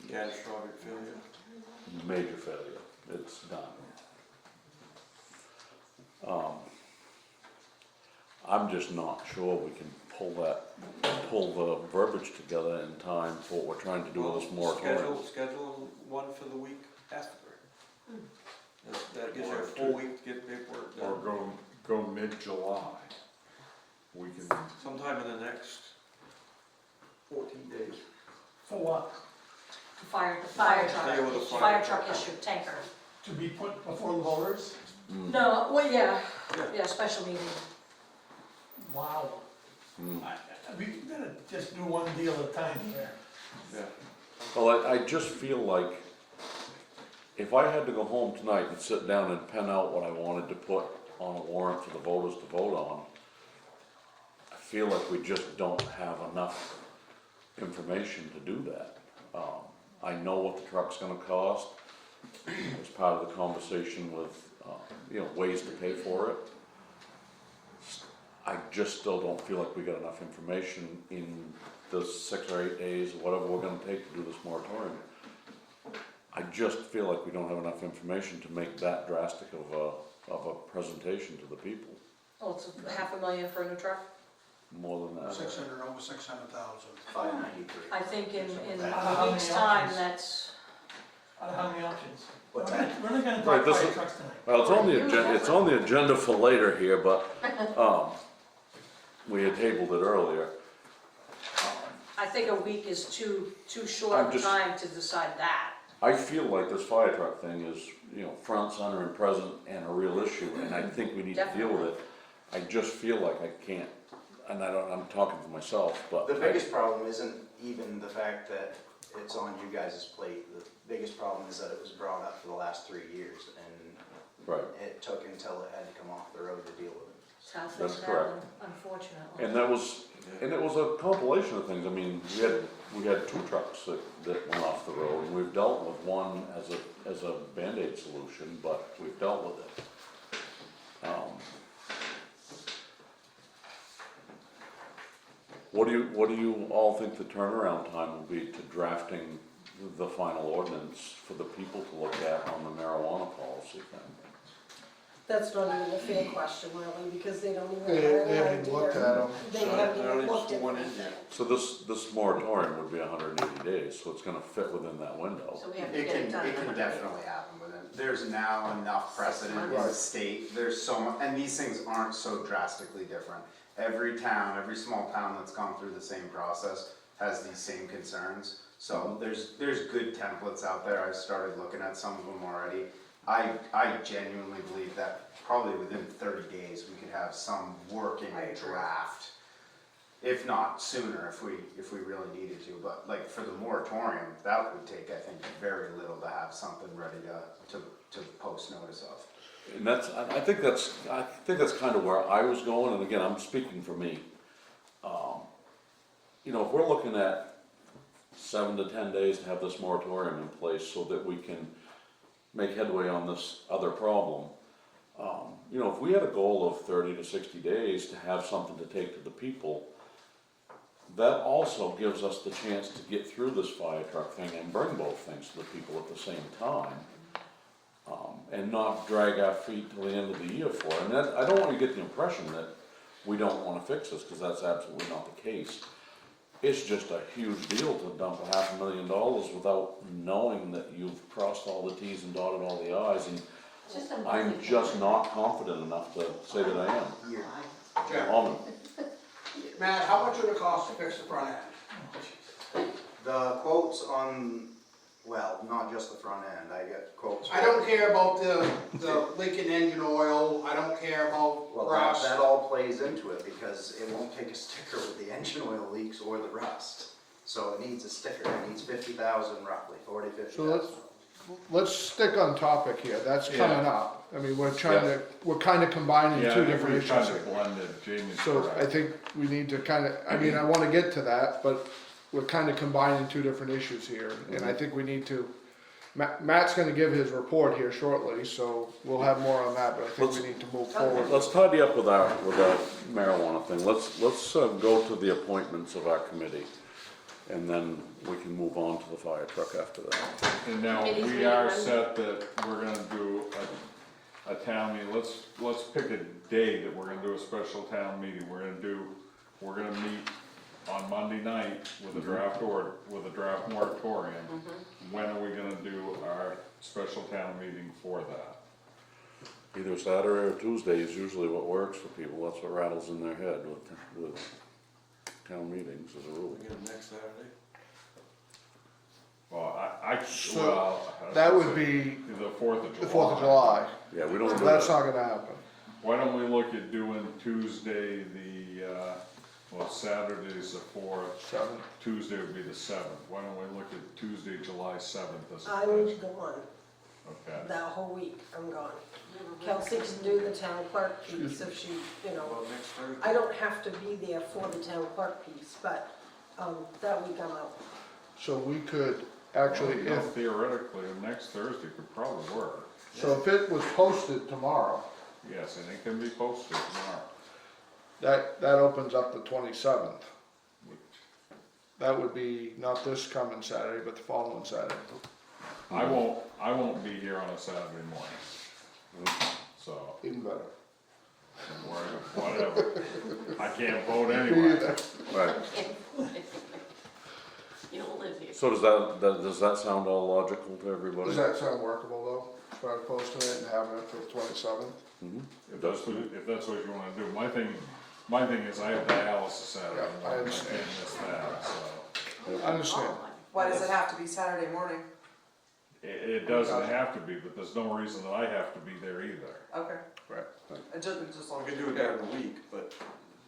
Catastrophic failure. Major failure, it's done. I'm just not sure we can pull the verbiage together in time for what we're trying to do with this moratorium. Schedule one for the week after. That gives you a full week to get paperwork Or done. go mid-July. We can, Sometime in the next 14 days. For what? The fire Stay with the truck, fire fire truck issue, tanker. To be put before the voters? No, well, yeah, special meeting. Wow. We gotta just do one deal at a time here. Yeah. Well, I just feel like if I had to go home tonight and sit down and pen out what I wanted to put on a warrant for the voters to vote on, I feel like we just don't have enough information to do that. I know what the truck's gonna cost, as part of the conversation with, ways to pay for it. I just still don't feel like we got enough information in the 6 or 8 days, or whatever we're gonna take to do this moratorium. I just feel like we don't have enough information to make that drastic of a presentation to the people. Oh, it's $500,000 for a new truck? More than that. Over 600,000. 593. I think in How a many week's time, options? that's, Out of how many options? What's We're that? not gonna Right, talk this fire is- trucks tonight. Well, it's on the agenda for later here, but, we had tabled it earlier. I think a week is too short I'm of just- time to decide that. I feel like this fire truck thing is, front, center, and present, and a real issue, and I think we need to deal with it. I just feel like I can't, and I'm talking for myself, but. The biggest problem isn't even the fact that it's on you guys' plate. The biggest problem is that it was brought up for the last 3 years, and Right. it took until it had to come off the road to deal with it. That's how That's things correct. happen, unfortunately. And it was a compilation of things. I mean, we had 2 trucks that went off the road, and we've dealt with one as a Band-Aid solution, but we've dealt with it. What do you all think the turnaround time will be to drafting the final ordinance for the people to look at on the marijuana policy thing? That's not even a fair question really, because they don't even They have an haven't looked at them. They haven't even looked at them. So this moratorium would be 180 days, so it's gonna fit within that window. So we have to It get can, it done. it can definitely happen within, there's now enough precedent in the Right. state, there's so much, and these things aren't so drastically different. Every town, every small town that's gone through the same process has these same concerns. So there's good templates out there, I started looking at some of them already. I genuinely believe that probably within 30 days, we could have some working draft. If not sooner, if we really needed to, but like for the moratorium, that would take, I think, very little to have something ready to post notice of. And I think that's kind of where I was going, and again, I'm speaking for me. If we're looking at 7 to 10 days to have this moratorium in place so that we can make headway on this other problem, if we had a goal of 30 to 60 days to have something to take to the people, that also gives us the chance to get through this fire truck thing and bring both things to the people at the same time. And not drag our feet till the end of the year for it. And I don't want to get the impression that we don't want to fix this, because that's absolutely not the case. It's just a huge deal to dump $500,000 without knowing that you've crossed all the Ts and dotted all the Is, and Just a I'm monthly just payment. not confident enough to say that I am. Jeff, Almond. Matt, how much would it cost to fix the front end? The quotes on, well, not just the front end, I get quotes. I don't care about the leaking engine oil, I don't care about Well, rust. that all plays into it, because it won't take a sticker with the engine oil leaks or the rust. So it needs a sticker, it needs 50,000 roughly, 40, 50,000. Let's stick on topic here, that's coming up. I mean, we're kind of combining two different issues kind here. of blended, Jamie's So correct. I think we need to I want to get to that, but we're kind of combining two different issues here. And I think we need to, Matt's going to give his report here shortly, so we'll have more on that, but I think we need to move forward. Let's tidy up with our marijuana thing. Let's go to the appointments of our committee, and then we can move on to the fire truck after that. And now, Committee's we meeting are Monday? set that we're gonna do a town meeting, let's pick a day that we're gonna do a special town meeting, we're gonna meet on Monday night with a draft moratorium. When are we gonna do our special town meeting for that? Either Saturday or Tuesday is usually what works for people. That's what rattles in their head with town meetings as a rule. We get them next Saturday. Well, That would be the 4th of July. the 4th of July. Yeah, we don't do That's that. not gonna happen. Why don't we look at doing Tuesday Saturday's the 4th, 7th. Tuesday would be the 7th. Why don't we look at Tuesday, July 7th as a I'm gone, Okay. that whole week, I'm gone. Kelsey can do the town clerk piece if she, Well, next Thursday. I don't have to be there for the town clerk piece, but, that week I'm out. So we could actually, Well, if, theoretically, next Thursday could probably work. so if it was posted tomorrow, Yes, and it can be posted tomorrow. that opens up the 27th. That would be not this coming Saturday, but the following Saturday. I won't be here on a Saturday morning. So, Even better. Whatever. I can't vote anyway. Right. You don't live here. So does that sound all logical to everybody? Does that sound workable though, as far as posting it and having it for the 27th? Mhm. If that's what you wanna do. My thing is I have dialysis Saturday. Yeah, I understand. can't miss that, so. I understand. Why does it have to be Saturday morning? It doesn't have to be, but there's no reason that I have to be there either. Okay. Right. Just long We as can you do it during the week, but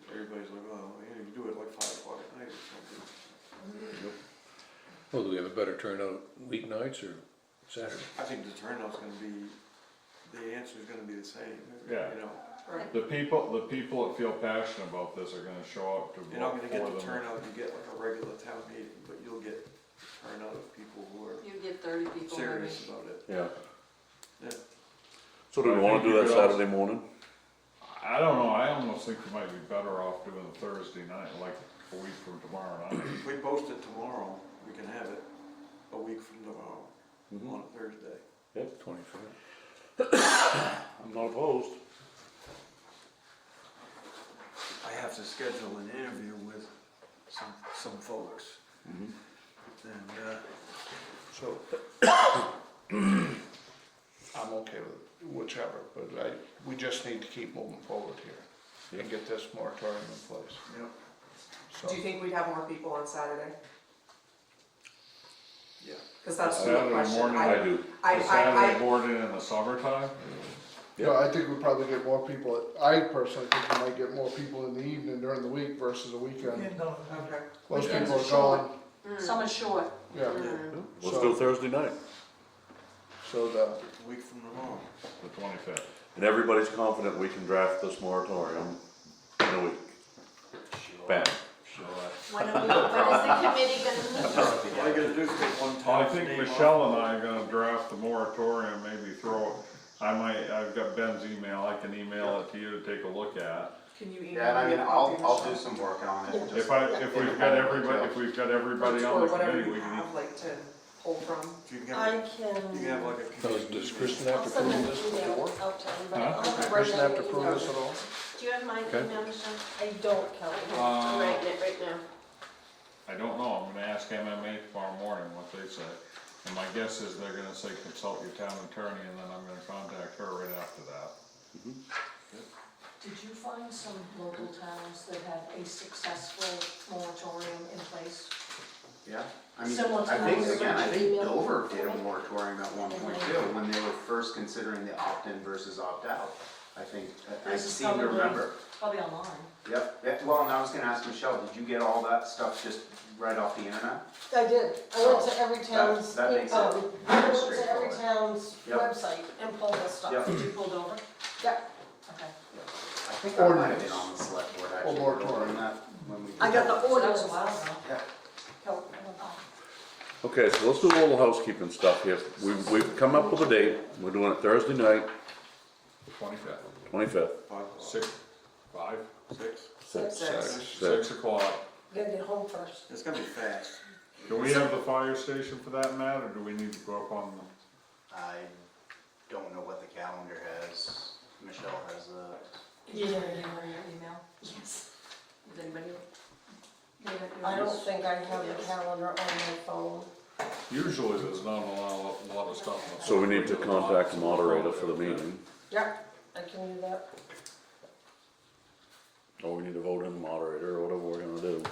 everybody's like, oh, yeah, you do it like 5 o'clock at night or something. Well, do we have a better turnout weeknights or Saturday? I think the turnout's gonna be, the answer's gonna be the same, Yeah. you know? The people that feel passionate about this are gonna show up to You're not vote gonna get for the them. turnout you get like a regular town meeting, but you'll get turnout of people who are You get 30 people maybe. serious about it. Yeah. Yeah. So do we I wanna think do you that could also- Saturday morning? I don't know, I almost think you might be better off doing a Thursday night, like a week from tomorrow night. If we post it tomorrow, we can have it a week from tomorrow, Mhm. on a Thursday. Yep. 25th. I'm not opposed. I have to schedule an interview with some folks, Mhm. and, So, I'm okay with whichever, but we just need to keep moving forward here and get this moratorium in place. Yep. So, Do you think we'd have more people on Saturday? yeah. Cause that's the real Saturday question. morning, I do. Saturday morning in the summertime? yeah, I think we probably get more people, I personally think we might get more people in the evening during the week versus a weekend. Yeah, no, Okay. Most Weekends people are are short. gone, Summer's short. yeah, Let's So- do Thursday night. so A week from tomorrow. The 25th. And everybody's confident we can draft this moratorium in a week. Bam. When is the committee gonna meet? All you gotta do is take one I town's think name Michelle off. and I are gonna draft the moratorium, maybe I've got Ben's email, I can email it to you to take a look at. Can you email Yeah, and I me mean, a copy, I'll Michelle? do some work on it. Yeah. just If we've got everybody on Or the whatever committee, you we can. have, like, to pull from. So you can I have, can. you can have like a. Now, does Kristen have I'll to send approve an this email before? out to everybody. Huh? I'll have to Kristen have write to an approve email. this at all? Do you have my Okay. email, Michelle? I don't, Kelly. I'm writing it right now. I don't know, I'm gonna ask MMA tomorrow morning what they say. And my guess is they're gonna say consult your town attorney, and then I'm gonna contact her right after that. Did you find some local towns that had a successful moratorium in place? Yeah, I mean, Similar to I think, how again, I you think emailed Dover me. did a moratorium at one point too, when they were first considering the opt-in versus opt-out. I think, I This is seem to probably- remember. Probably online. Yep, yeah, well, and I was gonna ask Michelle, did you get all that stuff just right off the internet? I did. I went to every town's, that makes it I went to every straightforward. town's Yep. website and pulled this stuff. Yep. Did you pulled over? Yep. Okay. I think I might have been on the select board actually. moratorium. when that- when we I did got that. the So that orders. was a while ago. Yeah. Kel- Okay, so let's do a little housekeeping stuff here. We've come up with a date. We're doing it Thursday night, 25th, 25th. 6 o'clock. Gotta get home first. It's gonna be fast. Do we have the fire station for that, Matt, or do we need to go up on the? I don't know what the calendar has. Michelle has a. Did you have it in your email? Yes. Does anybody? I don't think I have the calendar on my phone. Usually there's not a lot of stuff. on the So we need to phone. contact the moderator for the meeting. Yep, I can do that. Or we need to vote in the moderator, or whatever we're gonna do.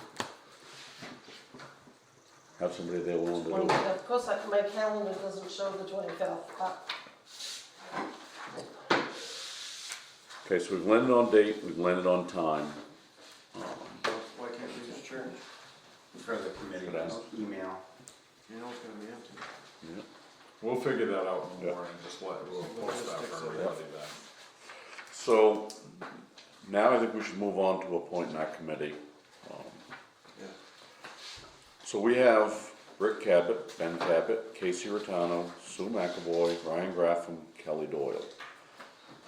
Have somebody there willing to do it. 25th. Of course, my calendar doesn't show the 25th, but Okay, so we've landed on date, we've landed on time. Why can't we just church? For the committee Could ask. email. You know it's gonna be empty. Yeah. We'll figure that out in the morning, we'll post that for everybody then. So, now I think we should move on to appointing that committee. Yeah. So we have Rick Cabot, Ben Cabot, Casey Rotano, Sue McAvoy, Ryan Graff, and Kelly Doyle.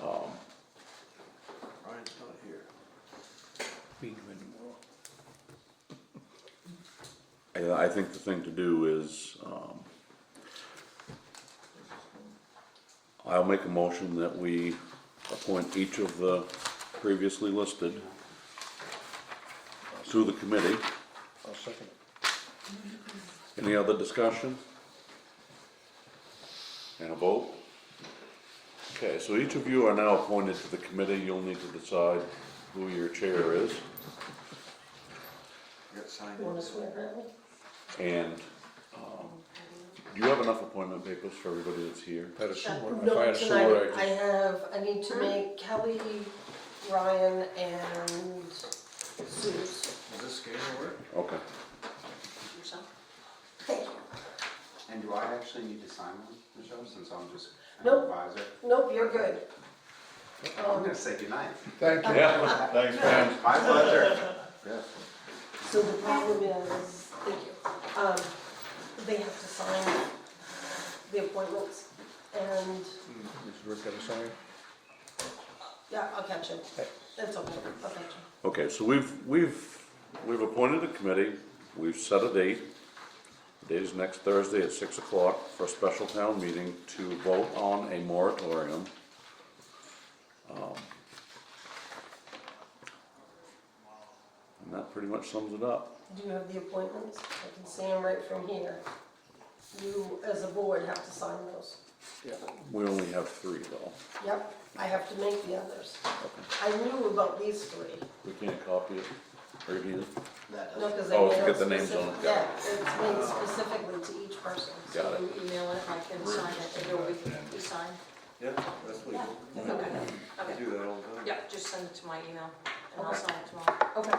Ryan's not here. And I think the thing to do is, I'll make a motion that we appoint each of the previously listed to the committee. I'll second it. Any other discussion? And a vote? Okay, so each of you are now appointed to the committee. You'll need to decide who your chair is. Get signed You wanna in. swear at me? And, do you have enough appointment papers for everybody that's here? If I had a sewer, if I No, had a tonight, sewer, I need to make Kelly, Ryan, and Sue's. Does this scanner work? Okay. Yourself? Thank you. And do I actually need to sign one, Michelle, since I'm just an Nope. advisor? Nope, you're good. I'm gonna say goodnight. Thank you. Yeah, thanks, Ben. My pleasure. Yeah. So the problem is, thank you, they have to sign the appointments, and, Does Rick have a sign? yeah, I'll catch it. It's okay, I'll catch it. Okay, so we've appointed a committee, we've set a date. The date is next Thursday at 6 o'clock for a special town meeting to vote on a moratorium. And that pretty much sums it up. Do you have the appointments? I can see them right from here. You, as a board, have to sign those. We only have 3 though. Yep, I have to make the others. Okay. I knew about these 3. We can't copy it, or either? That No, doesn't, because they Oh, made to it get the names on it. specific. Yeah, it's made specifically to each person. Got it. So you email it, I can sign it, and it'll be signed? Yeah, that's legal. Okay, I okay. do that all the time. Yeah, just send it to my email, and I'll Okay. sign it tomorrow. Okay.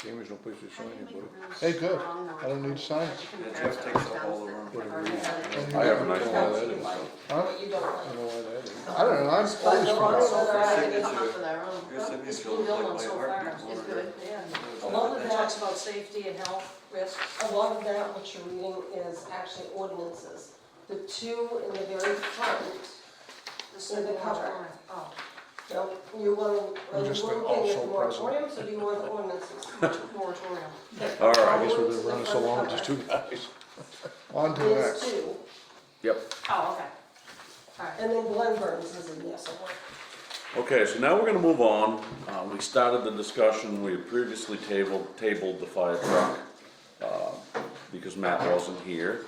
Jamie's no place to sign it, buddy. Hey, good. I don't need to sign it. Yeah, Jeff takes up all the room. I have a nice I don't know why one. that is. Huh? What you don't I like. don't know why that is. I don't know, I'm But always the ones fine. that are, They come up with their own. Your signature It's looks been built like on my so far, heartbeat it's monitor. good, yeah. A lot of It that, talks about safety and health risks. a lot of that, what you're reading is actually ordinances. The 2 in the very front, This In the is cover. Oh, you know, you want, are you Just looking also at the present. moratoriums, or do you want the ordinances? moratorium. All right. I guess we've been running so long, just 2 guys. On to the There's next. 2, Yep. Oh, okay. All right. and then Glen Burns is in there somewhere. Okay, so now we're gonna move on. We started the discussion, we had previously tabled the fire truck, because Matt wasn't here.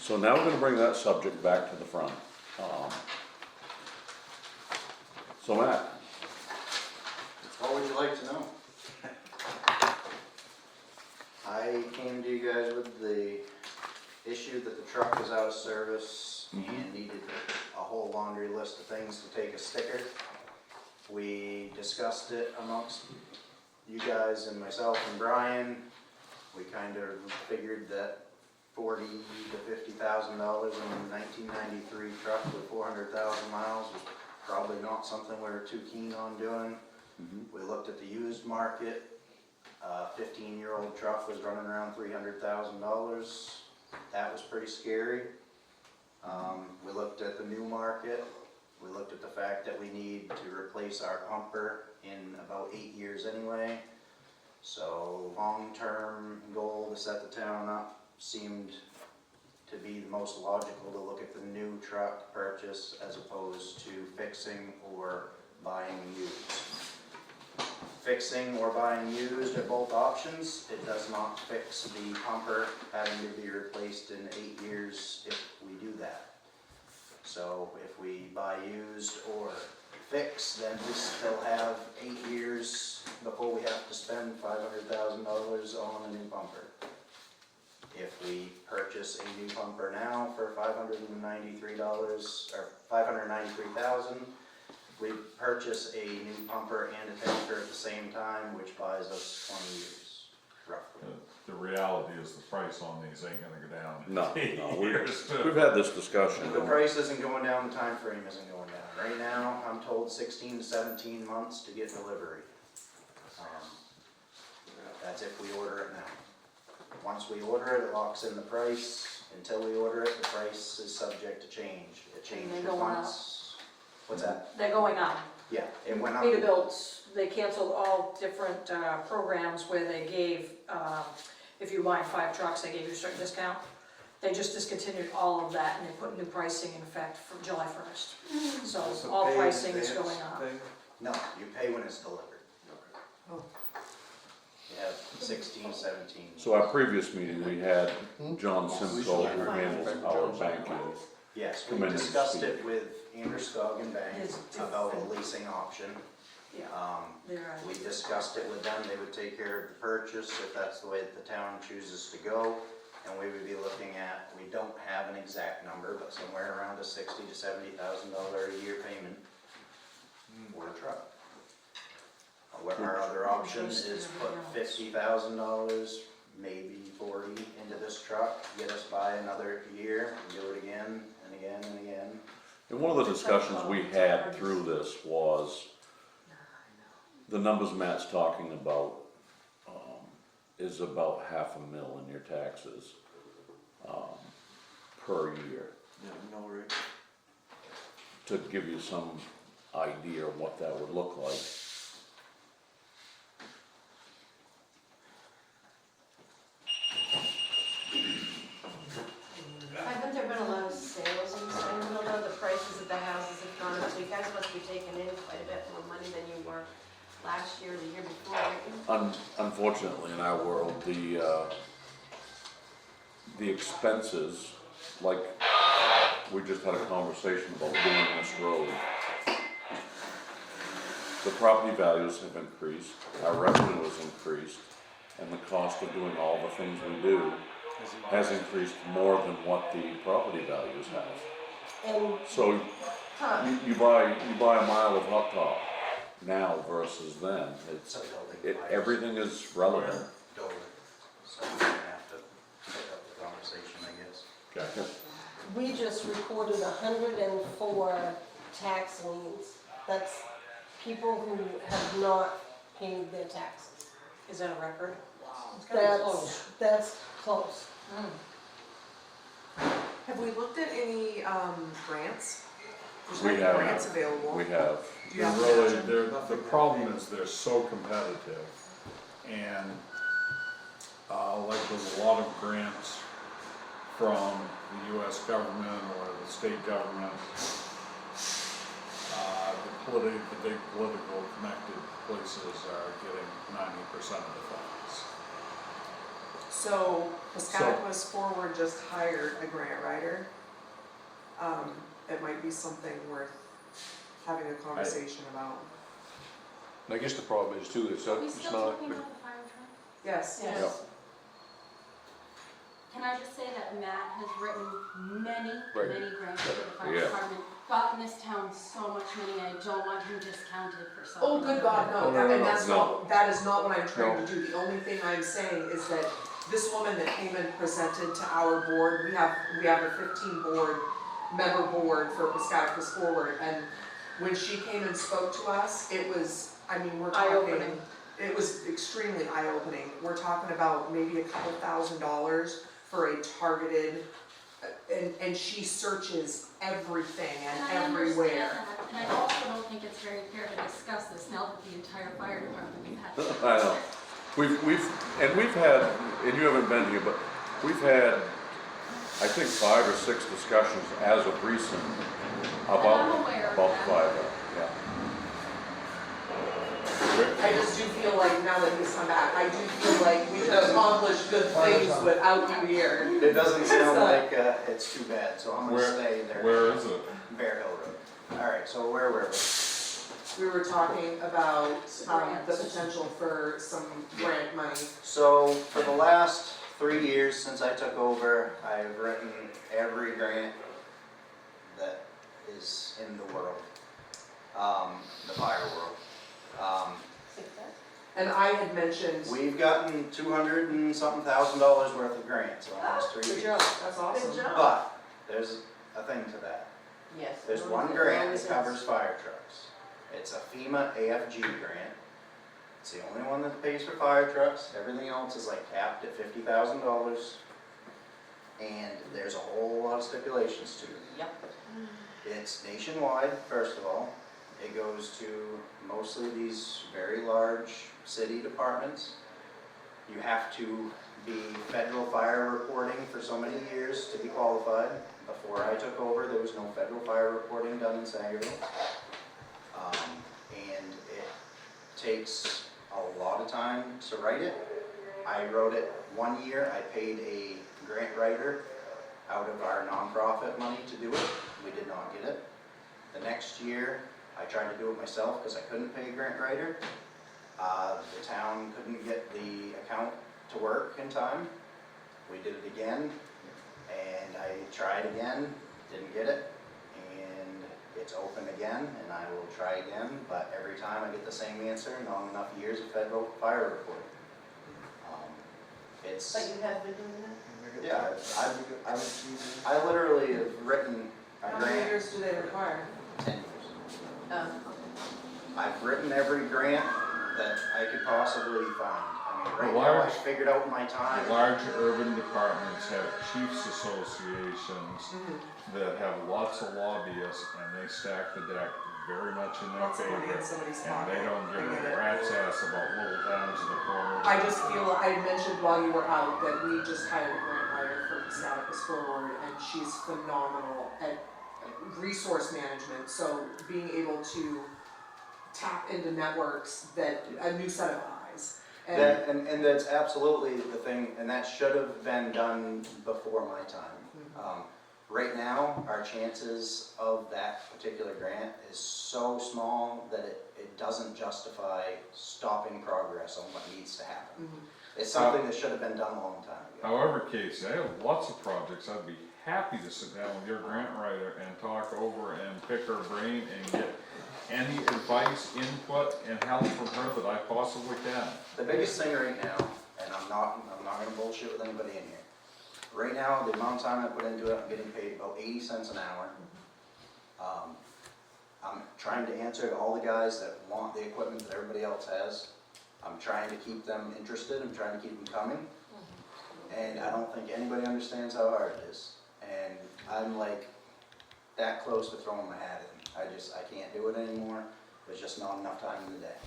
So now we're gonna bring that subject back to the front. So Matt, what would you like to know? I came to you guys with the issue that the truck was out of service and needed a whole laundry list of things to take a sticker. We discussed it amongst you guys and myself and Brian. We kind of figured that $40,000 to $50,000 in a 1993 truck with 400,000 miles was probably not something we were too keen on doing. We looked at the used market. A 15-year-old truck was running around $300,000. That was pretty scary. We looked at the new market. We looked at the fact that we need to replace our pumper in about 8 years anyway. So long-term goal to set the town up seemed to be the most logical to look at the new truck purchase as opposed to fixing or buying used. Fixing or buying used are both options. It does not fix the pumper having to be replaced in 8 years if we do that. So if we buy used or fix, then we still have 8 years before we have to spend $500,000 on a new pumper. If we purchase a new pumper now for $593 or $593,000, we purchase a new pumper and a tanker at the same time, which buys us 20 years, roughly. The reality is the price on these ain't gonna go down. no, Years. we've had this discussion. The price isn't going down, the time frame isn't going down. Right now, I'm told 16 to 17 months to get delivery. That's if we order it now. Once we order it, it locks in the price. Until we order it, the price is subject to change. It changes they go up. once. What's that? They're going up. Yeah, it went up. Peterbilt's, they canceled all different programs where they gave, if you buy 5 trucks, they gave you a certain discount. They just discontinued all of that and they put new pricing in effect from July 1st. So It's a all pay pricing is advance going up. thing. No, you pay when it's delivered. Oh. You have 16, 17. So our previous meeting, we had John Simcoe, who handles our banking. Yes, come we in and discussed speak. it with Anderson Bank His about a different- leasing option. Yeah, they're, We discussed it with them, they would take care of the purchase if that's the way that the town chooses to go. And we would be looking at, we don't have an exact number, but somewhere around a $60,000 to $70,000 a year payment for a truck. Our other option is put $50,000, maybe 40 into this truck, get us by another year, and do it again and again and again. And one of the discussions we had through this was, the numbers Matt's talking about, is about $500,000 in your taxes, per year. Yeah, no, Rick. To give you some idea of what that would look like. Haven't there been a lot of sales in Steinville, though? The prices of the houses have gone up, so you guys must be taking in quite a bit more money than you were last year or the year before, aren't you? Unfortunately, in our world, the expenses, like, we just had a conversation about doing this road. The property values have increased, our revenue has increased, and the cost of doing all the things we do has increased more than what the property values have. And, So you buy a mile of hot top now versus then. Everything is relevant. Dover. So we're gonna have to pick up the conversation, I guess. Okay. we just recorded 104 tax liens. That's people who have not paid their taxes. is that a record? It's gotta be close. That's close. Have we looked at any, grants? There's We no have. grants available. We have. Do you have Really, an option? the problem is they're so competitive, and, like there's a lot of grants from the US government or the state government. The big political connected places are getting 90% of the funds. So, Piscataquis Forward just hired a grant writer. It might be something worth having a conversation about. And I guess the problem is too, it's not, Yes. Yes. Can I just say that Matt has written many, Right. many grants for the fire Yeah. department, gotten this town so much money, I don't want him discounted for something. Oh, good God, no, Oh, no, and no, that's no. not, that is not what I'm trying No. to do. The only thing I'm saying is that this woman that came and presented to our board, we have a 15 member board for Piscataquis Forward, and when she came and spoke to us, it was, I mean, we're talking, Eye-opening. it was extremely eye-opening. We're talking about maybe a couple $1,000s for a targeted, and she searches everything And and I understand everywhere. that, and I also don't think it's very fair to discuss this now that the entire fire department we've had. I know. We've had, and you haven't been here, but we've had, I think, 5 or 6 discussions as of recent I'm about aware of the that. fire, yeah. I just do feel like now that he's come back, I do feel like we've accomplished good things without you here. It doesn't sound So- like it's too bad, so I'm gonna stay there. Where is it? Bear Hill Road. Alright, so where were we? We were talking about the potential for some grant money. So, for the last 3 years since I took over, I've written every grant that is in the world, the fire world. And I had mentioned, We've gotten $200 and something thousand worth of grants in the last 3 good years. job, that's awesome. Good job. But, there's a thing to that. Yes. There's one grant that covers fire trucks. It's a FEMA AFG grant. It's the only one that pays for fire trucks. Everything else is like capped at $50,000. And there's a whole lot of stipulations to it. Yep. It's nationwide, first of all. It goes to mostly these very large city departments. You have to be federal fire reporting for so many years to be qualified. Before I took over, there was no federal fire reporting done in Sangerville. And takes a lot of time to write it. I wrote it 1 year, I paid a grant writer out of our nonprofit money to do it. We did not get it. The next year, I tried to do it myself because I couldn't pay a grant writer. The town couldn't get the account to work in time. We did it again, and I tried again, didn't get it, and it's open again, and I will try again, but every time I get the same answer, not enough years of federal fire reporting. It's, But you have been doing that? yeah, I literally have written a How many grant years do they require? 10 years. Oh. I've written every grant that I could possibly find. I mean, right The now I large- figured out my time. The large urban departments have chiefs associations that have lots of lobbyists, and they stack the deck very much in their Lots of money in favor. somebody's And pocket. they don't give I get a it. rat's ass about little towns in the corner. I just feel, I mentioned while you were out that we just hired a grant writer for Scouticus Forward, and she's phenomenal at resource management, so being able to tap into networks that, a new set of eyes. And That, and that's absolutely the thing, and that should have been done before my time. Right now, our chances of that particular grant is so small that it doesn't justify stopping progress on what needs to happen. It's something that should have been done a long time ago. However, Casey, I have lots of projects, I'd be happy to sit down with your grant writer and talk over and pick her brain and get any advice, input, and help from her that I possibly can. The biggest thing right now, and I'm not gonna bullshit with anybody in here. Right now, the amount of time I put into it, I'm getting paid about 80 cents an hour. I'm trying to answer to all the guys that want the equipment that everybody else has. I'm trying to keep them interested, I'm trying to keep them coming. And I don't think anybody understands how hard it is. And I'm like that close to throwing my hat in. I can't do it anymore. There's just not enough time in the day.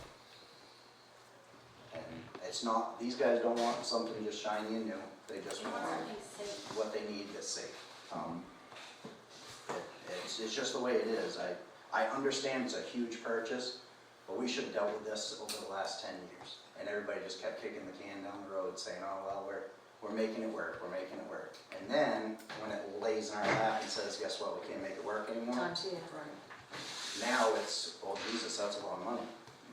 And it's not, these guys don't want something just shiny and new. They just want what they need that's safe. It's just the way it is. I understand it's a huge purchase, but we should have dealt with this over the last 10 years. And everybody just kept kicking the can down the road saying, oh, well, we're making it work, we're making it work. And then, when it lays in our lap and says, guess what, we can't make it work anymore. Time's here. Now it's, oh Jesus, that's a lot of money.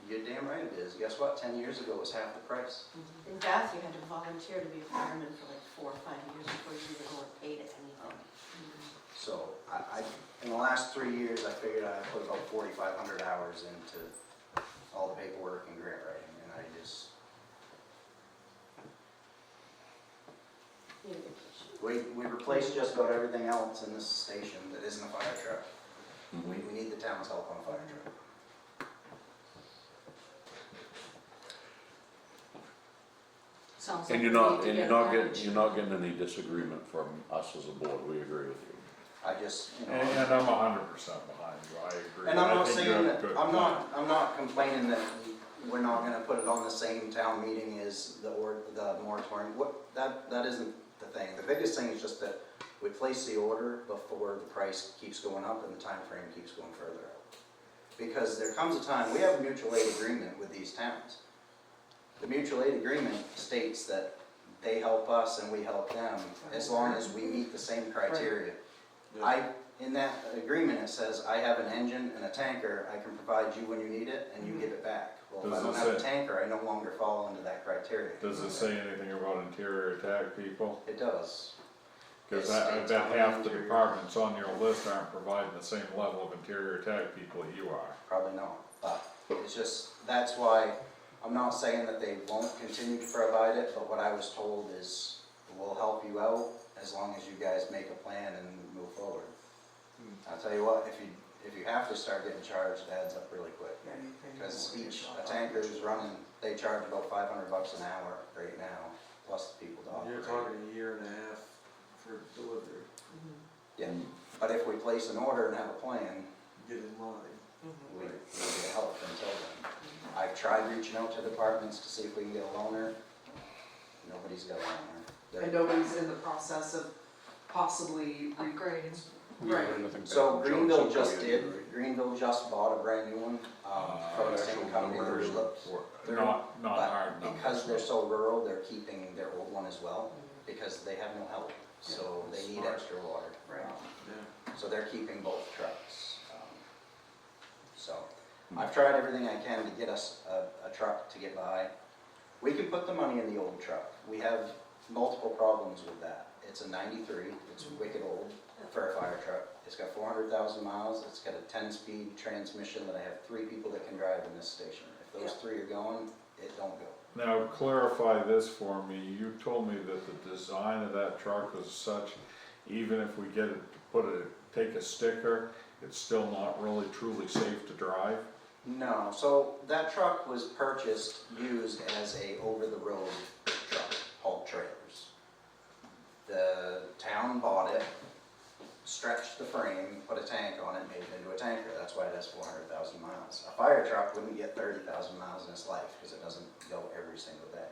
You're damn right it is. Guess what, 10 years ago it was half the price. In Bath, you had to volunteer to be a fireman for like 4 or 5 years before you even were paid anything. So, in the last 3 years, I figured I put about 4,500 hours into all the paperwork and grant writing, and I just, we replaced just about everything else in this station that isn't a fire truck. We need the town's help on a fire truck. Sounds And like you're we not, need to and get you're not getting any disagreement from us as a board, we agree with you. I just, you know. And I'm 100% behind you, I agree. And I'm I not think you saying have a that, good I'm point. not complaining that we're not gonna put it on the same town meeting as the moratorium. That isn't the thing. The biggest thing is just that we place the order before the price keeps going up and the time frame keeps going further out. Because there comes a time, we have a mutual aid agreement with these towns. The mutual aid agreement states that they help us and we help them as long as we meet the same criteria. In that agreement, it says, I have an engine and a tanker, I can provide you when you need it, and you give it back. Well, if I Does don't it have a say- tanker, I no longer fall into that criteria. Does it say anything about interior attack people? It does. Because It I states bet how half many the interior- departments on your list aren't providing the same level of interior attack people that you are. Probably not, but it's just, that's why, I'm not saying that they won't continue to provide it, but what I was told is, we'll help you out as long as you guys make a plan and move forward. I'll tell you what, if you have to start getting charged, it adds up really quick. Because a tanker is running, they charge about $500 an hour right now, plus the people to operate. You're talking a year and a half for delivery. Yeah, but if we place an order and have a plan, Get in line. we get help until then. I've tried reaching out to departments to see if we can get a loaner. Nobody's got a loaner. And nobody's in the process of possibly upgrading. Right. So Greenville just did, Greenville just bought a brand new one, from the same come to Dover's look through. not But hard numbers. because they're so rural, they're keeping their old one as well, because they have no help, so they need Smart. extra water. Right. So they're keeping both trucks. So, I've tried everything I can to get us a truck to get by. We can put the money in the old truck. We have multiple problems with that. It's a 93, it's wicked old for a fire truck. It's got 400,000 miles, it's got a 10-speed transmission that I have 3 people that can drive in this station. If those 3 are going, it don't go. Now, clarify this for me, you told me that the design of that truck was such, even if we get it to take a sticker, it's still not really truly safe to drive? No, so that truck was purchased, used as a over-the-road truck, hauled trailers. The town bought it, stretched the frame, put a tank on it, made it into a tanker. That's why it has 400,000 miles. A fire truck wouldn't get 30,000 miles in its life because it doesn't go every single day.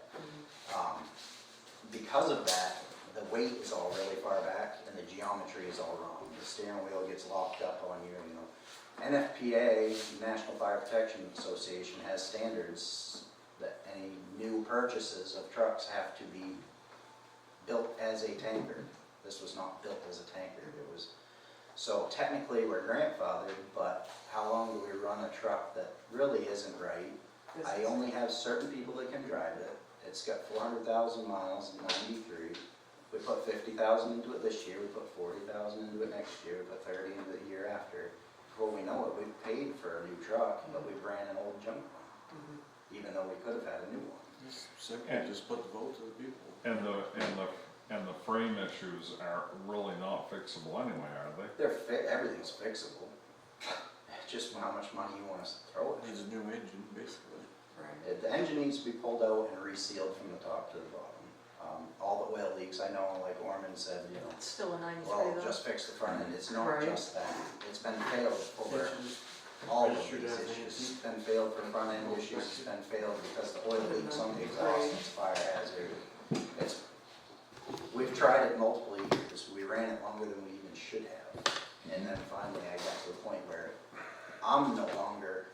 Because of that, the weight is all really far back and the geometry is all wrong. The steering wheel gets locked up on you, you know. NFPA, National Fire Protection Association, has standards that any new purchases of trucks have to be built as a tanker. This was not built as a tanker. It was, so technically we're grandfathered, but how long do we run a truck that really isn't right? I only have certain people that can drive it. It's got 400,000 miles, 93. We put 50,000 into it this year, we put 40,000 into it next year, we put 30 into it the year after. Before we know it, we've paid for a new truck, but we ran an old junk one, even though we could have had a new one. Just put the vote to the people. And the frame issues are really not fixable anyway, are they? Everything's fixable. Just how much money you want us to throw it. Needs a new engine, basically. The engine needs to be pulled out and resealed from the top to the bottom. All the oil leaks, I know, like Orman said, you know, It's still a 93 well, though. just fix the front end. It's not Right. just that. It's been failed for all of these issues. It's been failed for front end issues, it's been failed because the oil leaks on the exhaust, it's fire hazard. We've tried it multiple years. We ran it longer than we even should have. And then finally I got to the point where I'm no longer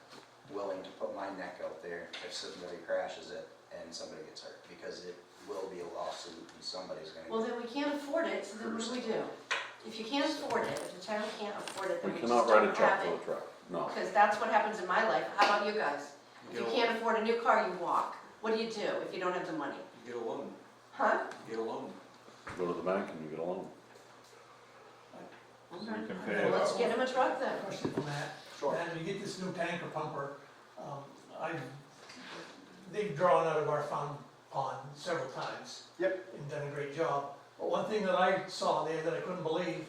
willing to put my neck out there if somebody crashes it and somebody gets hurt, because it will be a lawsuit and somebody's gonna Well, then we can't afford it, so then what do we do? If you can't afford it, if the town can't afford it, then We we just cannot write a don't check have for it. the truck, no. Because that's what happens in my life. How about you guys? If you can't afford a new car, you walk. What do you do if you don't have the money? You get a loan, Huh? you get a loan. Go to the bank and you get a loan. We can pay Well, it let's out. get him a truck then. Question for Matt. Sure. Matt, when you get this new tanker pumper, they've drawn out of our fund pond several times. Yep. And done a great job. But one thing that I saw there that I couldn't believe,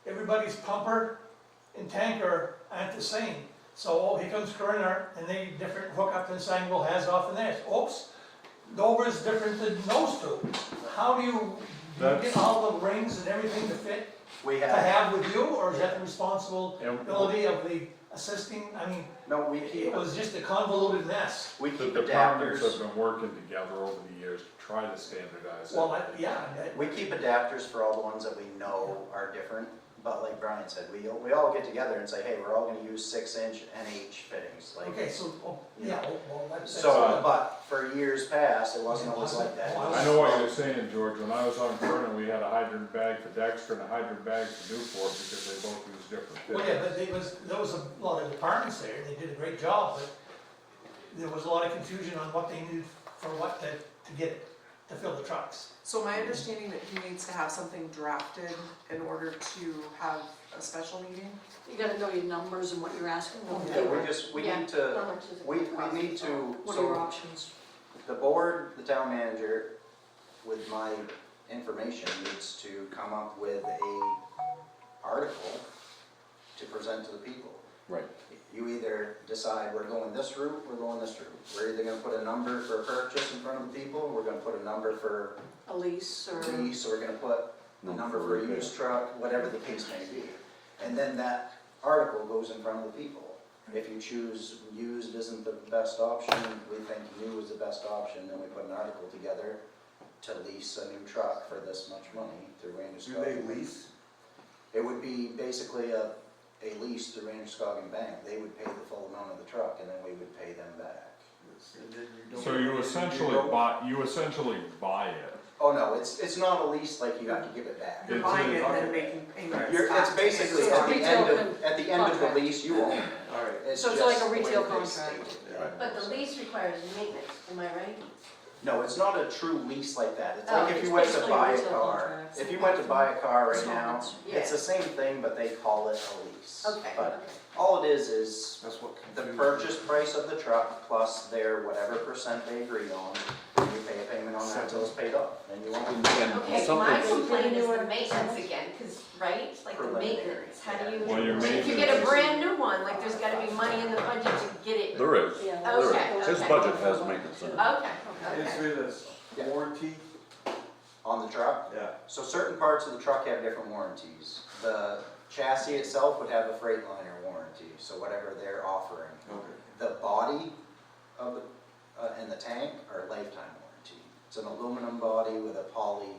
everybody's pumper and tanker aren't the same. So here comes Kerner, and they different hook up and saying, well, has off in theirs. Oops, Dover's different than those two. How do you get all the rings and everything to fit, We to have with you, or is that the responsibility of the assisting? I mean, No, we keep, it was just a convoluted mess. we The keep departments adapters. have been working together over the years to try to standardize it. Well, We keep adapters for all the ones that we know are different, but like Brian said, we all get together and say, hey, we're all gonna use 6-inch NH fittings, like. Okay, so, that's. So, but for years past, it wasn't always like that. I know what you're saying, George. When I was on Vernon, we had a hydrant bag for Dexter and a hydrant bag for Newport because they both use different Well, fittings. yeah, but there was a lot of departments there, and they did a great job, but there was a lot of confusion on what they needed for what to get, to fill the trucks. So my understanding that he needs to have something drafted in order to have a special meeting? You gotta know your numbers and what you're asking them to Yeah, do. we Yeah. need to, How much is it we gonna cost? need to, What are your so options? the board, the town manager, with my information, needs to come up with a article to present to the people. Right. You either decide we're going this route, we're going this route. We're either gonna put a number for purchase in front of the people, we're gonna put a number for A lease or? lease, or we're gonna put a number for a repair. used truck, whatever the case may be. And then that article goes in front of the people. If you choose used isn't the best option, we think new is the best option, then we put an article together to lease a new truck for this much money through Androscoggin. Do they lease? It would be basically a lease through Androscoggin Bank. They would pay the full amount of the truck, and then we we would pay them back. And then you don't. So you essentially buy it. Oh, no, it's not a lease like you have to give it back. You're buying it and then making payments It's back. basically, So at the retail at the end of the contract. lease, you own it. All right. So it's like a just the way retail they contract. state it, yeah. But the lease requires maintenance, am I right? No, it's not a true lease like that. It's Oh, like if it's you went to basically buy a retail car. contracts. If you went to buy a car right now, Installments. it's the same thing, but they call it a lease. Okay, But okay. all it is That's what the confused me. purchase price of the truck plus their whatever percent they agreed on. And you pay a payment on that until it's paid off, and you own it. And Okay, something- my complaint is the maintenance again, cause, right, like the Preliminary. maintenance, how do you? Well, your If you get a brand new one, like there's gotta be money in the budget to get it. There is, Yeah. there is. Okay, His okay. budget has maintenance in it. Okay, It's okay. with this Yeah. warranty, On the truck, yeah. so certain parts of the truck have different warranties. The chassis itself would have a Freightliner warranty, so whatever they're offering. Okay. The body of the, and the tank are lifetime warranty. It's an aluminum body with a poly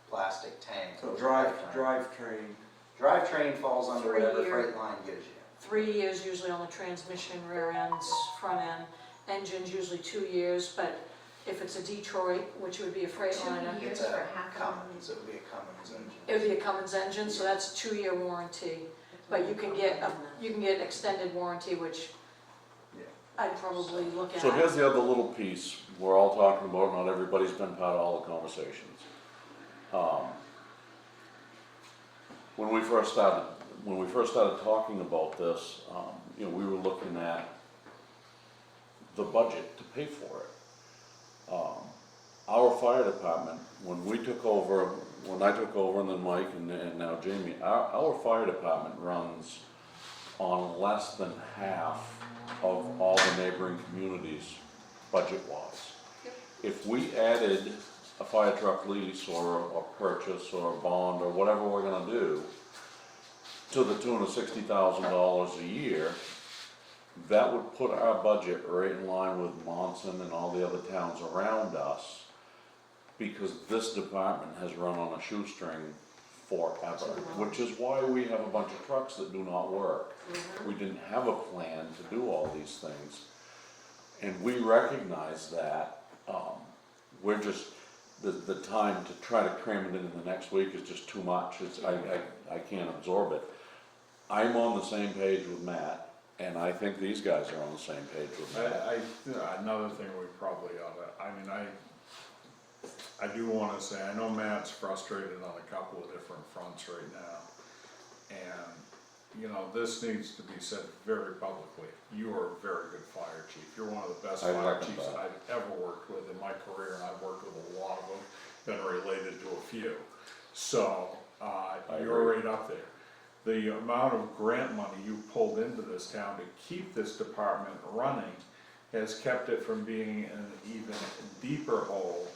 plastic tank. So with drivetrain. lifetime. Drivetrain falls under whatever 3-year. Freightliner gives you. 3 years usually on the transmission, rear ends, front end. Engine's usually 2 years, but if it's a Detroit, which would be a Freightliner, 2 years It's for a half a Cummins, it would be a Cummins engine. it would be a Cummins engine, so that's a 2-year warranty. But you can get extended warranty, which Yeah. I'd probably look at. So here's the other little piece we're all talking about, not everybody's been part of all the conversations. When we first started talking about this, you know, we were looking at the budget to pay for it. Our fire department, when I took over, and then Mike, and now Jamie, our fire department runs on less than half of all the neighboring communities budget-wise. If we added a fire truck lease or a purchase or a bond or whatever we're gonna do to the tune of $60,000 a year, that would put our budget right in line with Monson and all the other towns around us, because this department has run on a shoestring forever, which is why we have a bunch of trucks that do not work. We didn't have a plan to do all these things. And we recognize that, we're just, the time to try to cram it into the next week is just too much. I can't absorb it. I'm on the same page with Matt, and I think these guys are on the same page with Matt. Another thing we probably ought to, I do wanna say, I know Matt's frustrated on a couple of different fronts right now. And, you know, this needs to be said very publicly. You are a very good fire chief. You're one of the best I fire reckon chiefs that. I've ever worked with in my career, and I've worked with a lot of them, been related to a few. So, you're agree. right up there. The amount of grant money you pulled into this town to keep this department running has kept it from being in an even deeper hole.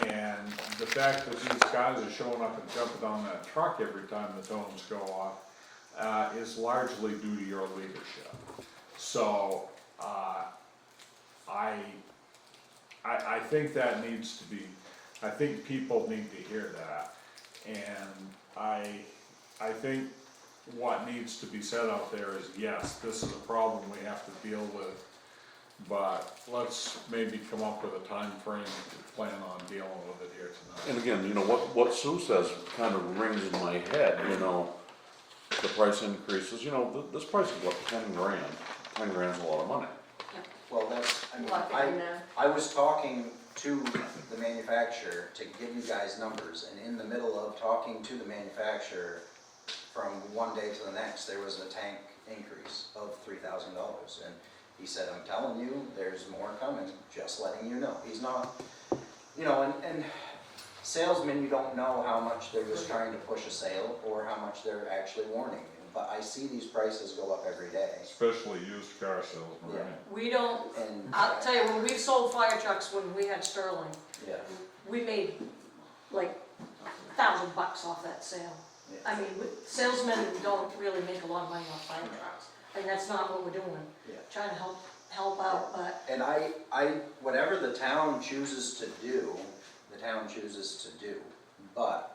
And the fact that these guys are showing up and jumping on that truck every time the tones go off, is largely due to your leadership. So, I think that needs to be, I think people need to hear that. And I think what needs to be said out there is, yes, this is a problem we have to deal with, but let's maybe come up with a time frame to plan on dealing with it here tonight. And again, you know, what Sue says kind of rings in my head, you know, the price increases, you know, this price is what, 10 grand? 10 grand's a lot of money. Well, that's, I mean, Lock it in there. I was talking to the manufacturer to give you guys numbers, and in the middle of talking to the manufacturer, from one day to the next, there was a tank increase of $3,000. And he said, I'm telling you, there's more coming, just letting you know. He's not, you know, and salesmen, you don't know how much they're just trying to push a sale or how much they're actually warning you. But I see these prices go up every day. Especially used car salesmen, Yeah. right? We don't, And, I'll tell you, when we sold fire trucks, when we had Sterling, yeah, we made like $1,000 off that sale. yeah. I mean, salesmen don't really make a lot of money off fire trucks, and that's not what we're doing. Yeah. Trying to help out, but And whatever the town chooses to do, the town chooses to do. But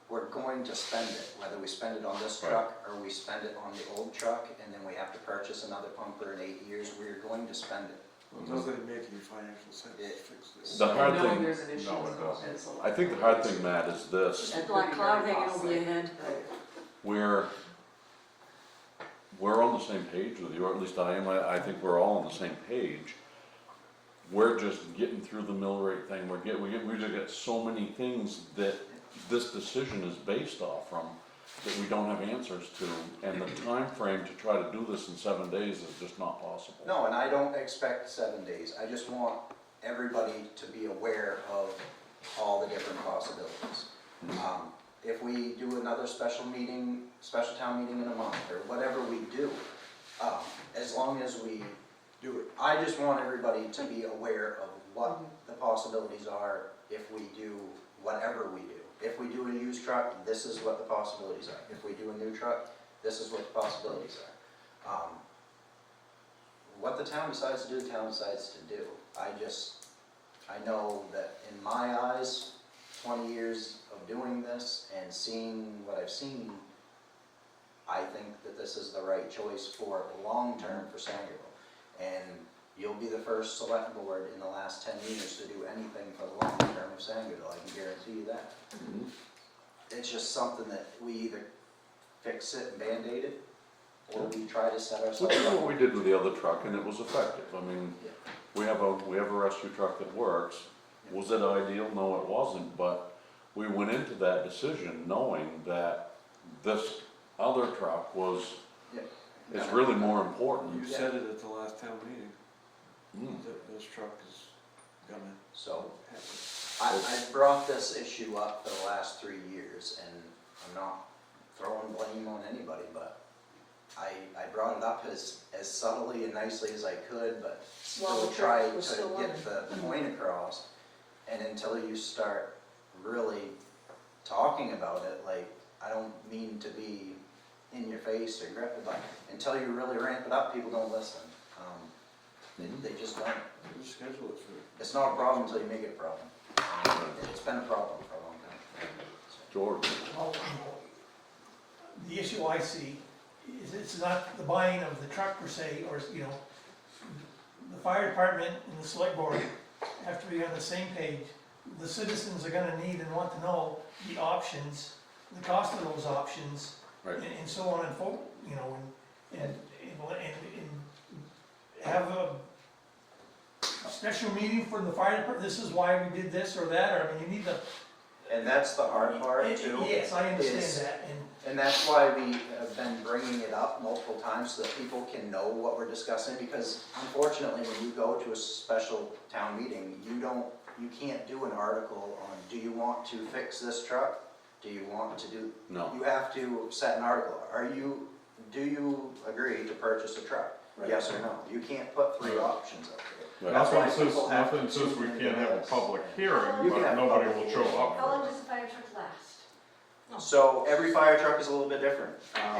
we're going to spend it, whether we spend it on this Right. truck or we spend it on the old truck, and then we have to purchase another pumper in 8 years, we're going to spend it. Well, it doesn't make any financial sense to fix this. The hard Knowing thing, there's an issue no, it is doesn't. is a lot. I think the hard thing, Matt, is this. That black cloud hanging over your head. We're on the same page with you, or at least I am, I think we're all on the same page. We're just getting through the mill rate thing, we just got so many things that this decision is based off from, that we don't have answers to, and the time frame to try to do this in 7 days is just not possible. No, and I don't expect 7 days, I just want everybody to be aware of all the different possibilities. If we do another special town meeting in a month, or whatever we do, as long as we Do it. I just want everybody to be aware of what the possibilities are if we do whatever we do. If we do a used truck, this is what the possibilities are. If we do a new truck, this is what the possibilities are. What the town decides to do, the town decides to do. I know that in my eyes, 20 years of doing this and seeing what I've seen, I think that this is the right choice for long-term for Sangerville. And you'll be the first select board in the last 10 years to do anything for the long term of Sangerville, I can guarantee you that. It's just something that we either fix it and Band-Aid it, or we try to set ourselves Which is what up. we did with the other truck, and it was effective. I mean, we have a rescue truck that works. Was it ideal? No, it wasn't, but we went into that decision knowing that this other truck was, is really more important. You said it at the last town meeting, that this truck is gonna So, happen. I brought this issue up for the last 3 years, and I'm not throwing blame on anybody, but I brought it up as subtly and nicely as I could, but While still the try truck was to still get running. the point across. And until you start really talking about it, like, I don't mean to be in your face or aggressive, but until you really ramp it up, people don't listen. They just don't. Just schedule it for. It's not a problem until you make it a problem. It's been a problem for a long time. George. Well, the issue I see is it's not the buying of the truck per se, or, you know, the fire department and the select board have to be on the same page. The citizens are gonna need and want to know the options, the cost of those options, Right. and so on and forth, you know, and have a special meeting for the fire department, this is why we did this or that, or, I mean, you need to. And that's the hard part too. Yes, I is- understand that, And that's why we have been bringing it up multiple times so that people can know what we're discussing, because unfortunately, when you go to a special town meeting, you can't do an article on, do you want to fix this truck? Do you want to do? No. You have to set an article. Do you agree to purchase a truck? Right. Yes or no? You can't put 3 options up there. Right. That's why Nothing people have says, to nothing says we tune into can't have a this. public hearing, You can but have a nobody public will show hearing. up How for long it. does the fire truck last? So every fire truck is a little bit different. How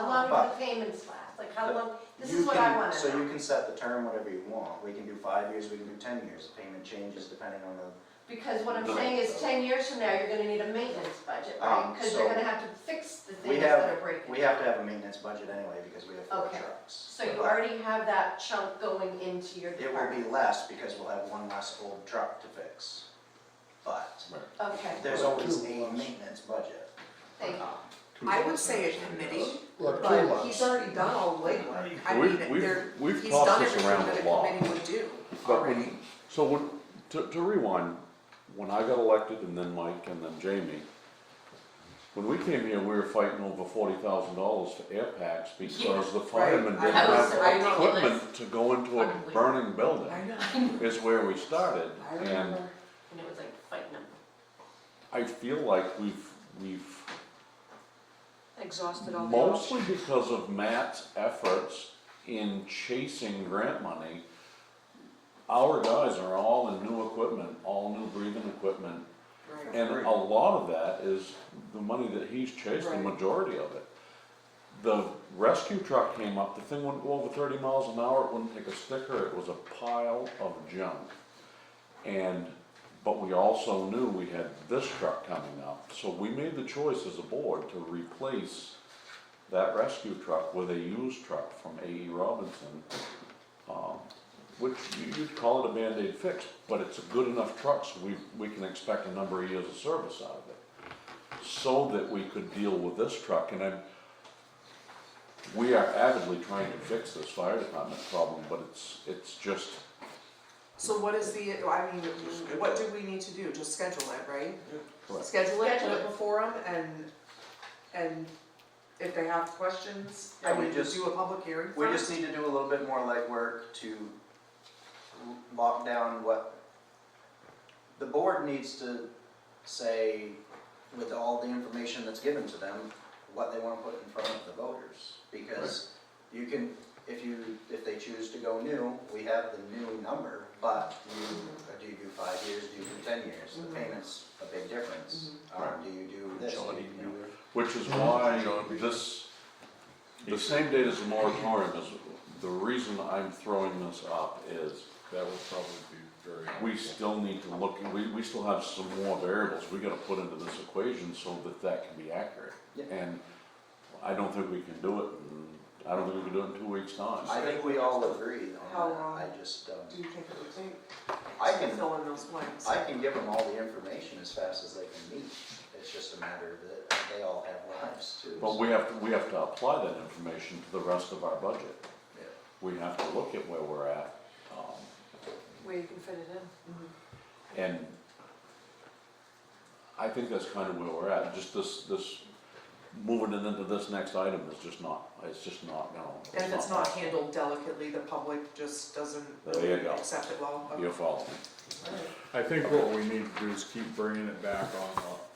long do but- the payments last? Like, how long, this You is what can- I wanna know. So you can set the term whatever you want. We can do 5 years, we can do 10 years. The payment changes depending on the, Because what I'm No. saying is 10 years from now, you're gonna need a maintenance budget, right? Because so you're gonna have to fix the we things that are have, breaking. we have to have a maintenance budget anyway because we have 4 Okay. trucks. So you already have that chunk going into your It will department? be less because we'll have 1 less old truck to fix. But Okay, there's always a maintenance budget. thank you. I would say a committee, Like 2 but months. he's already done all the legwork. I We've- mean, we've- we've he's tossed done this everything around that a lot. a committee would do But already. to rewind, when I got elected, and then Mike, and then Jamie, when we came here, we were fighting over $40,000 for air packs because the firemen didn't That have was ridiculous. equipment to go into a burning building, I know. is where we started. I And remember. And it was like fighting them. I feel like we've Exhausted all the mostly options. because of Matt's efforts in chasing grant money, our guys are all in new equipment, all new breathing equipment. Right. And a lot of that is the money that he's chased, the Right. majority of it. The rescue truck came up, the thing wouldn't go over 30 miles an hour, it wouldn't take a sticker, it was a pile of junk. And but we also knew we had this truck coming up. So we made the choice as a board to replace that rescue truck with a used truck from A.E. Robinson, which you'd call it a Band-Aid fix, but it's a good enough truck, so we can expect a number of years of service out of it. So that we could deal with this truck, and we are avidly trying to fix this fire department problem, but it's just, So what is the, I mean, what do we need to do? Just schedule it, right? correct. Schedule it, put Schedule it it. before them, and if they have questions, Yeah, I we mean, just- do a public hearing We first. just need to do a little bit more legwork to lock down what, the board needs to say, with all the information that's given to them, what they wanna put in front of the voters. Because you can, if they choose to go new, we have the new number, but do you do 5 years, do you do 10 years? The payment's a big difference. Do you do this? Johnny, You know, Which is why this, the same date as the moratorium is, the reason I'm throwing this up is That would probably be very helpful. we still need to look, we still have some more variables we gotta put into this equation so that that can be accurate. Yeah. And I don't think we can do it, I don't think we can do it in 2 weeks' time. I think we all agree How on that. long I just, do you think it would take I to can, fill in those blanks? I can give them all the information as fast as they can meet. It's just a matter that they all have lives too. But we have to apply that information to the rest of our budget. Yeah. We have to look at where we're at, Where you can fit it in. and I think that's kind of where we're at, just this, moving it into this next item is just not, it's just not, no. And if it's not handled delicately, the public just doesn't There you really go. accept it well. You're following. I think what we need to do is keep bringing it back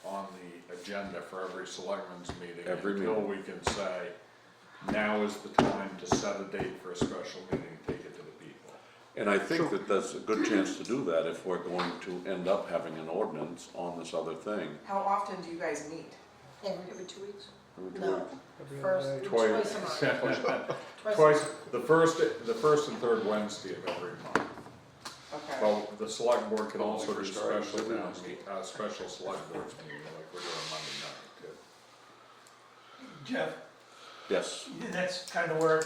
on the agenda for every selectmen's meeting. Every Until meeting. we can say, now is the time to set a date for a special meeting, take it to the people. And I think that there's a good chance to do that if we're going to end up having an ordinance on this other thing. How often do you guys meet? Every 2 weeks. No, first, twice a month. Twice, the first and third Wednesday of every month. Okay. Well, the select board can Only also for do starters, special every town, Wednesday. special select boards meeting, like we're doing Monday night too. Jeff, Yes, and that's kind of where,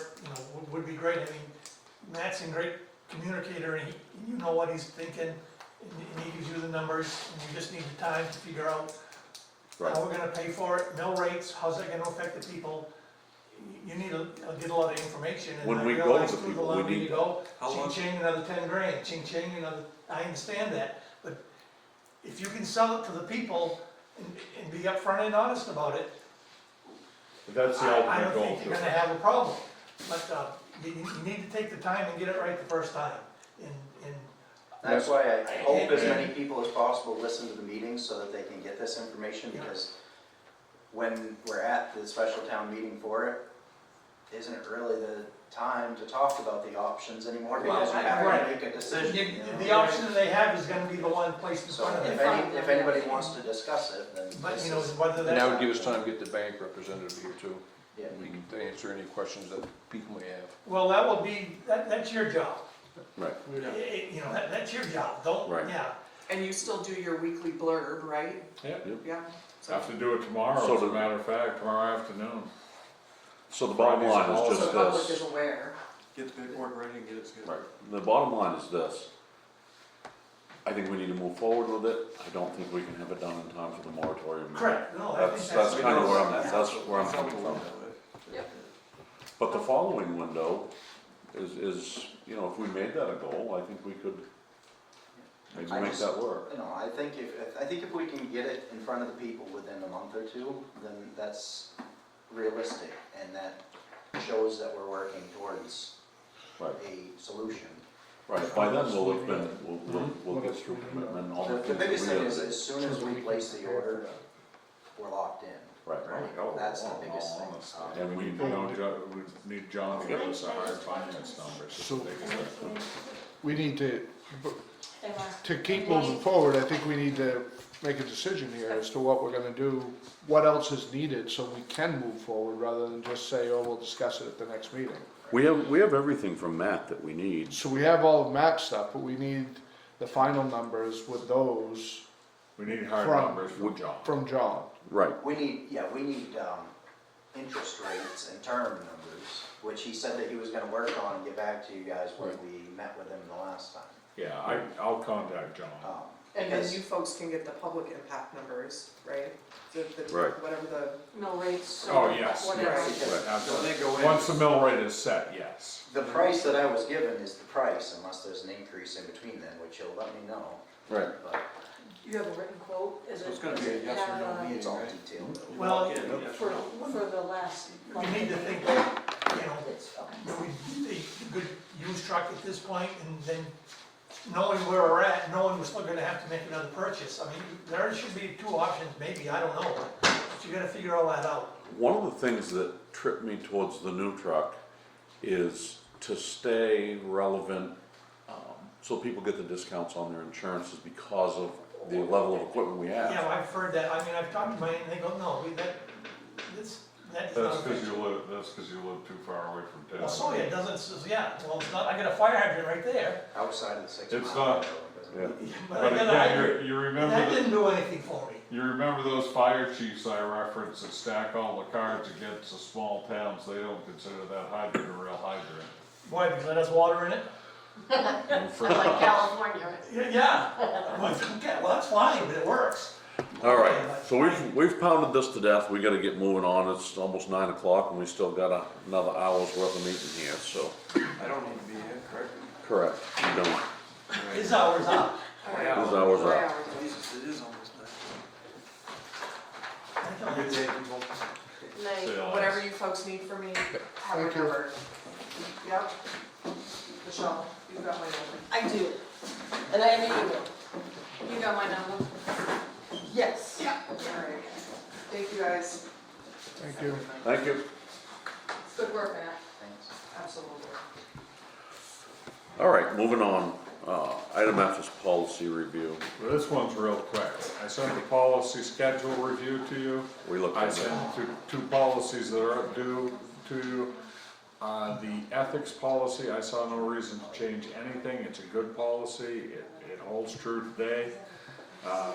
would be great, I mean, Matt's a great communicator, and you know what he's thinking, and he gives you the numbers, and you just need the time to figure out right. how we're gonna pay for it, mill rates, how's that gonna affect the people? You need to get a lot of information, and When I we go realize to the through the people, we longer you need- go, How long- ching another 10 grand, ching another, I understand that, but if you can sell it to the people and be upfront and honest about it, That's the I ultimate don't goal. think you're gonna have a problem, but, you need to take the time and get it right the first time, and That's why I hope as many people as possible listen to the meetings so that they can get this information, because when we're at the special town meeting for it, isn't it really the time to talk about the options anymore, because you have right. to make a decision. you know? the option that they have is gonna be the one placed in So front of if them. if anybody wants to discuss it, then But, this you know, is, whether And that that's, would give us time to get the bank representative here too. yeah. We can answer any questions that people may have. well, that will be, that's your job. Right. That's your job, don't, Right. yeah. And you still do your weekly blurb, right? Yep. Yeah. So Have to do it tomorrow, So as a the- matter of fact, tomorrow afternoon. So the bottom line is so just the public is this. aware. Get the paperwork ready and get it scheduled. Right, the bottom line is this. I think we need to move forward with it, I don't think we can have it done in time for the moratorium. Correct, no, I think That's kind of where I'm at, yeah. that's where I'm coming from. Yep. But the following window is, if we made that a goal, I think we could maybe I make just- that work. I think if we can get it in front of the people within a month or two, then that's realistic, and that shows that we're working towards Right, a solution. right, by then we'll have been, we'll get through commitment, all the The things that biggest we thing have. is, as soon as we place the order, we're locked in. Right, That's the biggest thing. And we need John to give us a hard finance number. So- they can- We need to, They are. to keep moving forward, I think we need to make a decision here as to what we're gonna do, what else is needed, so we can move forward, rather than just say, oh, we'll discuss it at the next meeting. We have everything from Matt that we need. So we have all of Matt's stuff, but we need the final numbers with those We need hard From- numbers from John. from John. Right. We need interest rates and term numbers, which he said that he was gonna work on and get back to you guys when we met with him the last time. Yeah, I'll contact John. And then Because- you folks can get the public impact numbers, right? Right. Whatever the, Mill rates, Oh, or yes, whatever. yes, absolutely. When they go in- Once the mill rate is set, yes. The price that I was given is the price, unless there's an increase in between then, which he'll let me know. Right. But You have a written quote, is it? So it's gonna be a does it yes or have, no uh, meeting, it's all right? detailed. Well, For the last. you need to think, you know, It's, okay. that we, a good used truck at this point, and then knowing where we're at, knowing we're still gonna have to make another purchase. I mean, there should be two options, maybe, I don't know, but you gotta figure all that out. One of the things that tripped me towards the new truck is to stay relevant, so people get the discounts on their insurances because of the level of equipment we have. Yeah, well, I've heard that, I mean, I've talked to my, and they go, no, that is That's not. because you live too far away from town. Well, so it doesn't, yeah, well, it's not, I got a fire hydrant right there, Outside of the 6 It's mile. not- Yeah. but But I got a again, hydrant, you and remember, that didn't do anything for me. you remember those fire chiefs I referenced that stack all the cards against the small towns, they don't consider that hydrant a real hydrant. Why, because it has water in it? Like California. Yeah, well, okay, well, that's fine, but it works. All right, so we've pounded this to death, we gotta get moving on, it's almost 9 o'clock and we still got another hour's worth of meeting here, so. I don't need to be here, correct? Correct, you don't. His hour's up. His hour's up. Jesus, it is almost I nine. don't- Good day, people. night, whatever you folks need from me, have my Thank you. number. Yep. Michelle, you've got my number. I do, and I have your email. You got my number? Yes. Alright, thank you guys, Thank you. Thank you. Good work, Matt. Thanks. absolutely. All right, moving on, item F is policy review. Well, this one's real quick. I sent the policy schedule review to you. We looked I at sent that. two policies that are due to you. The ethics policy, I saw no reason to change anything. It's a good policy. It holds true today.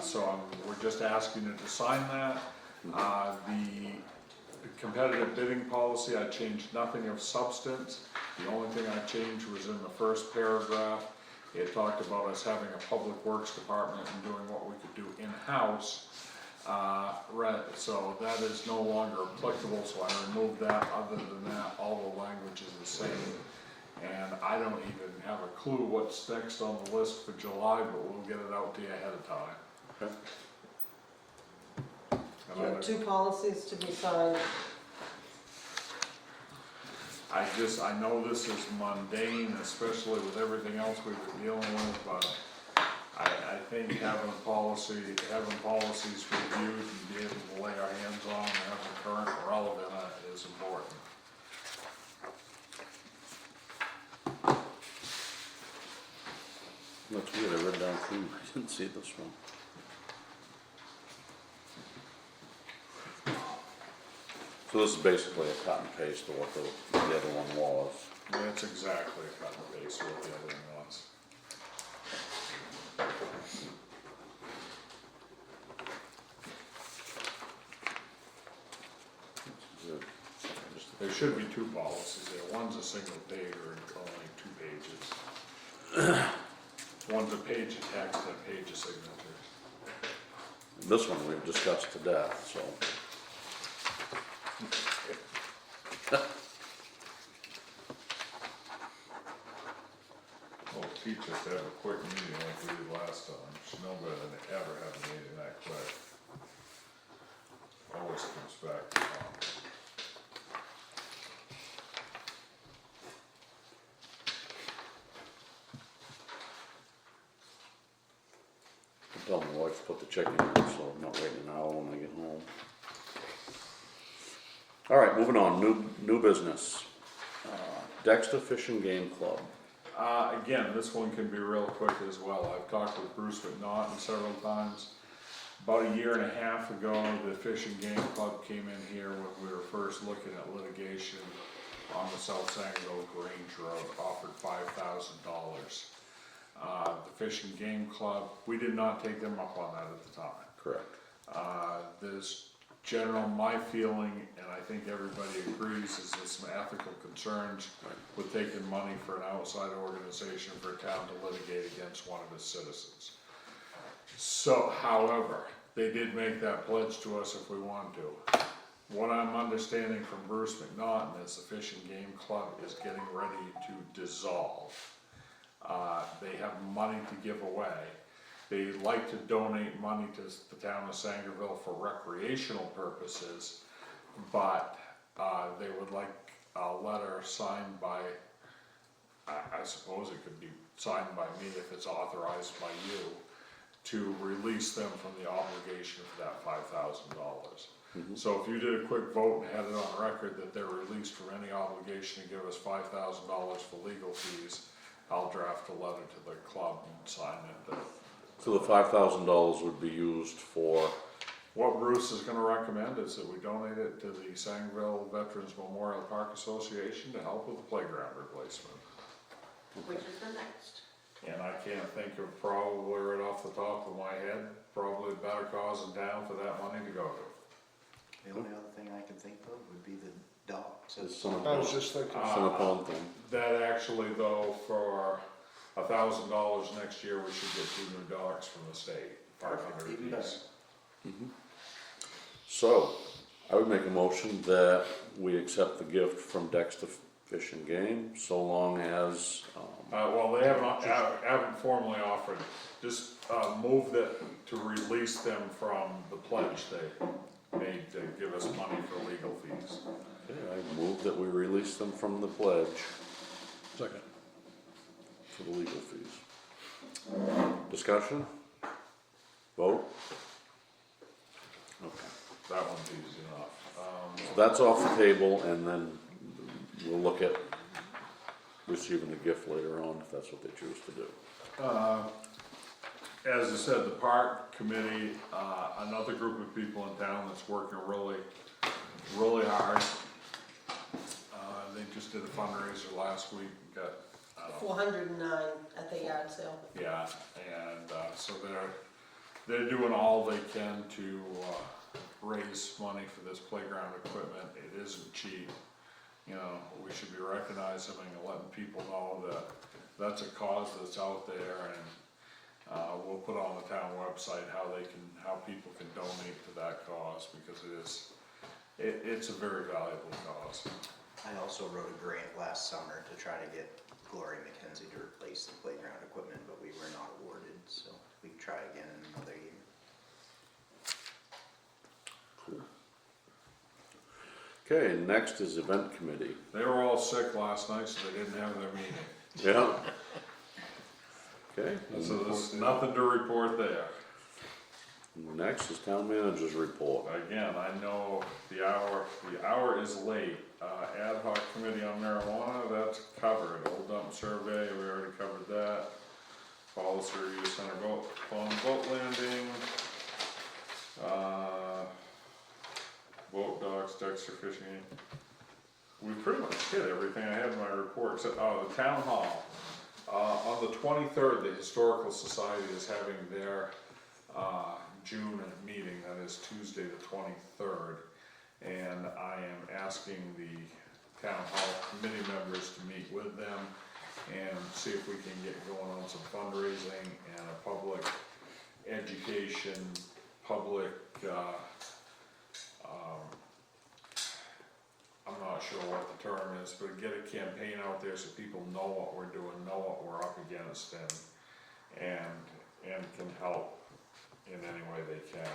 So we're just asking you to sign that. The competitive bidding policy, I changed nothing of substance. The only thing I changed was in the first paragraph. It talked about us having a public works department and doing what we could do in-house. So that is no longer applicable, so I removed that. Other than that, all the language is the same. And I don't even have a clue what's next on the list for July, but we'll get it out to you ahead of time. Okay. You have two policies to be signed. I know this is mundane, especially with everything else we've been dealing with, but I think having policies reviewed and be able to lay our hands on and have them current and relevant is important. That's weird, I read it down too, I didn't see this one. So this is basically a cut and paste of what the other one was. That's exactly a cut and paste of what the other one was. Good. There should be two policies there. One's a single page or only 2 pages. One's a page of text and a page of signatures. This one we've discussed to death, so. Well, teach us to have a quick meeting like we did last time. She's no better than ever have a meeting that quick. Always comes back to Tom. I tell my wife to put the chicken in, so I'm not waiting an hour when I get home. All right, moving on, new business. Dexter Fish and Game Club. Again, this one can be real quick as well. I've talked with Bruce McNaughton several times. About a year and a half ago, the Fish and Game Club came in here when we were first looking at litigation on the South Sangerville Grange Road, offered $5,000. The Fish and Game Club, we did not take them up on that at the time. Correct. There's my feeling, and I think everybody agrees, is there's some ethical concerns with taking money for an outside organization for a town to litigate against one of its citizens. So, however, they did make that pledge to us if we want to. What I'm understanding from Bruce McNaughton is the Fish and Game Club is getting ready to dissolve. They have money to give away. They like to donate money to the town of Sangerville for recreational purposes, but they would like a letter signed by, I suppose it could be signed by me if it's authorized by you, to release them from the obligation for that $5,000. So if you did a quick vote and had it on record that they're released from any obligation to give us $5,000 for legal fees, I'll draft a letter to the club and sign it. So the $5,000 would be used for? What Bruce is gonna recommend is that we donate it to the Sangerville Veterans Memorial Park Association to help with the playground replacement. Which is the next. And I can't think of probably right off the top of my head, probably a better cause in town for that money to go to. The only other thing I can think of would be the docks. I was just thinking. Cinnapon thing. That actually though, for $1,000 next year, we should get 2 new docks from the state, 500 Even apiece. So, I would make a motion that we accept the gift from Dexter Fish and Game, so long as, Well, they haven't formally offered, just move that to release them from the pledge they made to give us money for legal fees. okay, I move that we release them from the pledge. Second. For the legal fees. Discussion? Vote? Okay. That one's easy enough. So that's off the table, and then we'll look at receiving the gift later on, if that's what they choose to do. As I said, the park committee, another group of people in town that's working really hard. They just did a fundraiser last week, got, 409 at the yard sale. yeah, and so they're doing all they can to raise money for this playground equipment. It isn't cheap. You know, we should be recognizing and letting people know that that's a cause that's out there, and we'll put on the town website how people can donate to that cause, because it's a very valuable cause. I also wrote a grant last summer to try to get Glory McKenzie to replace the playground equipment, but we were not awarded, so we can try again in another year. Okay, next is event committee. They were all sick last night, so they didn't have their meeting. Yeah. Okay. So there's nothing to report there. Next is town manager's report. Again, I know the hour is late. Ad hoc committee on marijuana, that's covered. Old dump survey, we already covered that. Policy review center boat landing. Boat docks, Dexter fishing. We pretty much hit everything I had in my report, except, the town hall. On the 23rd, the Historical Society is having their June meeting, that is Tuesday the 23rd. And I am asking the town hall committee members to meet with them and see if we can get going on some fundraising and a public education, public, I'm not sure what the term is, but get a campaign out there so people know what we're doing, know what we're up against, and can help in any way they can.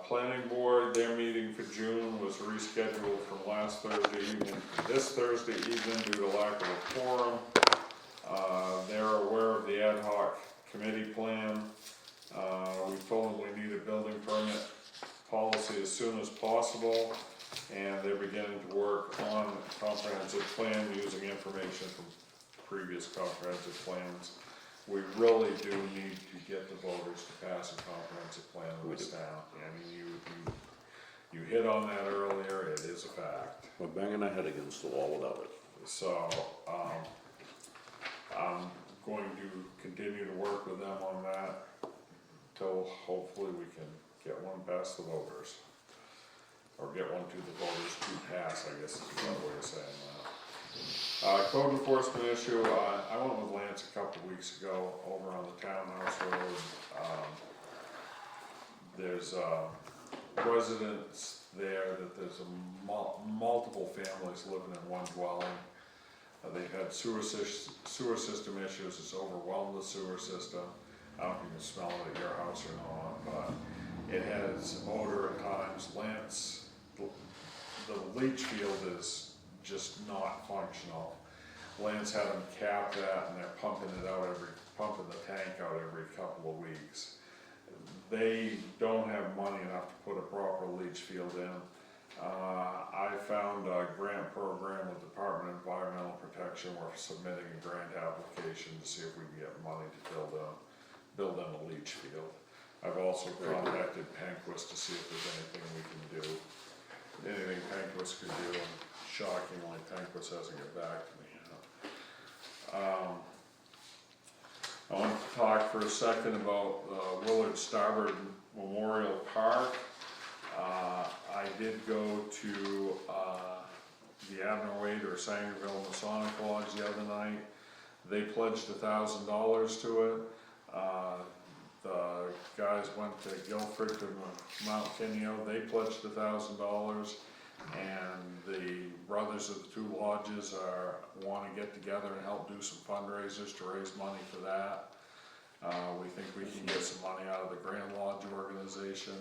Planning board, their meeting for June was rescheduled from last Thursday evening to this Thursday evening due to lack of a quorum. They're aware of the ad hoc committee plan. We told them we need a building permit policy as soon as possible, and they're beginning to work on a comprehensive plan using information from previous comprehensive plans. We really do need to get the voters to pass a comprehensive plan in this town. I mean, you hit on that earlier, it is a fact. We're banging our head against the wall without it. So, I'm going to continue to work with them on that till hopefully we can get one past the voters. Or get one to the voters to pass, I guess is a better way of saying that. Code enforcement issue, I went with Lance a couple of weeks ago over on the Townhouse Road. There's residents there that there's multiple families living in one dwelling. They've had sewer system issues, it's overwhelmed the sewer system. I don't know if you can smell it at your house or not, but it has odor at times. Lance, the leach field is just not functional. Lance had them cap that and they're pumping the tank out every couple of weeks. They don't have money enough to put a proper leach field in. I found a grant program with Department of Environmental Protection. We're submitting a grant application to see if we can get money to build in a leach field. I've also contacted Penquist to see if there's anything we can do. Anything Penquist could do, and shockingly, Penquist hasn't get back to me yet. I want to talk for a second about Willard Starboard Memorial Park. I did go to the Abner Wade or Sangerville Masonic Lodge the other night. They pledged $1,000 to it. The guys went to Guilford to Mount Kineo, they pledged $1,000, and the brothers of the two lodges want to get together and help do some fundraisers to raise money for that. We think we can get some money out of the Grand Lodge organization,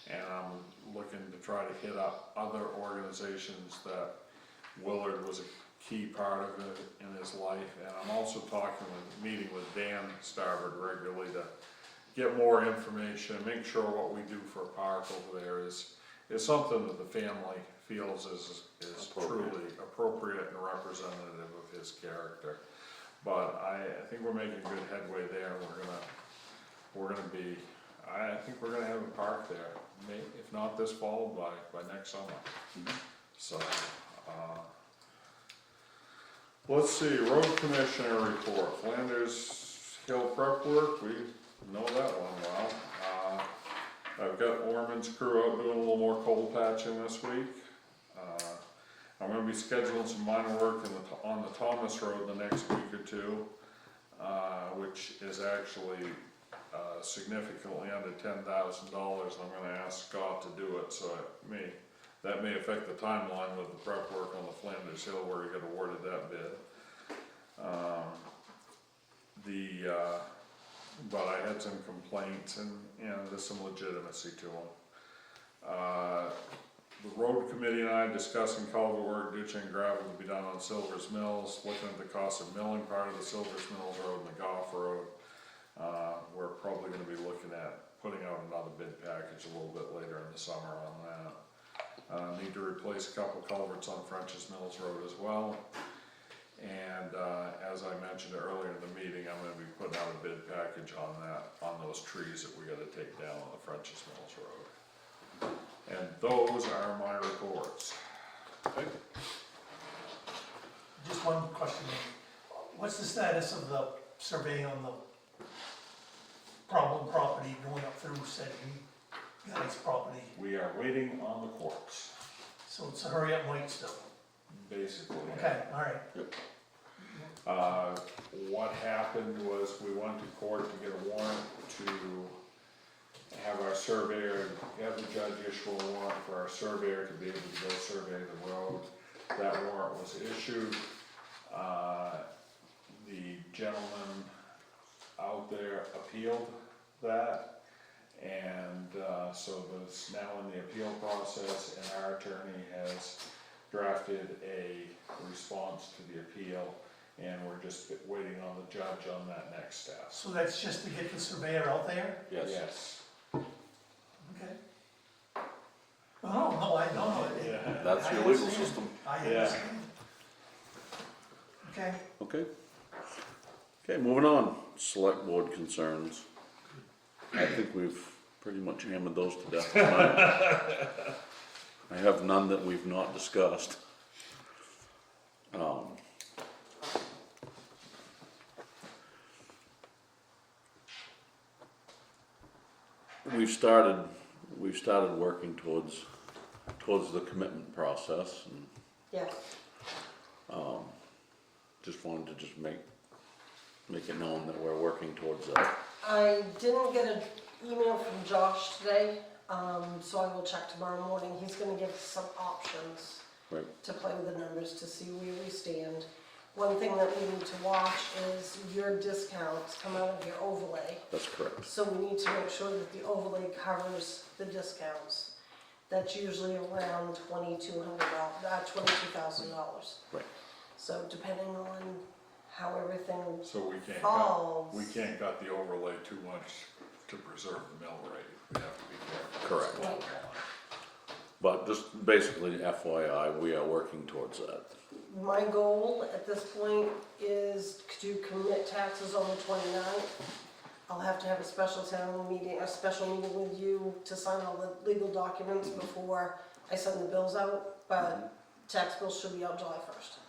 and I'm looking to try to hit up other organizations that Willard was a key part of it in his life, and I'm also meeting with Dan Starboard regularly to get more information and make sure what we do for a park over there is something that the family feels is truly appropriate and representative of his character. But I think we're making good headway there. I think we're gonna have a park there, if not this fall, by next summer. So, let's see, road commissioner report, Flanders Hill prep work, we know that one well. I've got Orman's crew out doing a little more cold patching this week. I'm gonna be scheduling some minor work on the Thomas Road the next week or two, which is actually significantly under $10,000. I'm gonna ask Scott to do it, so that may affect the timeline with the prep work on the Flanders Hill where he got awarded that bid. But I had some complaints and there's some legitimacy to them. The road committee and I discussing culvert work, ditching and gravel to be done on Silver's Mills, looking at the cost of milling part of the Silver's Mills Road and the Goff Road. We're probably gonna be looking at putting out another bid package a little bit later in the summer on that. Need to replace a couple culverts on French's Mills Road as well. And as I mentioned earlier in the meeting, I'm gonna be putting out a bid package on those trees that we gotta take down on the French's Mills Road. And those are my reports. Just one question, what's the status of the survey on the problem property going up through said guy's property? We are waiting on the courts. So it's a hurry up and wait still? Basically. Okay, all right. What happened was we went to court to get a warrant to have our surveyor, have the judge issue a warrant for our surveyor to be able to go survey the road. That warrant was issued. The gentleman out there appealed that, and so it's now in the appeal process, and our attorney has drafted a response to the appeal, and we're just waiting on the judge on that next step. So that's just to get the surveyor out there? Yes. Okay. No, I don't know. Yeah. That's your legal system. I understand. Okay. Okay, moving on, select board concerns. I think we've pretty much hammered those to death tonight. I have none that we've not discussed. we've started working towards the commitment process, and, Yeah, just wanted to just make it known that we're working towards that. I didn't get an email from Josh today, so I will check tomorrow morning. He's gonna give us some options Right. to play with the numbers to see where we stand. One thing that we need to watch is your discounts come out of your overlay. That's correct. So we need to make sure that the overlay covers the discounts. That's usually around $2,200, Right. So depending on how everything So we can't falls. cut the overlay too much to preserve the mill rate. We have to be careful. Correct. Right. But just basically FYI, we are working towards that. My goal at this point is to commit taxes on the 29th. I'll have to have a special meeting with you to sign all the legal documents before I send the bills out, but tax bills should be out July 1st.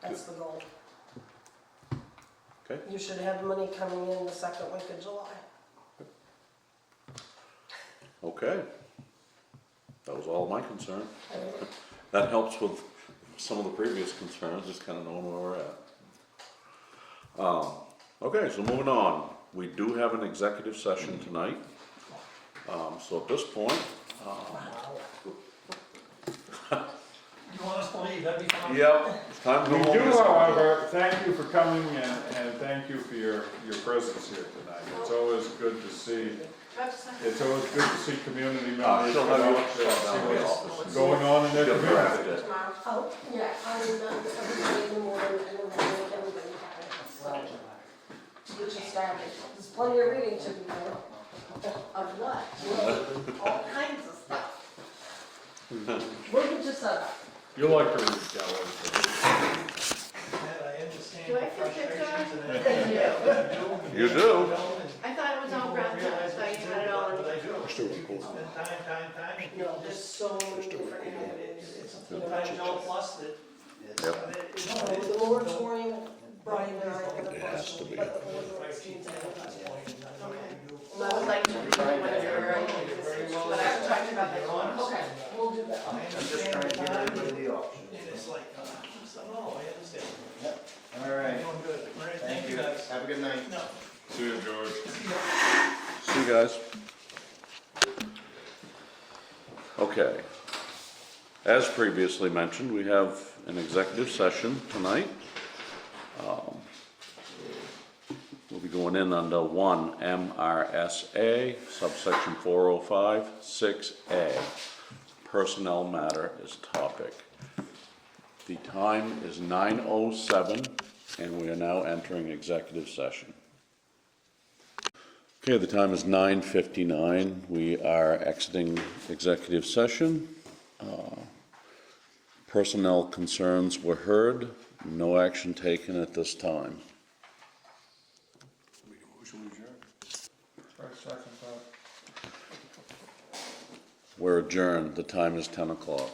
That's the goal. Okay. You should have money coming in the second week of July. Okay. That was all my concern. Alright. That helps with some of the previous concerns, just kind of knowing where we're at. Okay, so moving on. We do have an executive session tonight. So at this point, You want us to leave, that'd be fine. yep, it's time to go We home. do, This afternoon. however, thank you for coming and thank you for your presence here tonight. It's always good to see, it's always good to see community members she'll come have you out shut down and the see office. what's going on in their She'll draft community. it. Oh, yeah, I'll be done everybody in the morning and then we'll make everybody happy, so. Get you started. There's plenty of reading to be done. Of what? All kinds of stuff. We'll get you set up. You like to read, Kelly. And I understand Do I the feel good, frustrations John? and You do. I thought it was all wrapped up, I thought you had it all in. But I do. Spend time. No, there's so many different areas. It's a full-time job plus that. With the moratorium, Brian and I are gonna It has to push, be. but the ordinance needs to have that point. I would like to read it whenever I can, but I was talking about that one. Okay, we'll do that. I understand the time, and it's like, so, no, I understand. All right, Doing good. All right, thank you guys. have a good night. No. See you, George. See you guys. Okay. As previously mentioned, we have an executive session tonight. We'll be going in under 1 MRSA, subsection 405, 6A. Personnel matter is topic. The time is 9:07, and we are now entering executive session. Okay, the time is 9:59. We are exiting executive session. Personnel concerns were heard. No action taken at this time. We're adjourned. The time is 10 o'clock.